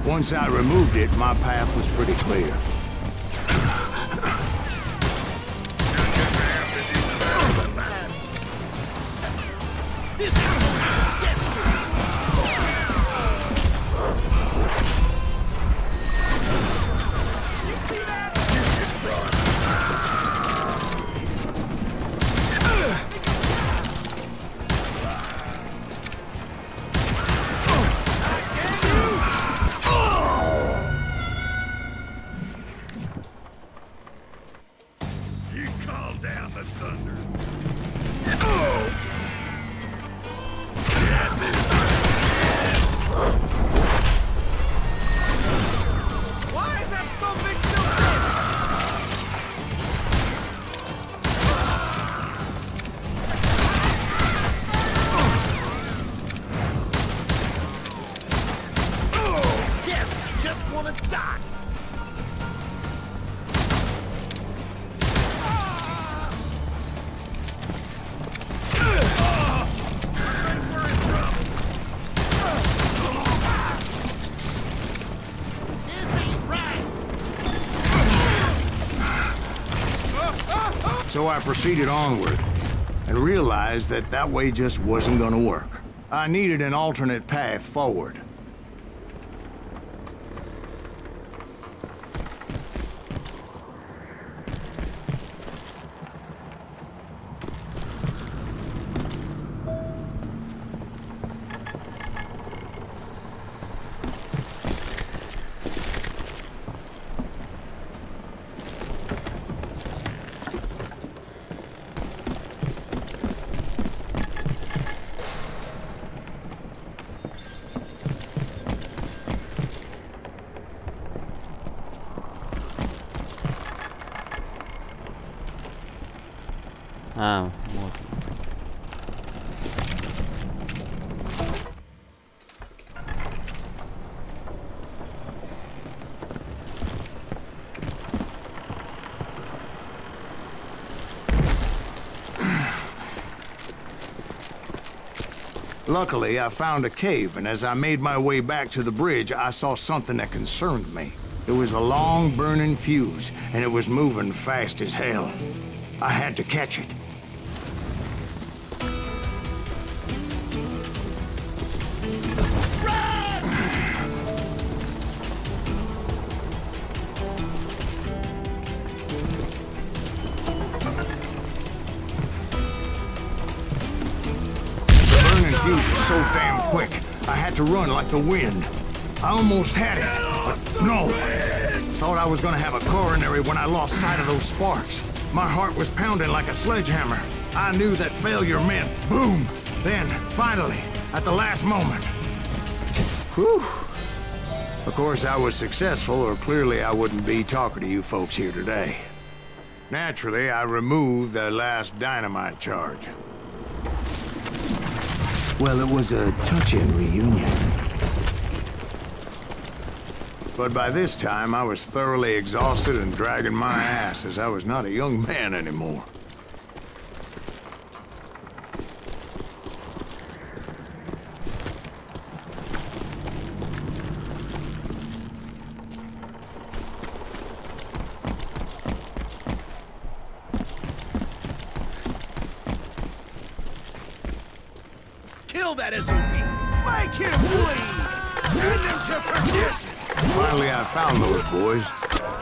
Once I removed it, my path was pretty clear. So I proceeded onward and realized that that way just wasn't gonna work. I needed an alternate path forward. А, вот. Luckily, I found a cave, and as I made my way back to the bridge, I saw something that concerned me. It was a long, burning fuse, and it was moving fast as hell. I had to catch it. So damn quick, I had to run like the wind. I almost had it, but no. Thought I was gonna have a coronary when I lost sight of those sparks. My heart was pounding like a sledgehammer. I knew that failure meant boom. Then, finally, at the last moment. Whew. Of course, I was successful, or clearly I wouldn't be talking to you folks here today. Naturally, I removed the last dynamite charge. Well, it was a touching reunion. But by this time, I was thoroughly exhausted and dragging my ass as I was not a young man anymore. That SOB. Make him bleed. Send him to perdition. Finally, I found those boys.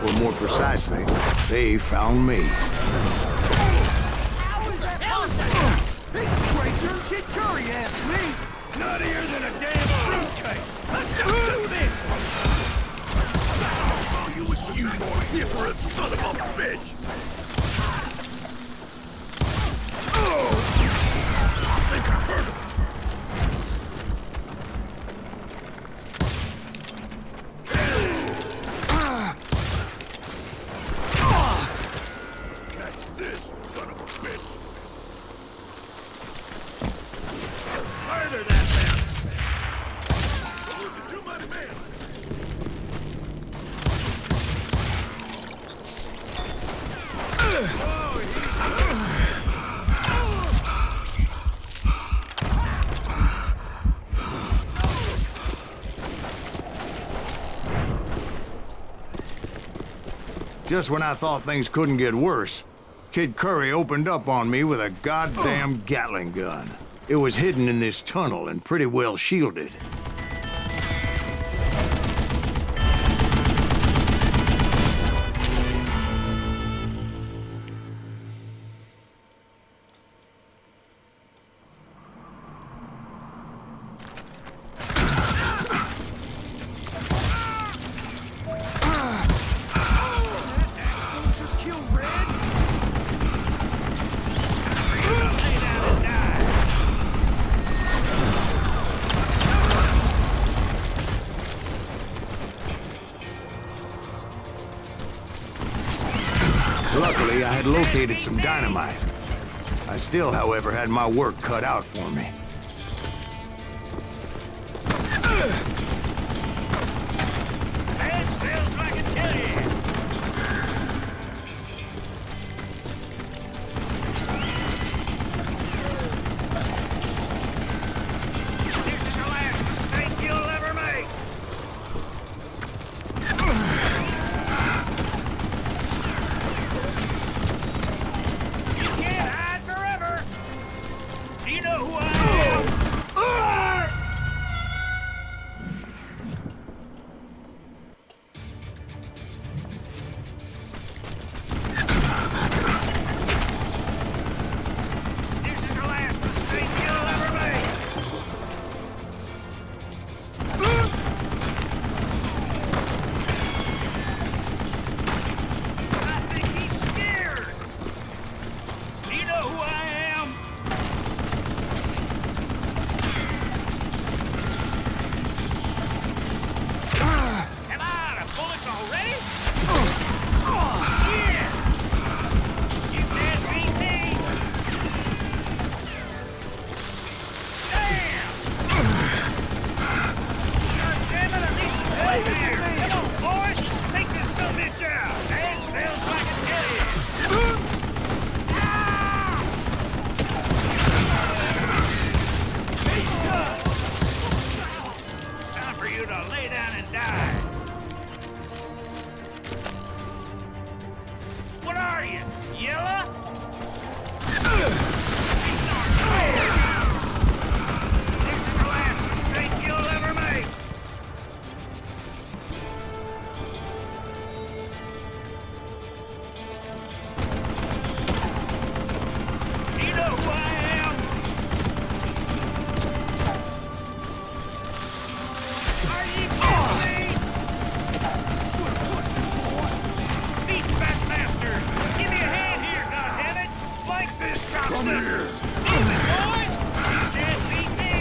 Or more precisely, they found me. How is that possible? Big Tracer, Kid Curry asked me. Nuttier than a damn fruitcake. Let's just do this. Oh, you with you more different son of a bitch. Oh! I think I heard him. Just when I thought things couldn't get worse, Kid Curry opened up on me with a goddamn Gatling gun. It was hidden in this tunnel and pretty well shielded. Luckily, I had located some dynamite. I still, however, had my work cut out for me. Stand still so I can kill you. This is the last mistake you'll ever make. You can't hide forever. Do you know who I am? This is the last mistake you'll ever make. I think he's scared. Do you know who I am? Am I out of bullets already? Shit! You can't beat me! Damn! God damn it, I need some help here! Come on, boys! Take this sumbitch out! Stand still so I can get it! Time for you to lay down and die! What are you? Yellow? He's not fair! This is the last mistake you'll ever make! Do you know who I am? Are you kidding me? These fat bastards! Give me a hand here, goddammit! Like this, cocksucker! Move it, boys! You can't beat me!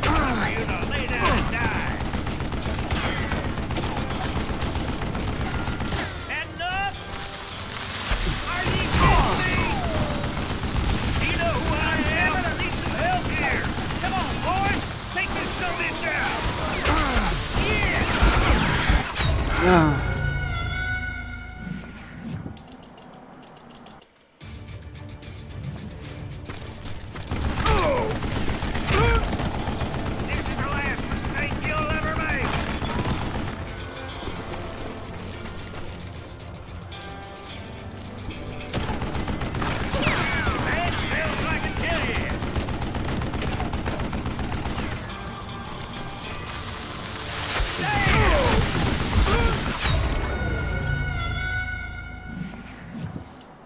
Time for you to lay down and die! Enough! Are you kidding me? Do you know who I am? I need some help here! Come on, boys! Take this sumbitch out! Yeah! This is the last mistake you'll ever make! Stand still so I can kill you!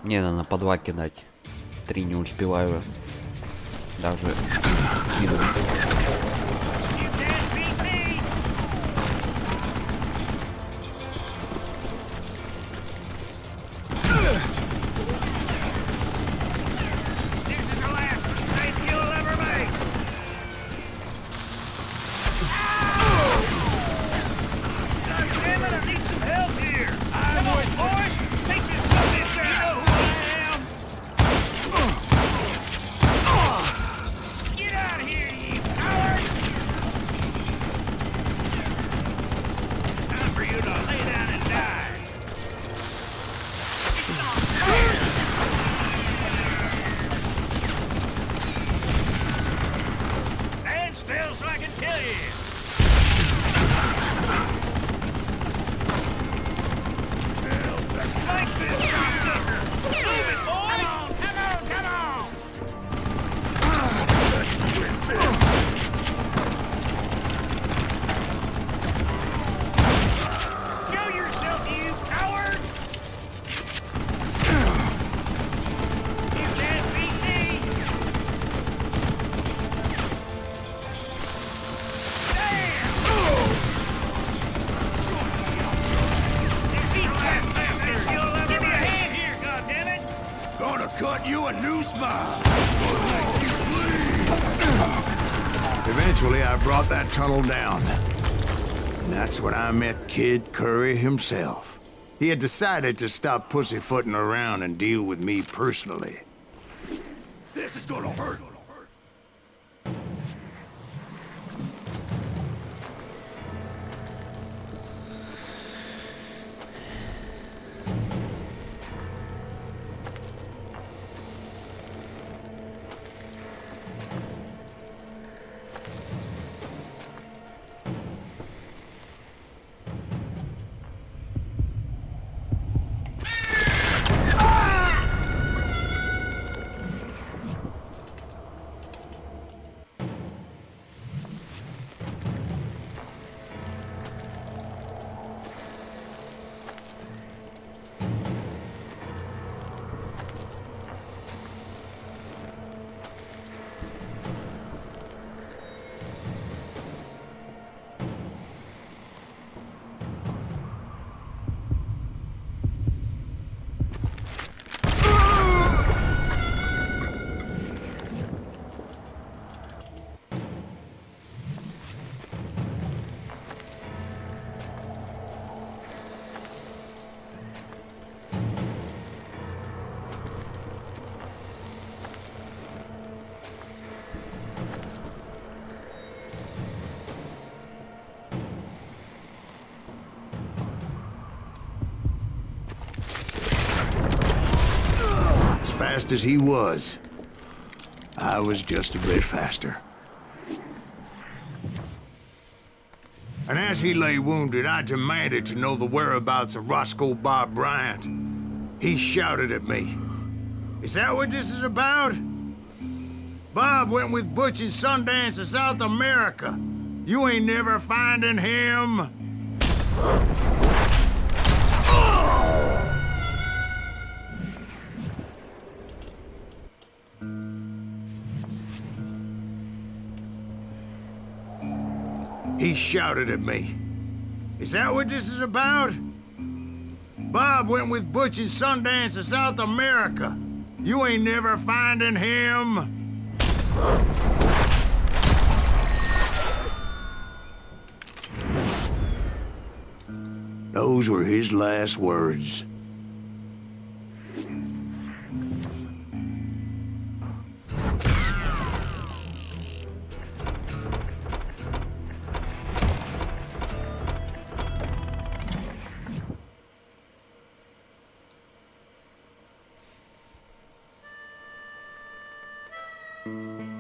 Не, надо по 2 кидать. 3 не успеваю. Даже кинуть. You can't beat me! This is the last mistake you'll ever make! God damn it, I need some help here! Come on, boys! Take this sumbitch out! You know who I am? Get out of here, you coward! still so I can kill you. Like this, cocksucker! Move it, boys! Come on! Show yourself, you coward! You can't beat me! Damn! Give me a hand here, goddammit! Gonna cut you a new smile. Eventually, I brought that tunnel down. And that's when I met Kid Curry himself. He had decided to stop pussyfooting around and deal with me personally. This is gonna hurt. Fast as he was, I was just a bit faster. And as he lay wounded, I demanded to know the whereabouts of Roscoe Bob Bryant. He shouted at me. Is that what this is about? Bob went with Butch and Sundance to South America. You ain't never finding him. He shouted at me. Is that what this is about? Bob went with Butch and Sundance to South America. You ain't never finding him. Those were his last words.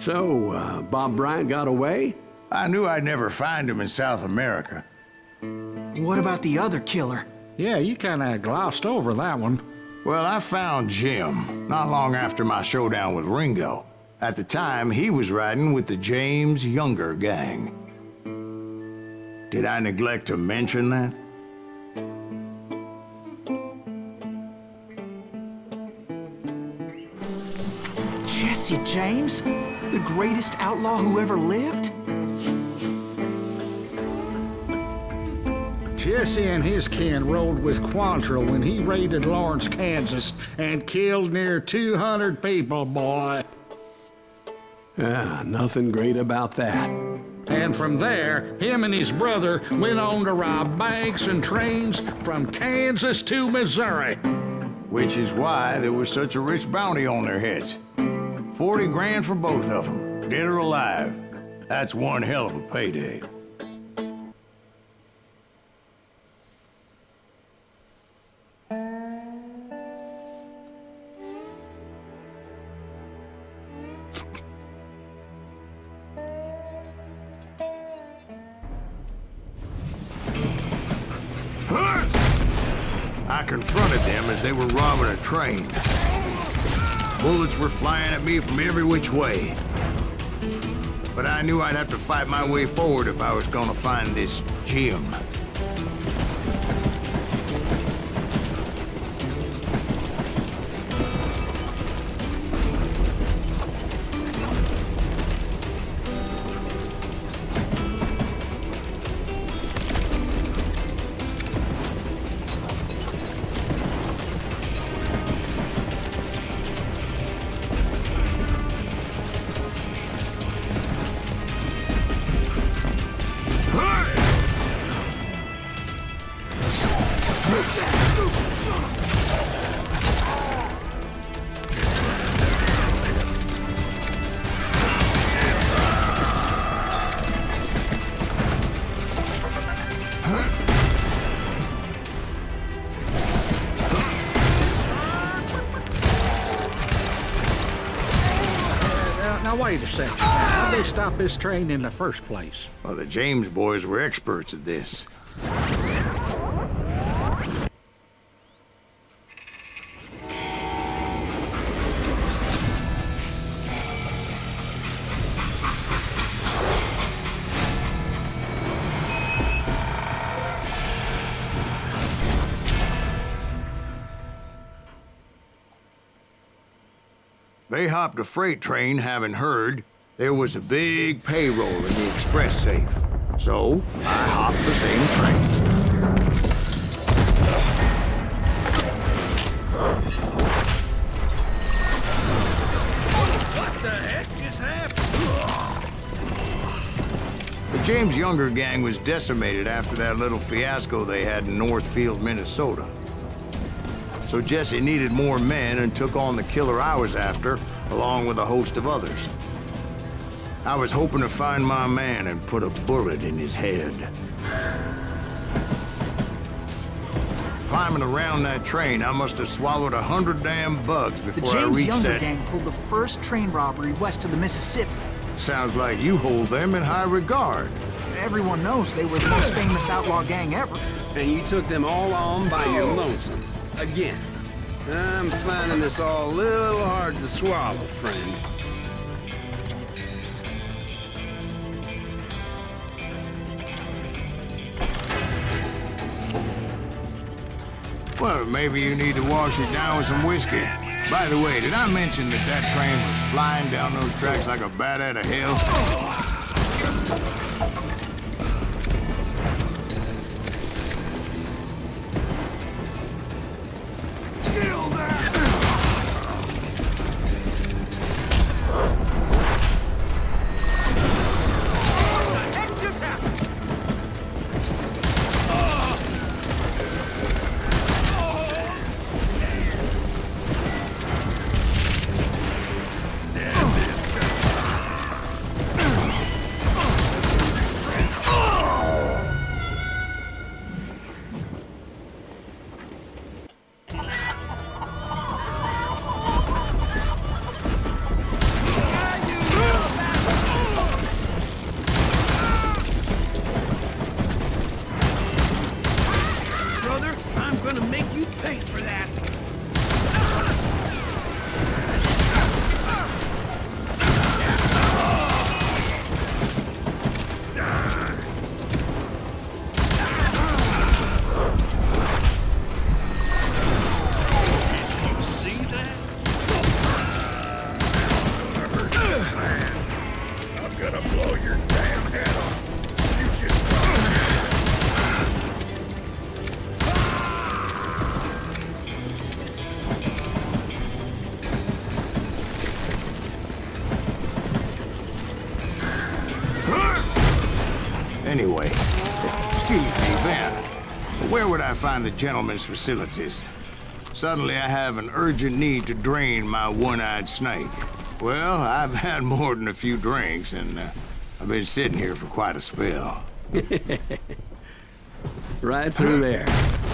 So, Bob Bryant got away? I knew I'd never find him in South America. What about the other killer? Yeah, you kinda glossed over that one. Well, I found Jim not long after my showdown with Ringo. At the time, he was riding with the James Younger gang. Did I neglect to mention that? Jesse James? The greatest outlaw who ever lived? Jesse and his kin rode with Quantrill when he raided Lawrence, Kansas, and killed near 200 people, boy. Nothing great about that. And from there, him and his brother went on to rob banks and trains from Kansas to Missouri. Which is why there was such a rich bounty on their heads. 40 grand for both of them, dead or alive. That's one hell of a payday. confronted them as they were robbing a train. Bullets were flying at me from every which way. But I knew I'd have to fight my way forward if I was gonna find this gem. Now, wait a second. How'd they stop this train in the first place? Well, the James boys were experts at this. They hopped a freight train, having heard there was a big payroll in the express safe. So, I hopped the same train. What the heck just happened? The James Younger gang was decimated after that little fiasco they had in Northfield, Minnesota. So Jesse needed more men and took on the killer I was after, along with a host of others. I was hoping to find my man and put a bullet in his head. Climbing around that train, I must have swallowed 100 damn bugs The before I James reached Younger that... gang pulled the first train robbery west of the Mississippi. Sounds like you hold them in high regard. Everyone knows they were the most famous outlaw gang ever. And you took them all on by your lonesome. Again. I'm finding this all a little hard to swallow, friend. Well, maybe you need to wash it down with some whiskey. By the way, did I mention that that train was flying down those tracks like a bat out of hell? Anyway, excuse me, Ben. Where would I find the gentleman's facilities? Suddenly I have an urgent need to drain my one-eyed snake. Well, I've had more than a few drinks, and I've been sitting here for quite a spell. Right through there.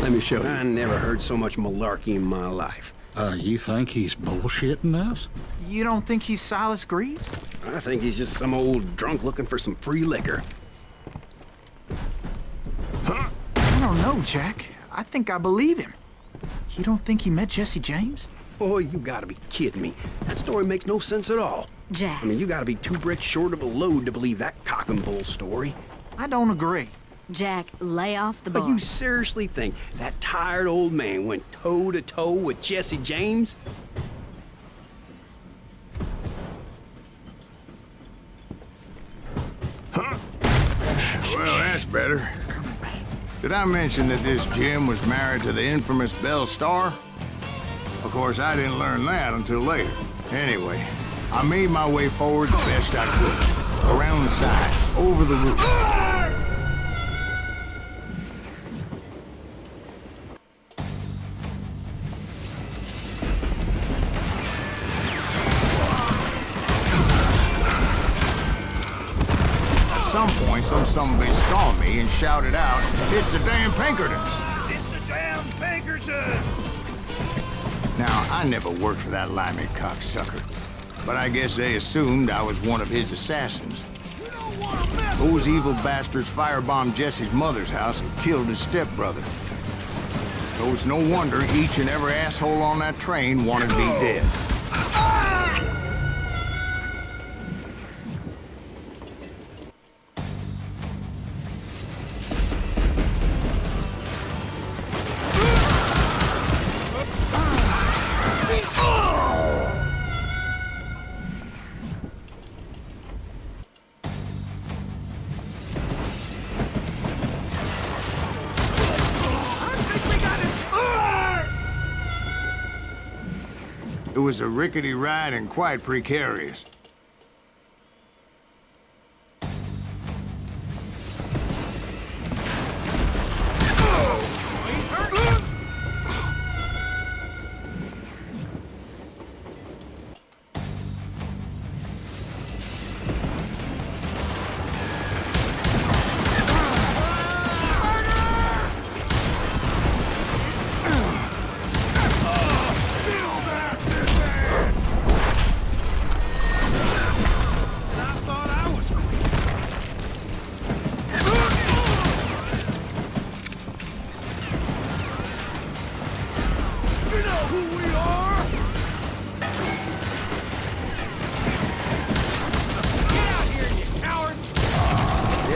Let me show you. I never heard so much malarkey in my life. You think he's bullshitting us? You don't think he's Silas Greaves? I think he's just some old drunk looking for some free liquor. I don't know, Jack. I think I believe him. You don't think he met Jesse James? Boy, you gotta be kidding me. That story makes no sense at all. Jack. I mean, you gotta be 2 bricks short of a load to believe that cock and bull story. I don't agree. Jack, lay off the But bar. you seriously think that tired old man went toe-to-toe with Jesse James? Well, that's better. Did I mention that this Jim was married to the infamous Belle Starr? Of course, I didn't learn that until later. Anyway, I made my way forward the best I could. Around the sides, over the roof. At some point, some sumbitch saw me and shouted out, "It's the damn Pinkertons!" It's a damn Pinkerton! Now, I never worked for that limey cocksucker, but I guess they assumed I was one of his assassins. Those evil bastards firebombed Jesse's mother's house and killed his stepbrother. So it's no wonder each and every asshole on that train wanted me dead. It was a rickety ride and quite precarious.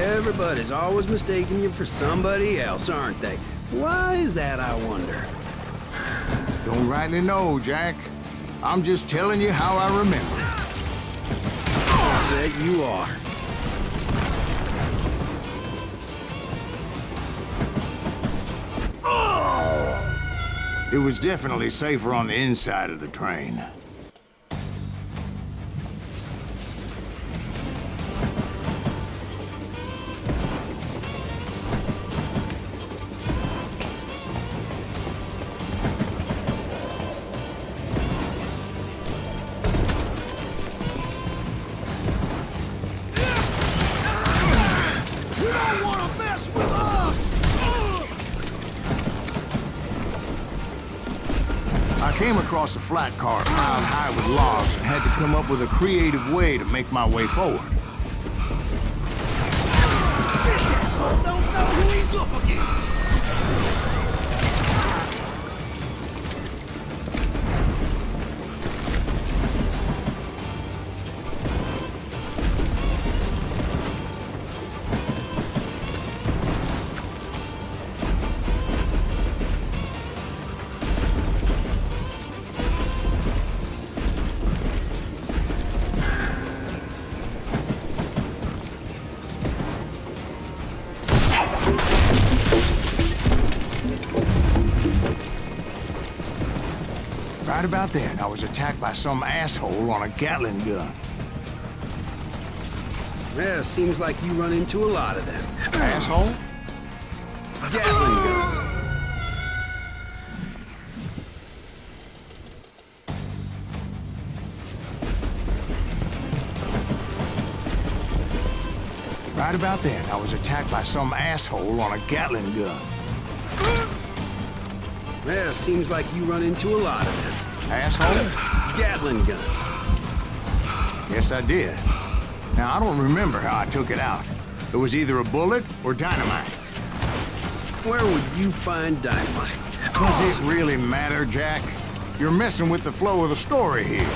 Everybody's always mistaking you for somebody else, aren't they? Why is that, I wonder? Don't rightly know, Jack. I'm just telling you how I remember it. I bet you are. It was definitely safer on the inside of the train. I came across a flat car piled high with logs and had to come up with a creative way to make my way forward. This asshole don't know who he's up against. Right about then, I was attacked by some asshole on a Gatling gun. Yeah, seems like you run into a lot of them. Asshole? Gatling guns. Right about then, I was attacked by some asshole on a Gatling gun. Yeah, seems like you run into a lot of them. Asshole? Gatling guns. Yes, I did. Now, I don't remember how I took it out. It was either a bullet or dynamite. Where would you find dynamite? Does it really matter, Jack? You're messing with the flow of the story here.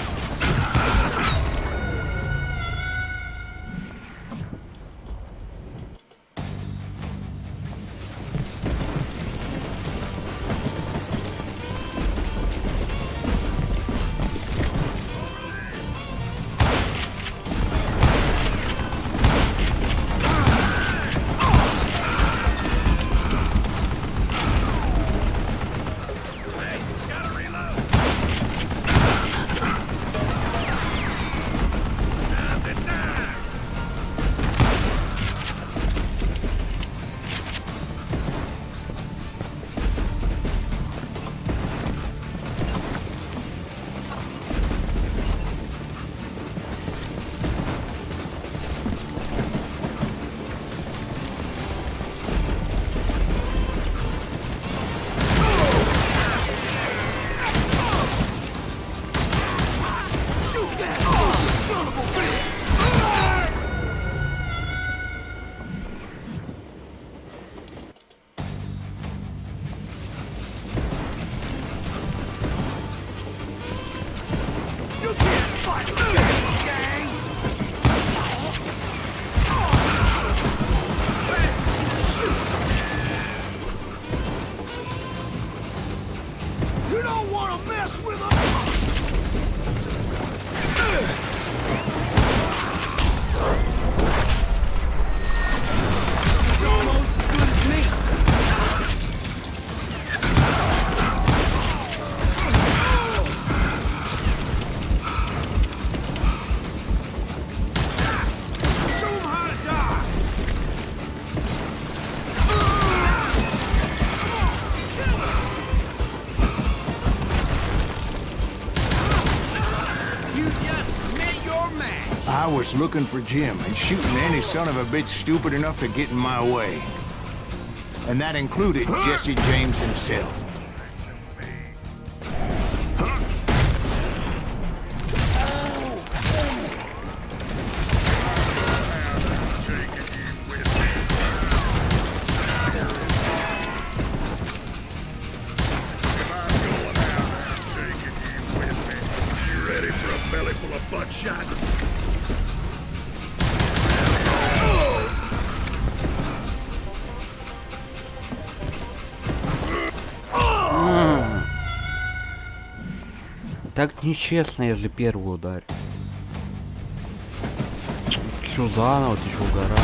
I was looking for Jim and shooting any son of a bitch stupid enough to get in my way. And that included Jesse James himself. Так нечестно, я же первый ударил. Чё заново, ты чё угораешь?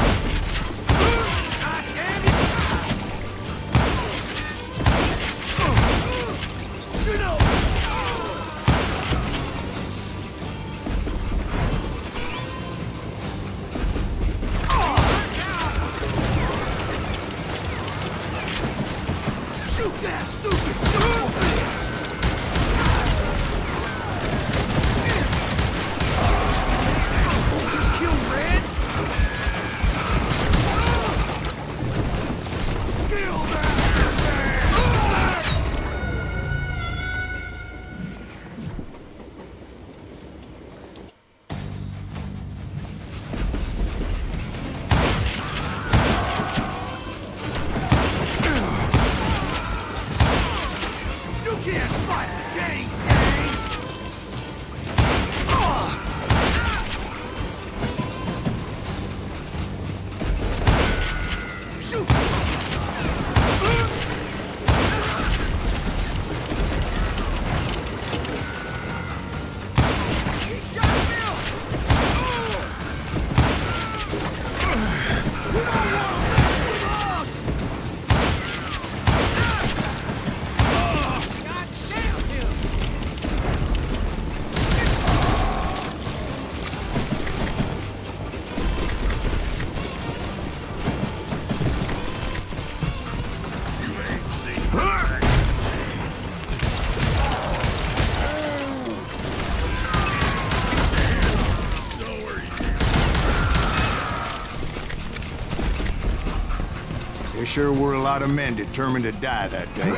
There sure were a lot of men determined to die that day.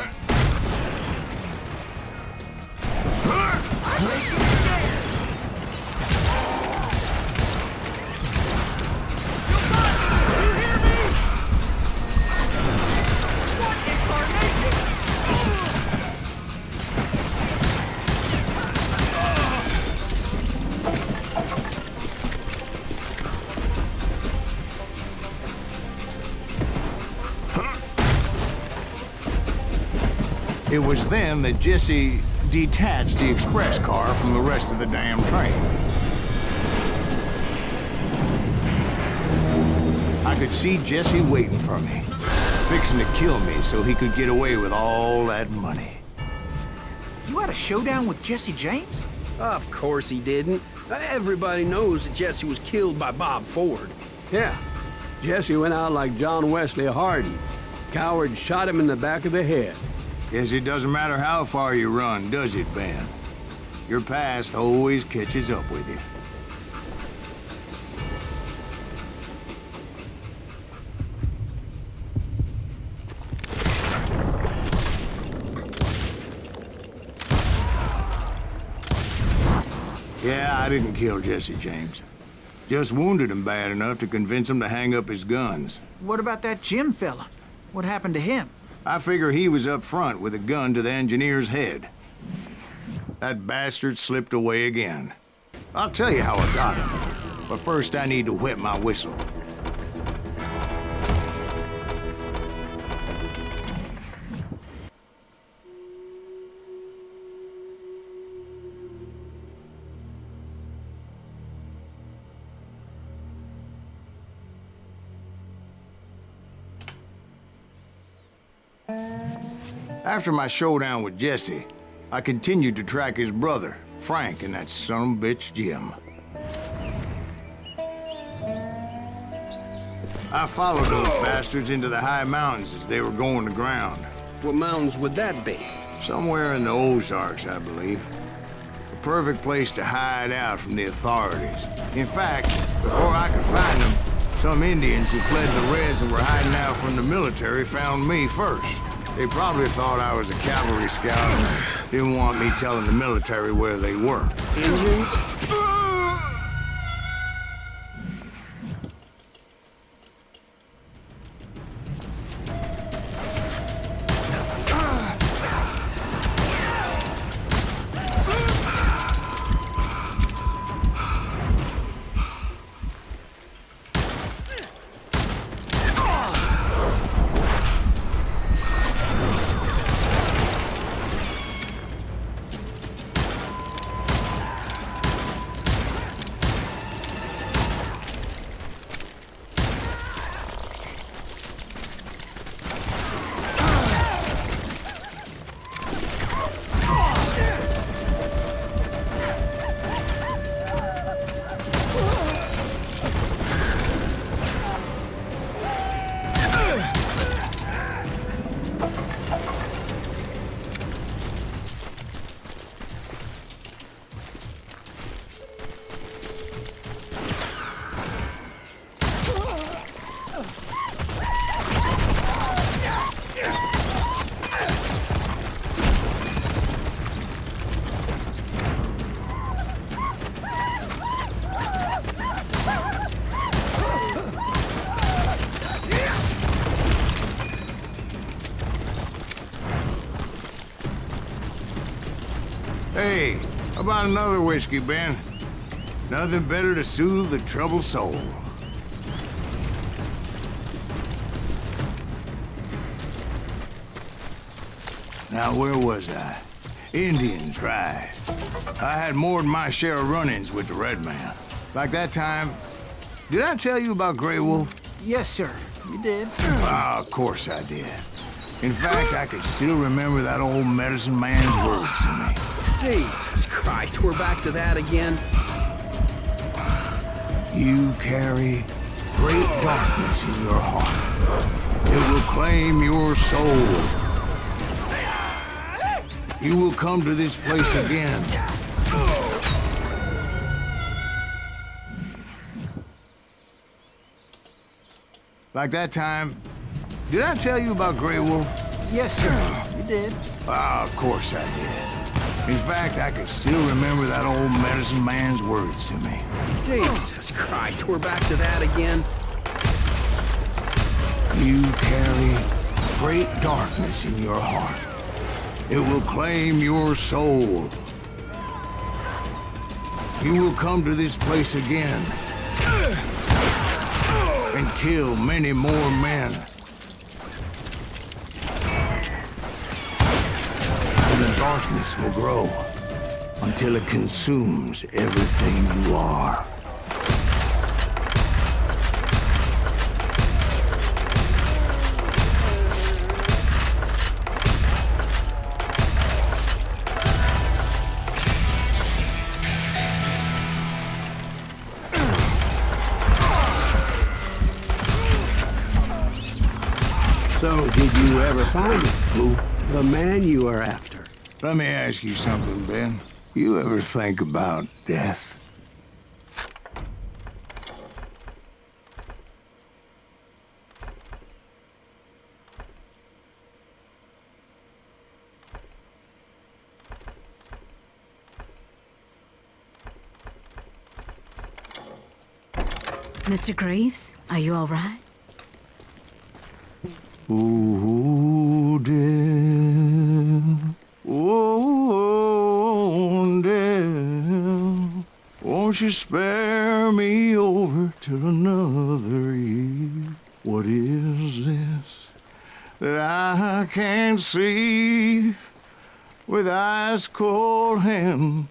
It was then that Jesse detached the express car from the rest of the damn train. I could see Jesse waiting for me, fixing to kill me so he could get away with all that money. You had a showdown with Jesse James? Of course he didn't. Everybody knows that Jesse was killed by Bob Ford. Yeah, Jesse went out like John Wesley Hardin. Coward shot him in the back of the head. Guess it doesn't matter how far you run, does it, Ben? Your past always catches up with you. Yeah, I didn't kill Jesse James. Just wounded him bad enough to convince him to hang up his guns. What about that Jim fella? What happened to him? I figure he was up front with a gun to the engineer's head. That bastard slipped away again. I'll tell you how I got him. But first I need to wet my whistle. After my showdown with Jesse, I continued to track his brother, Frank, and that son of a bitch, Jim. I followed those bastards into the high mountains as they were going to ground. What mountains would that be? Somewhere in the Ozarks, I believe. The perfect place to hide out from the authorities. In fact, before I could find them, some Indians who fled the Reds and were hiding out from the military found me first. They probably thought I was a cavalry scout and didn't want me telling the military where they were. Indians? Hey, how about another whiskey, Ben? Nothing better to soothe the troubled soul. Now, where was I? Indians, right. I had more than my share of run-ins with the Red Man. Like that time... Did I tell you about Grey Wolf? Yes, sir. You did. Ah, of course I did. In fact, I could still remember that old medicine man's words to me. Jesus Christ, we're back to that again. You carry great darkness in your heart. It will claim your soul. You will come to this place again. Like that time... Did I tell you about Grey Wolf? Yes, sir. You did. Ah, of course I did. In fact, I could still remember that old medicine man's words to me. Jesus Christ, we're back to that again. You carry great darkness in your heart. It will claim your soul. You will come to this place again and kill many more men. darkness will grow until it consumes everything you are. So, did you ever find him? Who? The man you are after. Let me ask you something, Ben. You ever think about death? Mr. Graves, are you all right? Ooh, death. Oh, death. Won't you spare me over till another year? What is this that I can't see with ice cold hands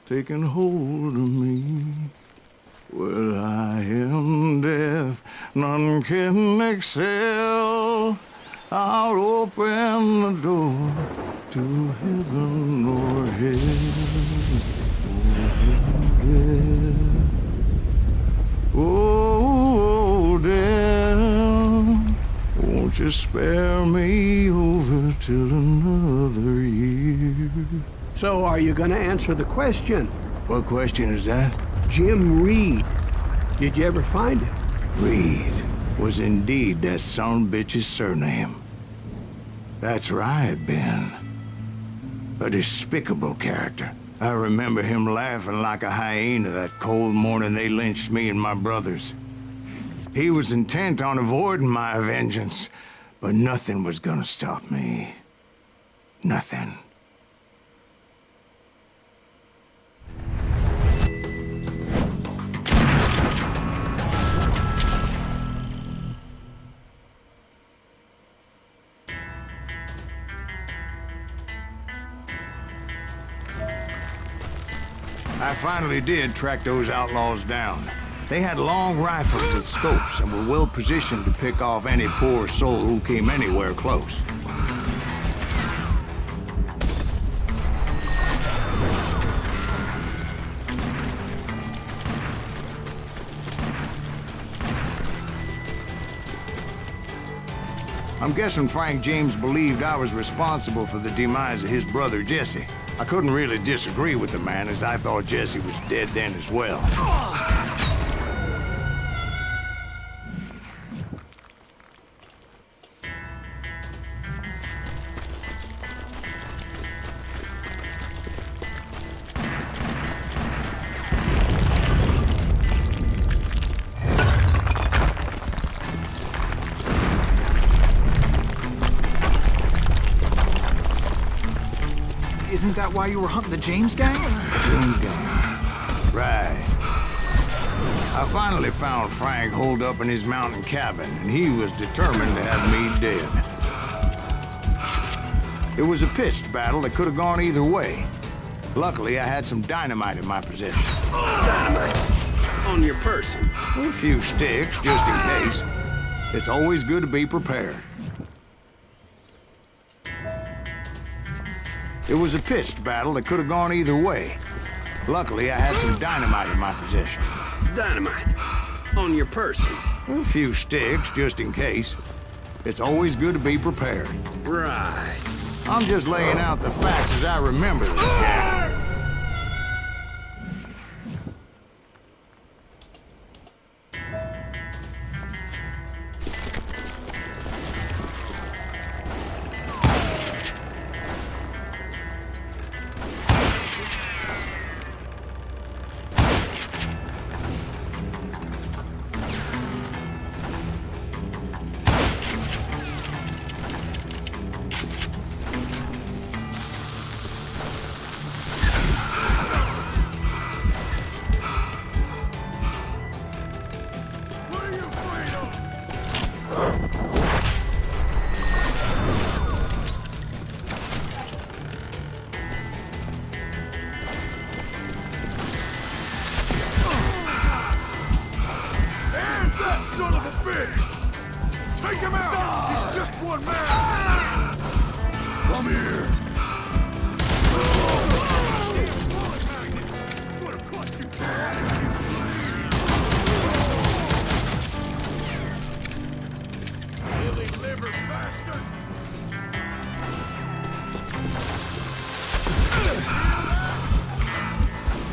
taking hold of me? Well, I am death, none can excel. I'll open the door to heaven or hell. Oh, death, won't you spare me over till another year? So, are you gonna answer the question? What question is that? Jim Reed. Did you ever find him? Reed was indeed that son of a bitch's surname. That's right, Ben. A despicable character. I remember him laughing like a hyena that cold morning they lynched me and my brothers. He was intent on avoiding my vengeance, but nothing was gonna stop me. Nothing. I finally did track those outlaws down. They had long rifles with scopes and were well positioned to pick off any poor soul who came anywhere close. I'm guessing Frank James believed I was responsible for the demise of his brother Jesse. I couldn't really disagree with the man, as I thought Jesse was dead then as well. Isn't that why you were hunting the James gang? James gang. Right. I finally found Frank holed up in his mountain cabin, and he was determined to have me dead. It was a pitched battle that could have gone either way. Luckily, I had some dynamite in my possession. Dynamite? On your person? A few sticks, just in case. It's always good to be prepared. It was a pitched battle that could have gone either way. Luckily, I had some dynamite in my possession. Dynamite? On your person? A few sticks, just in case. It's always good to be prepared. Right. I'm just laying out the facts as I remember them, Jack. bitch! Take him out! He's just one man! Come here! Lily liver bastard!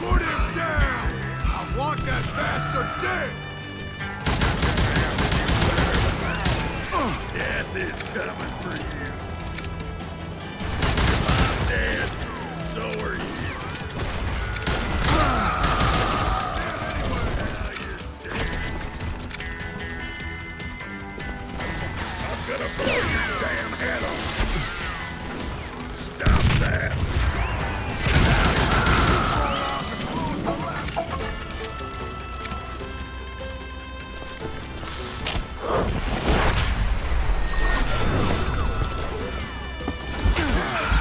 Put him down! I want that bastard dead! Death is coming for you. I'm dead. So are you. Now you're dead. I'm gonna blow your damn head off. Stop that.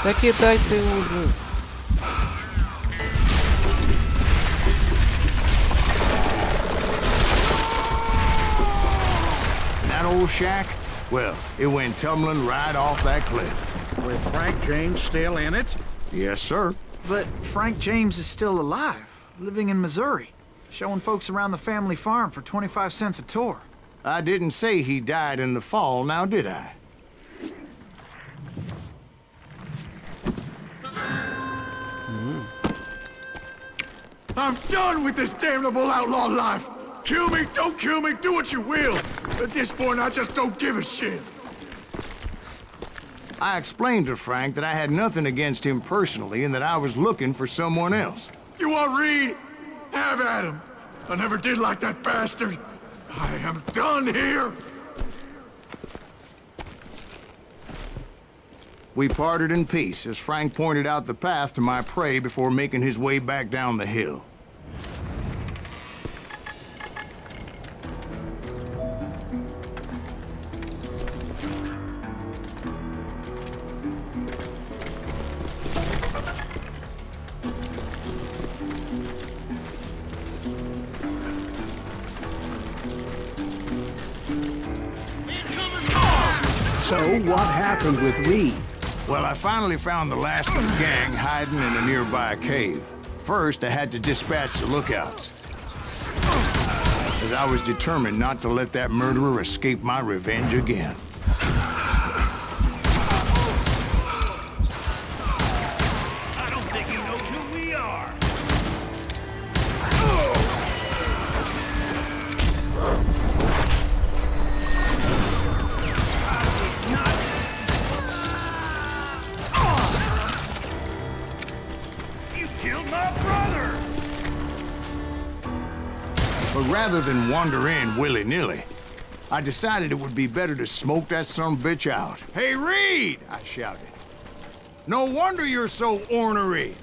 Да кидай ты уже. That old shack? Well, it went tumbling right off that cliff. With Frank James still in it? Yes, sir. But Frank James is still alive, living in Missouri, showing folks around the family farm for 25 cents a tour. I didn't say he died in the fall, now did I? I'm done with this damnable outlaw life! Kill me, don't kill me, do what you will! At this point, I just don't give a shit! I explained to Frank that I had nothing against him personally and that I was looking for someone else. You want Reed? Have at him! I never did like that bastard! I am done here! We parted in peace as Frank pointed out the path to my prey before making his way back down the hill. So, what happened with Reed? Well, I finally found the last of the gang hiding in a nearby cave. First, I had to dispatch the lookouts, as I was determined not to let that murderer escape my revenge again. I don't think he knows who we are. You killed my brother! But rather than wander in willy-nilly, I decided it would be better to smoke that sumbitch out. Hey, Reed! I shouted. No wonder you're so ornery.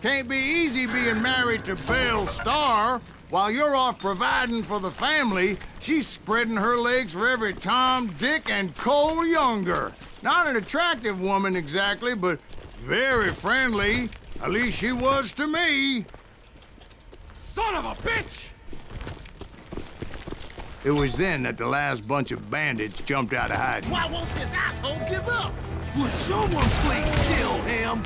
Can't be easy being married to Belle Starr. While you're off providing for the family, she's spreading her legs for every Tom, Dick, and Cole Younger. Not an attractive woman exactly, but very friendly. At least she was to me. Son of a bitch! It was then that the last bunch of bandits jumped out of hiding. Why won't this asshole give up? Would someone please kill him?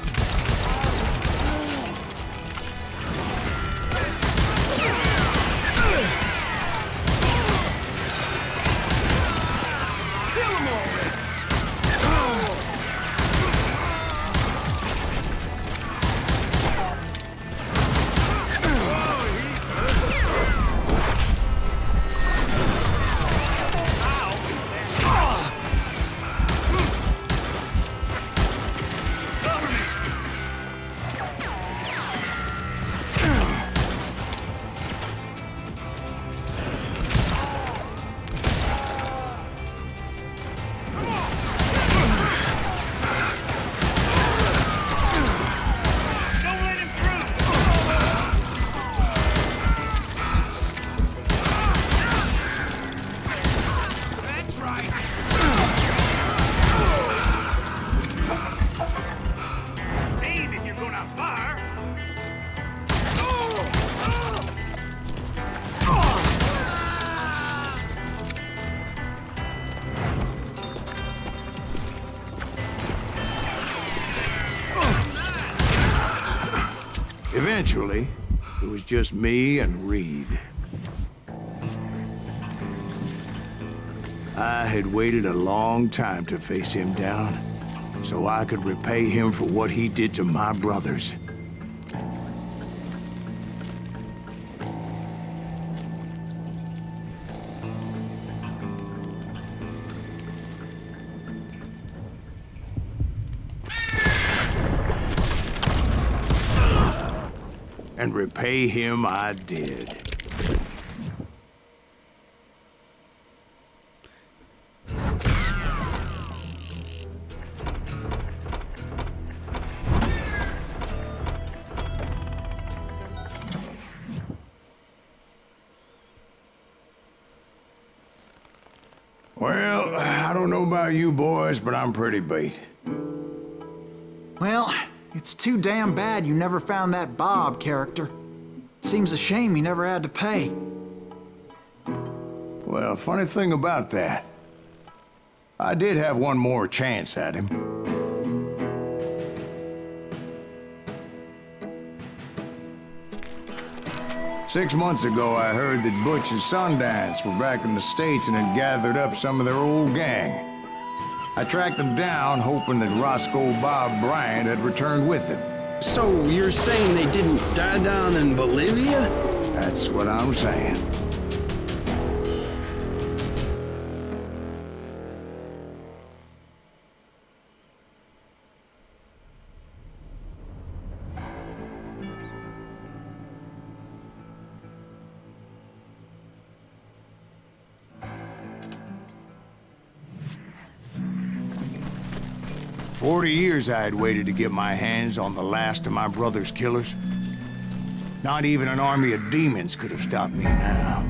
Kill him already! eventually, it was just me and Reed. I had waited a long time to face him down, so I could repay him for what he did to my brothers. And repay him I did. Well, I don't know about you boys, but I'm pretty beat. Well, it's too damn bad you never found that Bob character. Seems a shame you never had to pay. Well, funny thing about that, I did have one more chance at him. Six months ago, I heard that Butch and Sundance were back in the States and had gathered up some of their old gang. I tracked them down, hoping that Roscoe Bob Bryant had returned with them. So you're saying they didn't die down in Bolivia? That's what I'm saying. "40 years I had waited to get my hands on the last of my brother's killers. Not even an army of demons could have stopped me now.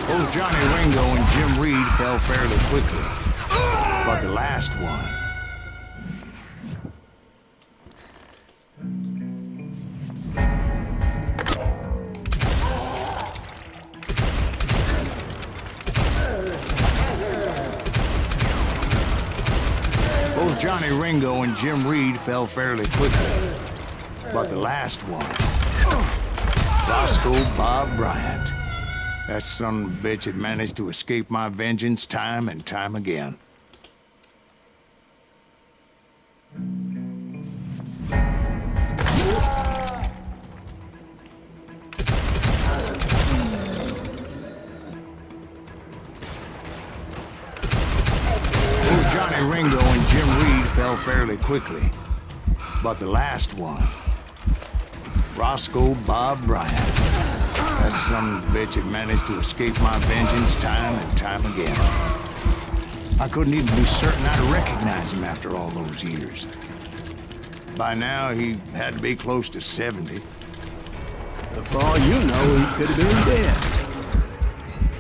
Both Johnny Ringo and Jim Reed fell fairly quickly, but the last one... Both Johnny Ringo and Jim Reed fell fairly quickly, but the last one, Roscoe Bob Bryant, that son of a bitch had managed to escape my vengeance time and time again. Johnny Ringo and Jim Reed fell fairly quickly, but the last one, Roscoe Bob Bryant, that son of a bitch had managed to escape my vengeance time and time again. I couldn't even be certain I'd recognize him after all those years. By now, he had to be close to 70. For all you know, he could have been dead.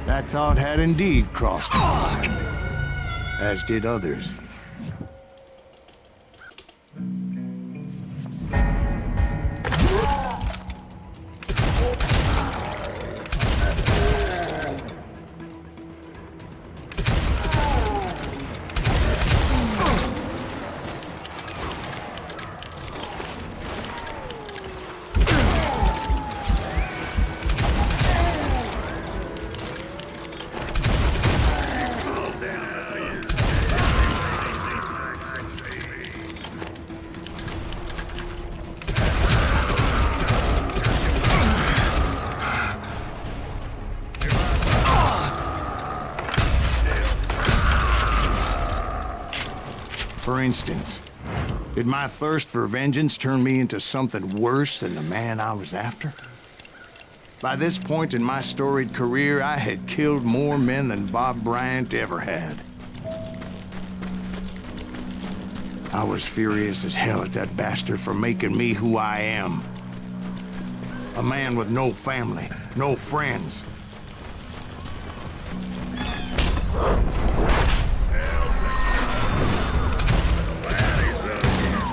That thought had indeed crossed my mind, as did others. For instance, did my thirst for vengeance turn me into something worse than the man I was after? By this point in my storied career, I had killed more men than Bob Bryant ever had. I was furious as hell at that bastard for making me who I am. A man with no family, no friends.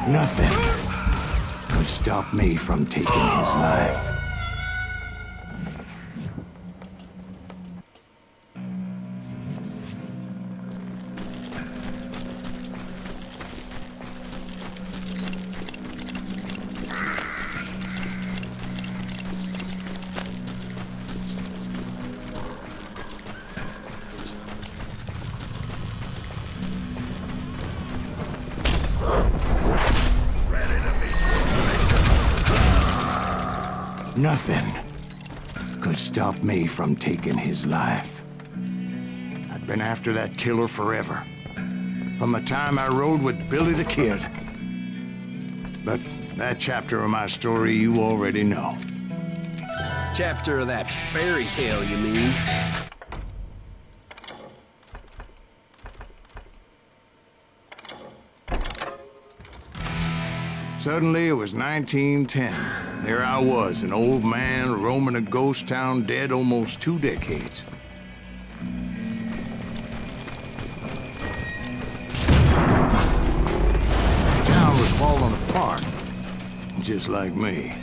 Nothing could stop me from taking his life. Nothing could stop me from taking his life. I'd been after that killer forever. From the time I rode with Billy the Kid. But that chapter of my story you already know. Chapter of that fairy tale, you mean? Suddenly, it was 1910. There I was, an old man roaming a ghost town dead almost 2 decades. The town was falling apart, just like me.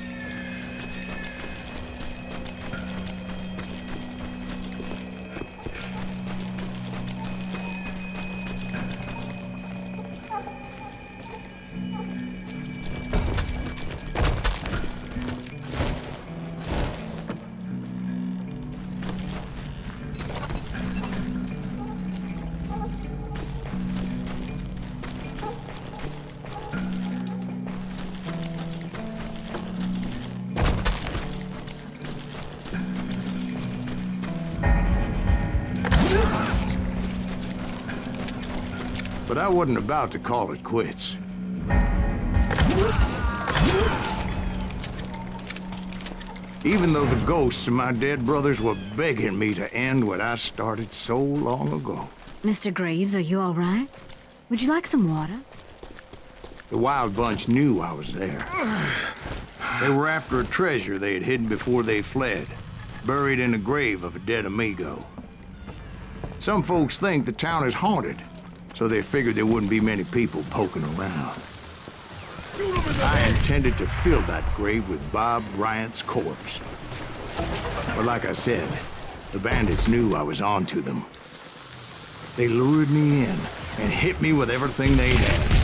But I wasn't about to call it quits. Even though the ghosts of my dead brothers were begging me to end what I started so long ago. Mr. Graves, are you all right? Would you like some water? The Wild Bunch knew I was there. They were after a treasure they had hidden before they fled, buried in the grave of a dead amigo. Some folks think the town is haunted, so they figured there wouldn't be many people poking around. I intended to fill that grave with Bob Bryant's corpse. But like I said, the bandits knew I was onto them. They lured me in and hit me with everything they had.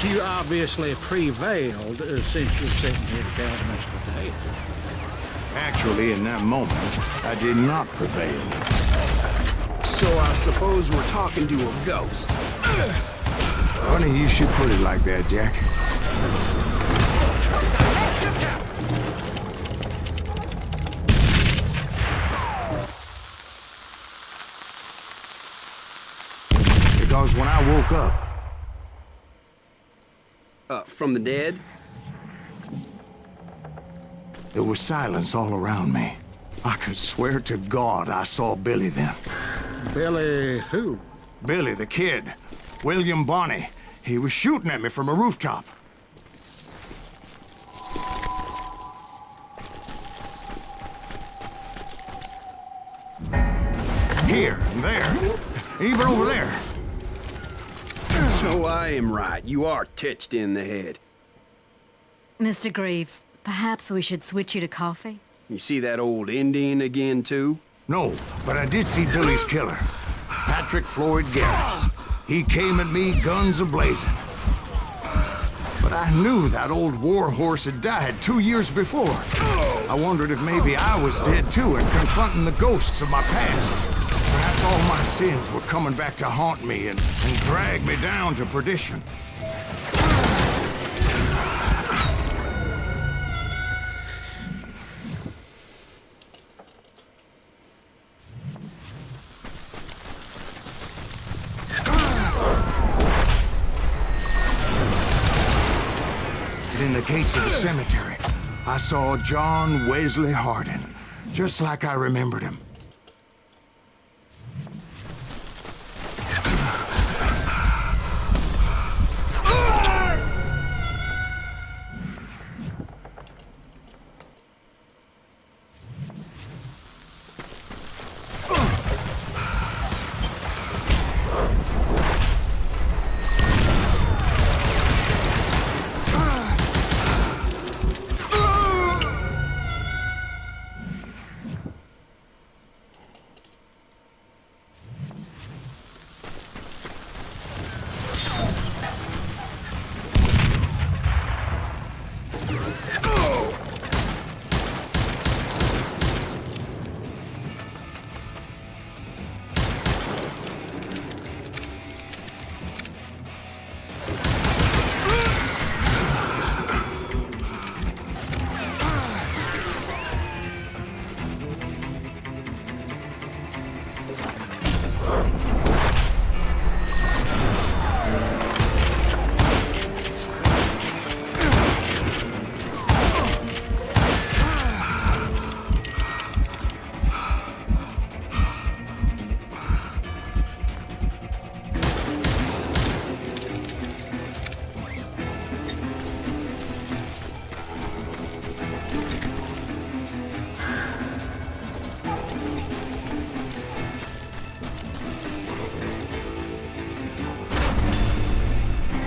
you obviously prevailed since you're sitting here telling us the tale. Actually, in that moment, I did not prevail. So I suppose we're talking to a ghost. Funny you should put it like that, Jack. Because when I woke up... From the dead? There was silence all around me. I could swear to God I saw Billy then. Billy who? Billy, the kid. William Bonney. He was shooting at me from a rooftop. Here and there. Even over there. So I am right. You are titched in the head. Mr. Greaves, perhaps we should switch you to coffee? You see that old Indian again, too? No, but I did see Billy's killer. Patrick Floyd Garrett. He came at me, guns a-blazing. But I knew that old war horse had died 2 years before. I wondered if maybe I was dead too and confronting the ghosts of my past. Perhaps all my sins were coming back to haunt me and drag me down to perdition. In the gates of the cemetery, I saw John Wesley Hardin, just like I remembered him.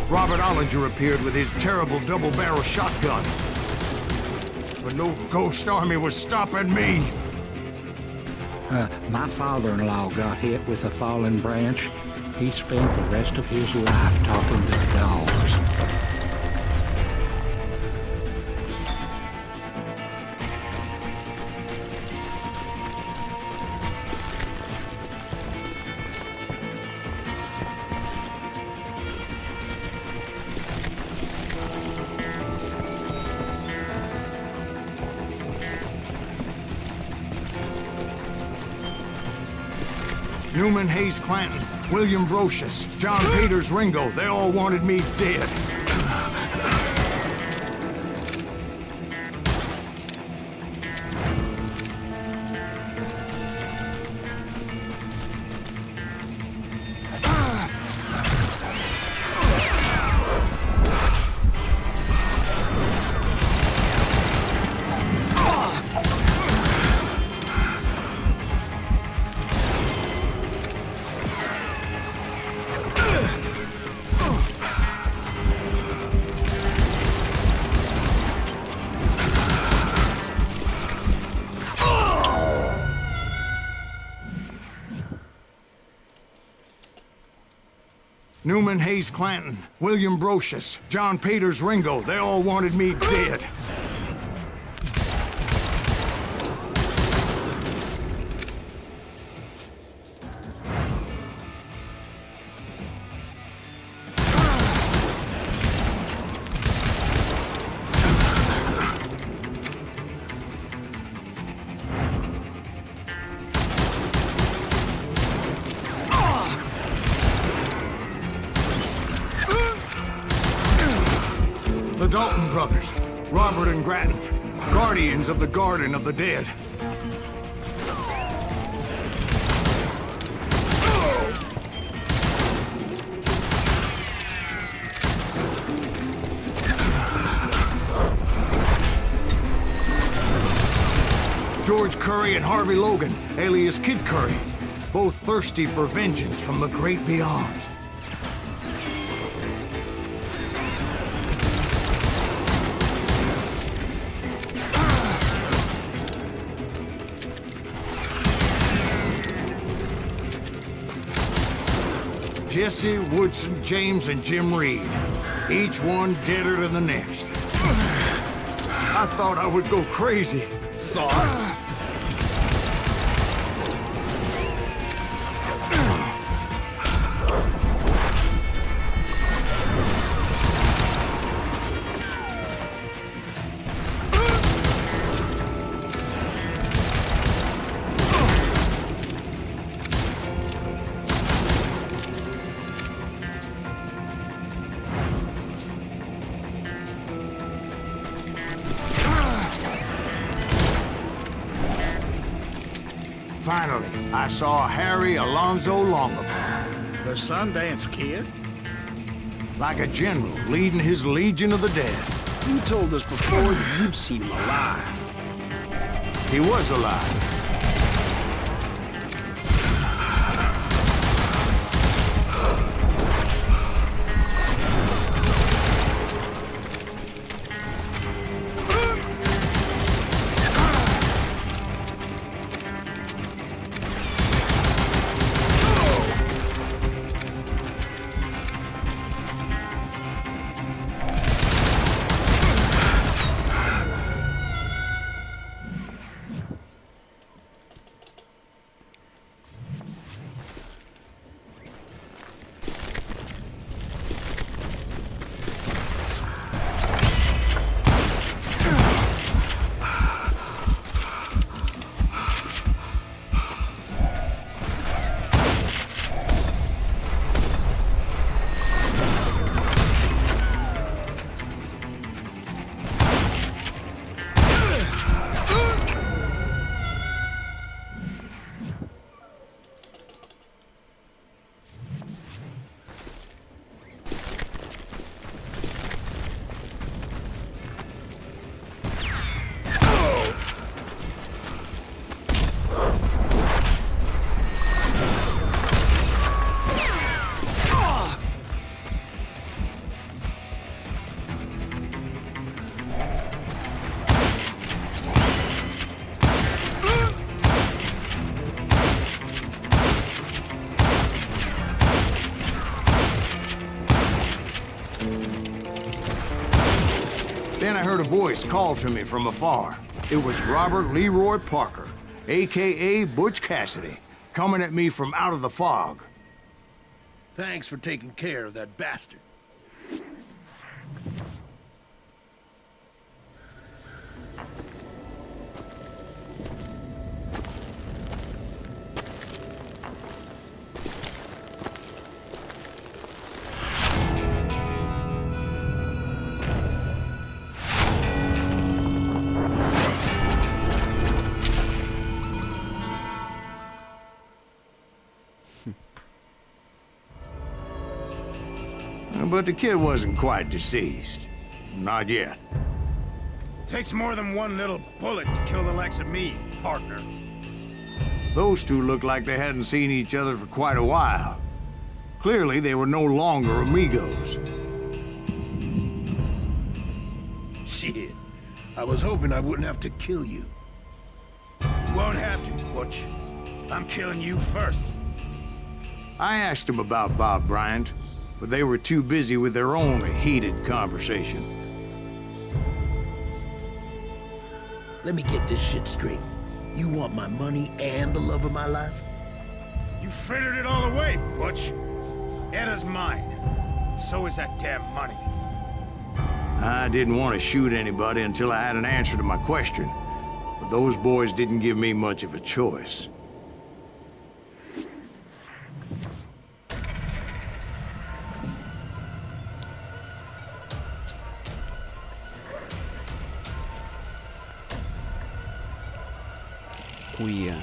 Robert Ollinger appeared with his terrible double-barrel shotgun. But no ghost army was stopping me. My father-in-law got hit with a fallen branch. He spent the rest of his life talking to dogs. Newman Hayes Clanton, William Brocious, John Peters Ringo, they all wanted me dead. Newman Hayes Clanton, William Brocious, John Peters Ringo, they all wanted me dead. The Dalton brothers, Robert and Grattan, guardians of the Garden of the Dead. George Curry and Harvey Logan, alias Kid Curry, both thirsty for vengeance from the great beyond. Jesse, Woodson, James, and Jim Reed. Each one deader than the next. I thought I would go crazy. Thought? Finally, I saw Harry Alonzo Longabaugh. The Sundance Kid? Like a general leading his legion of the dead. You told us before that you'd seen him alive. He was alive. Then I heard a voice call to me from afar. It was Robert Leroy Parker, a.k.a. Butch Cassidy, coming at me from out of the fog. Thanks for taking care of that bastard. But the kid wasn't quite deceased. Not yet. Takes more than one little bullet to kill the likes of me, partner. Those two looked like they hadn't seen each other for quite a while. Clearly, they were no longer amigos. Shit. I was hoping I wouldn't have to kill you. You won't have to, Butch. I'm killing you first. I asked him about Bob Bryant. but they were too busy with their own heated conversation. Let me get this shit straight. You want my money and the love of my life? You frittered it all away, Butch. Etta's mine. So is that damn money. I didn't want to shoot anybody until I had an answer to my question, but those boys didn't give me much of a choice. Хуя.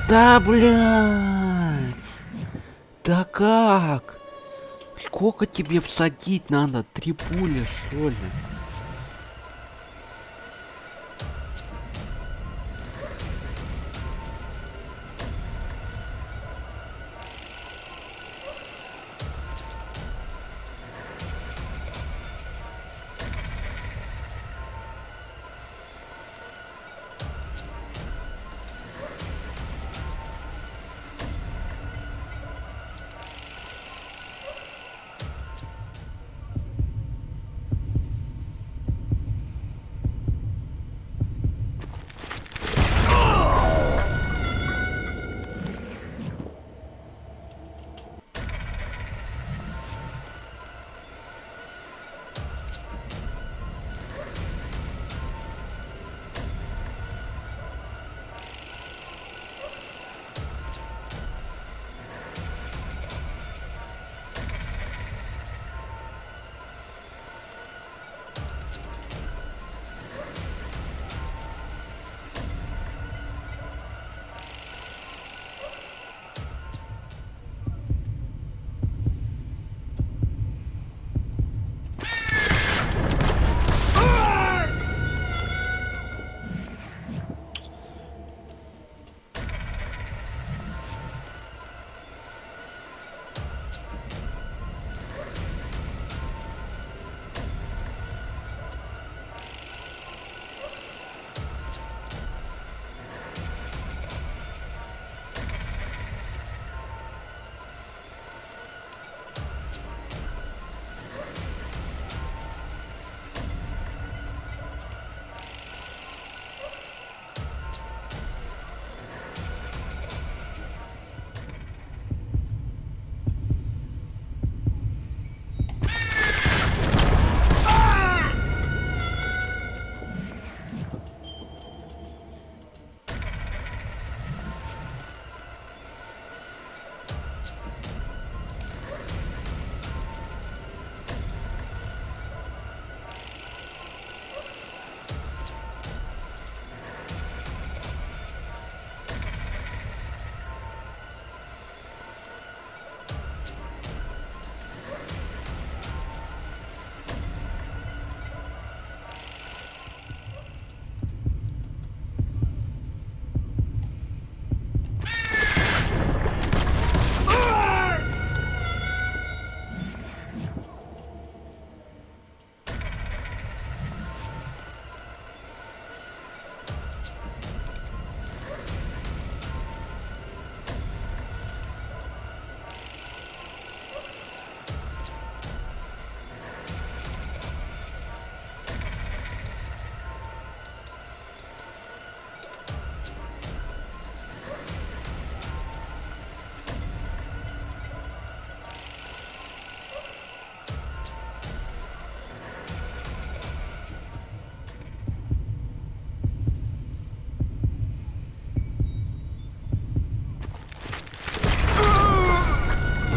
Да, блядь! Да как? Сколько тебе всадить надо? 3 пули, что ли?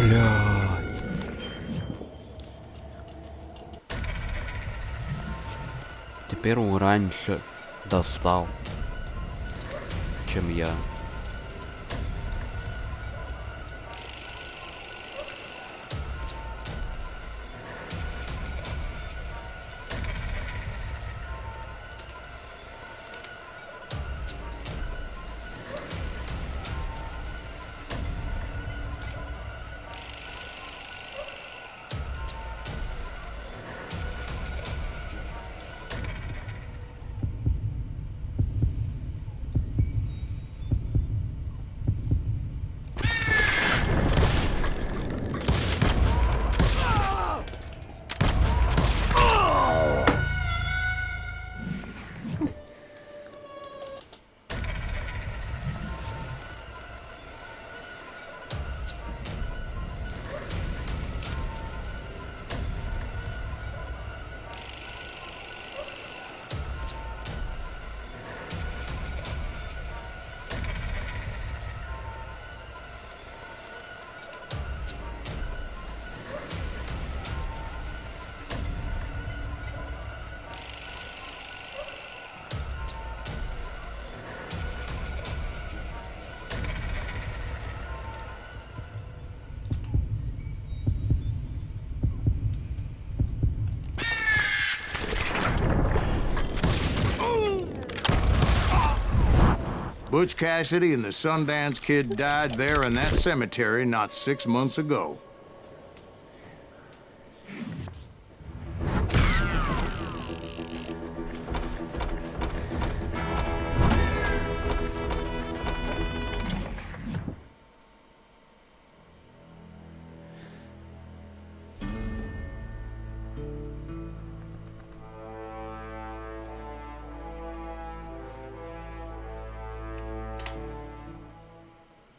Блядь. Теперь он раньше достал, чем я. Butch Cassidy and the Sundance Kid died there in that cemetery not 6 months ago.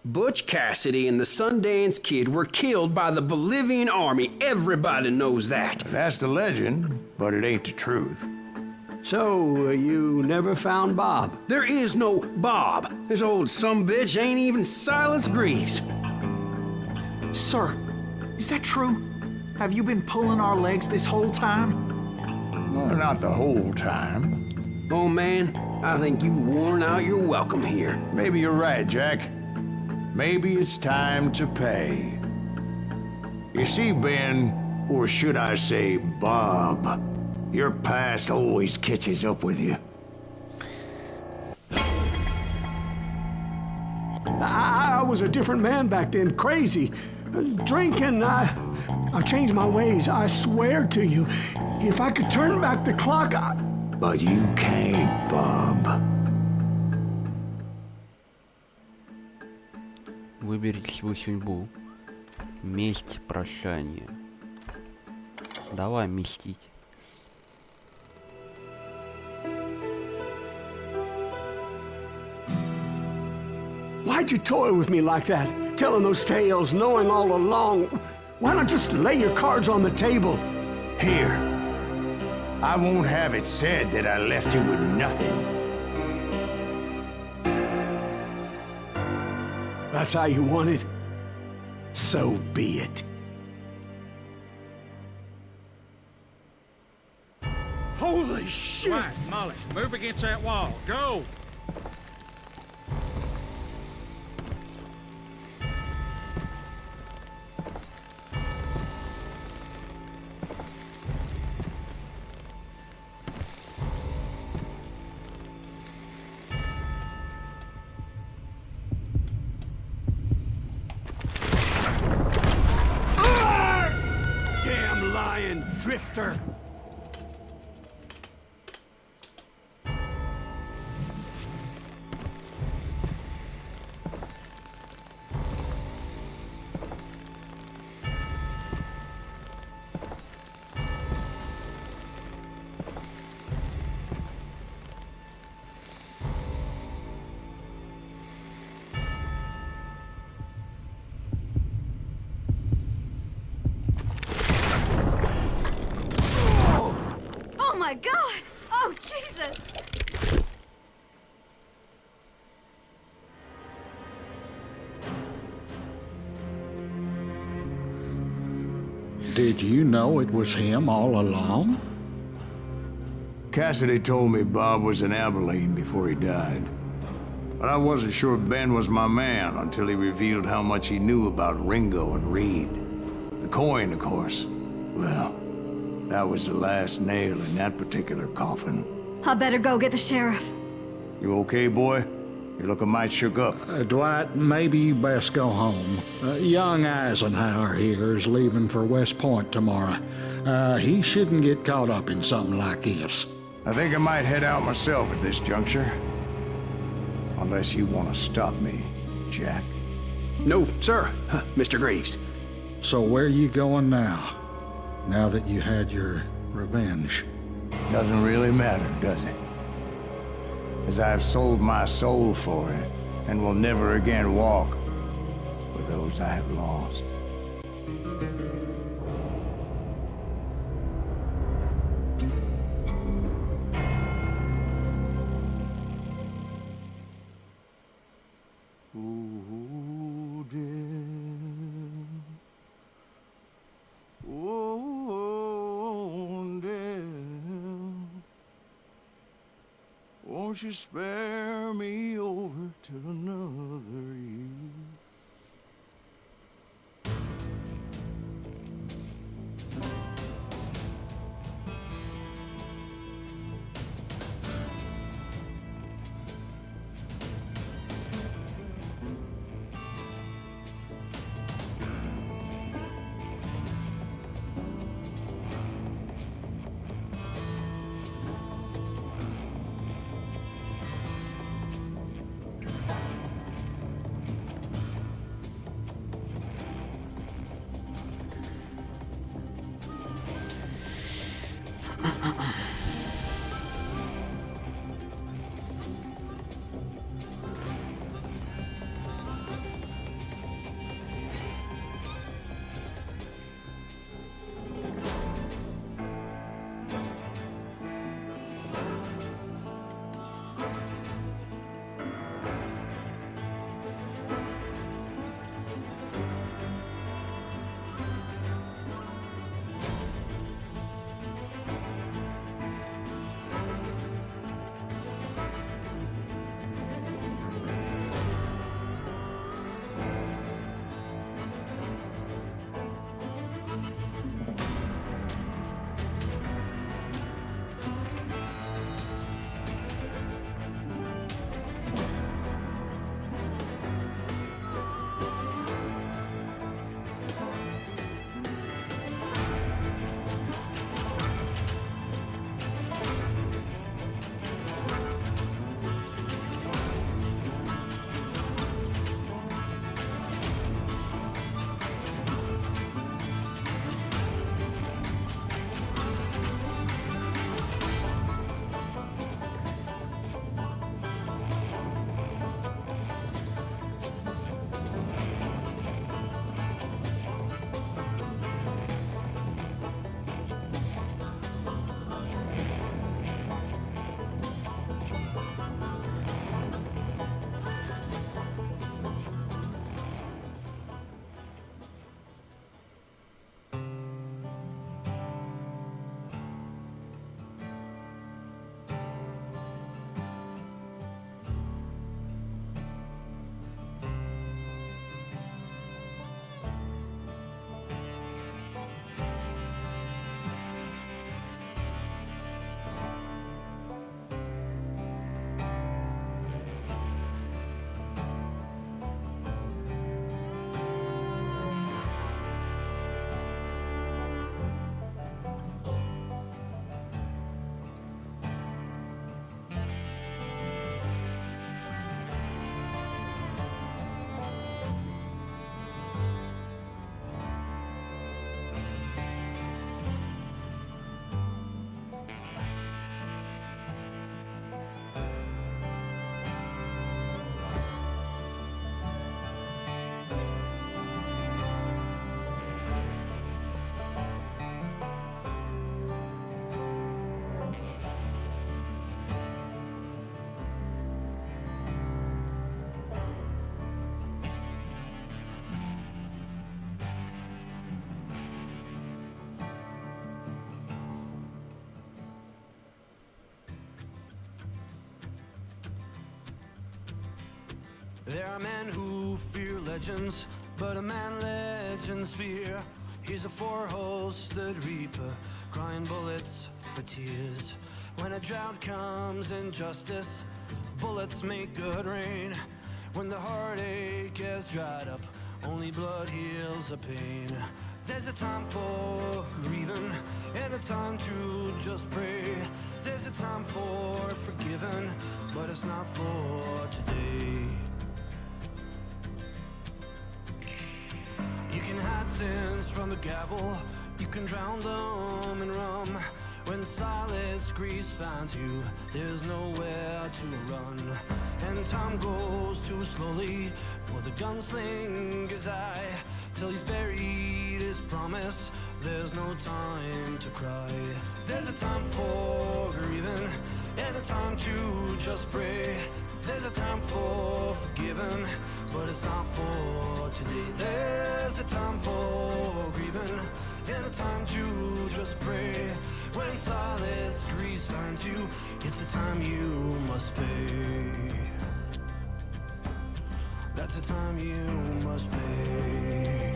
Butch Cassidy and the Sundance Kid were killed by the Bolivian army. Everybody knows that. That's the legend, but it ain't the truth. So, you never found Bob? There is no Bob. This old sumbitch ain't even Silas Greaves. Sir, is that true? Have you been pulling our legs this whole time? Well, not the whole time. Oh, man, I think you've worn out your welcome here. Maybe you're right, Jack. Maybe it's time to pay. You see, Ben, or should I say Bob, your past always catches up with you. I was a different man back then, crazy. Drinking, I've changed my ways, I swear to you. If I could turn back the clock, But you can't, Bob. Выберите свою судьбу. Месть, прощание. Давай мстить. why'd you toy with me like that? Telling those tales, knowing all along. Why not just lay your cards on the table? Here. I won't have it said that I left you with nothing. That's how you want it? So be it. Holy shit! Right, Molly, move against that wall. Go! Damn lying drifter! Oh my God! Oh, Jesus! Did you know it was him all along? Cassidy told me Bob was in Abilene before he died. But I wasn't sure Ben was my man until he revealed how much he knew about Ringo and Reed. The coin, of course. Well, that was the last nail in that particular coffin. I better go get the sheriff. You okay, boy? You're looking mighty shook up. Dwight, maybe you best go home. Young Eisenhower here is leaving for West Point tomorrow. He shouldn't get caught up in something like this. I think I might head out myself at this juncture. Unless you want to stop me, Jack. No, sir, Mr. Greaves. So where are you going now? Now that you had your revenge? Doesn't really matter, does it? As I've sold my soul for it, and will never again walk with those I have lost. Won't you spare me over till another year? There are men who fear legends, but a man legends fear. He's a four-hosted reaper, crying bullets for tears. When a drought comes in justice, bullets make good rain. When the heartache has dried up, only blood heals the pain. There's a time for grieving and a time to just pray. There's a time for forgiving, but it's not for today. You can hide sins from the gavel, you can drown them in rum. When silence grease finds you, there's nowhere to run. And time goes too slowly for the gunslinger's eye. Till he's buried his promise, there's no time to cry. There's a time for grieving and a time to just pray. There's a time for forgiving, but it's not for today. There's a time for grieving and a time to just pray. When silence grease finds you, it's a time you must pay. That's a time you must pay.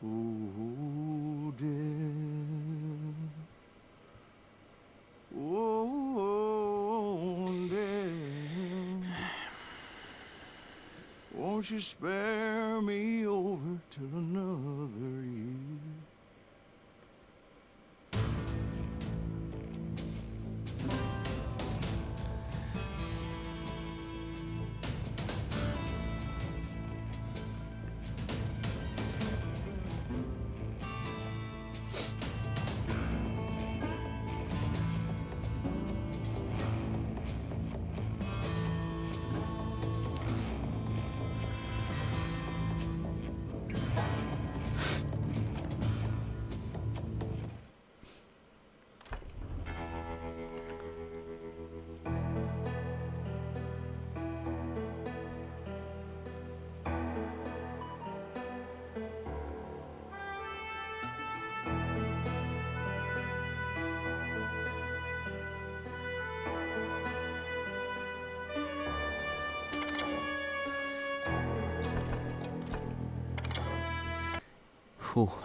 Oh, dear. Oh, dear. Won't you spare me over till another year? Фух.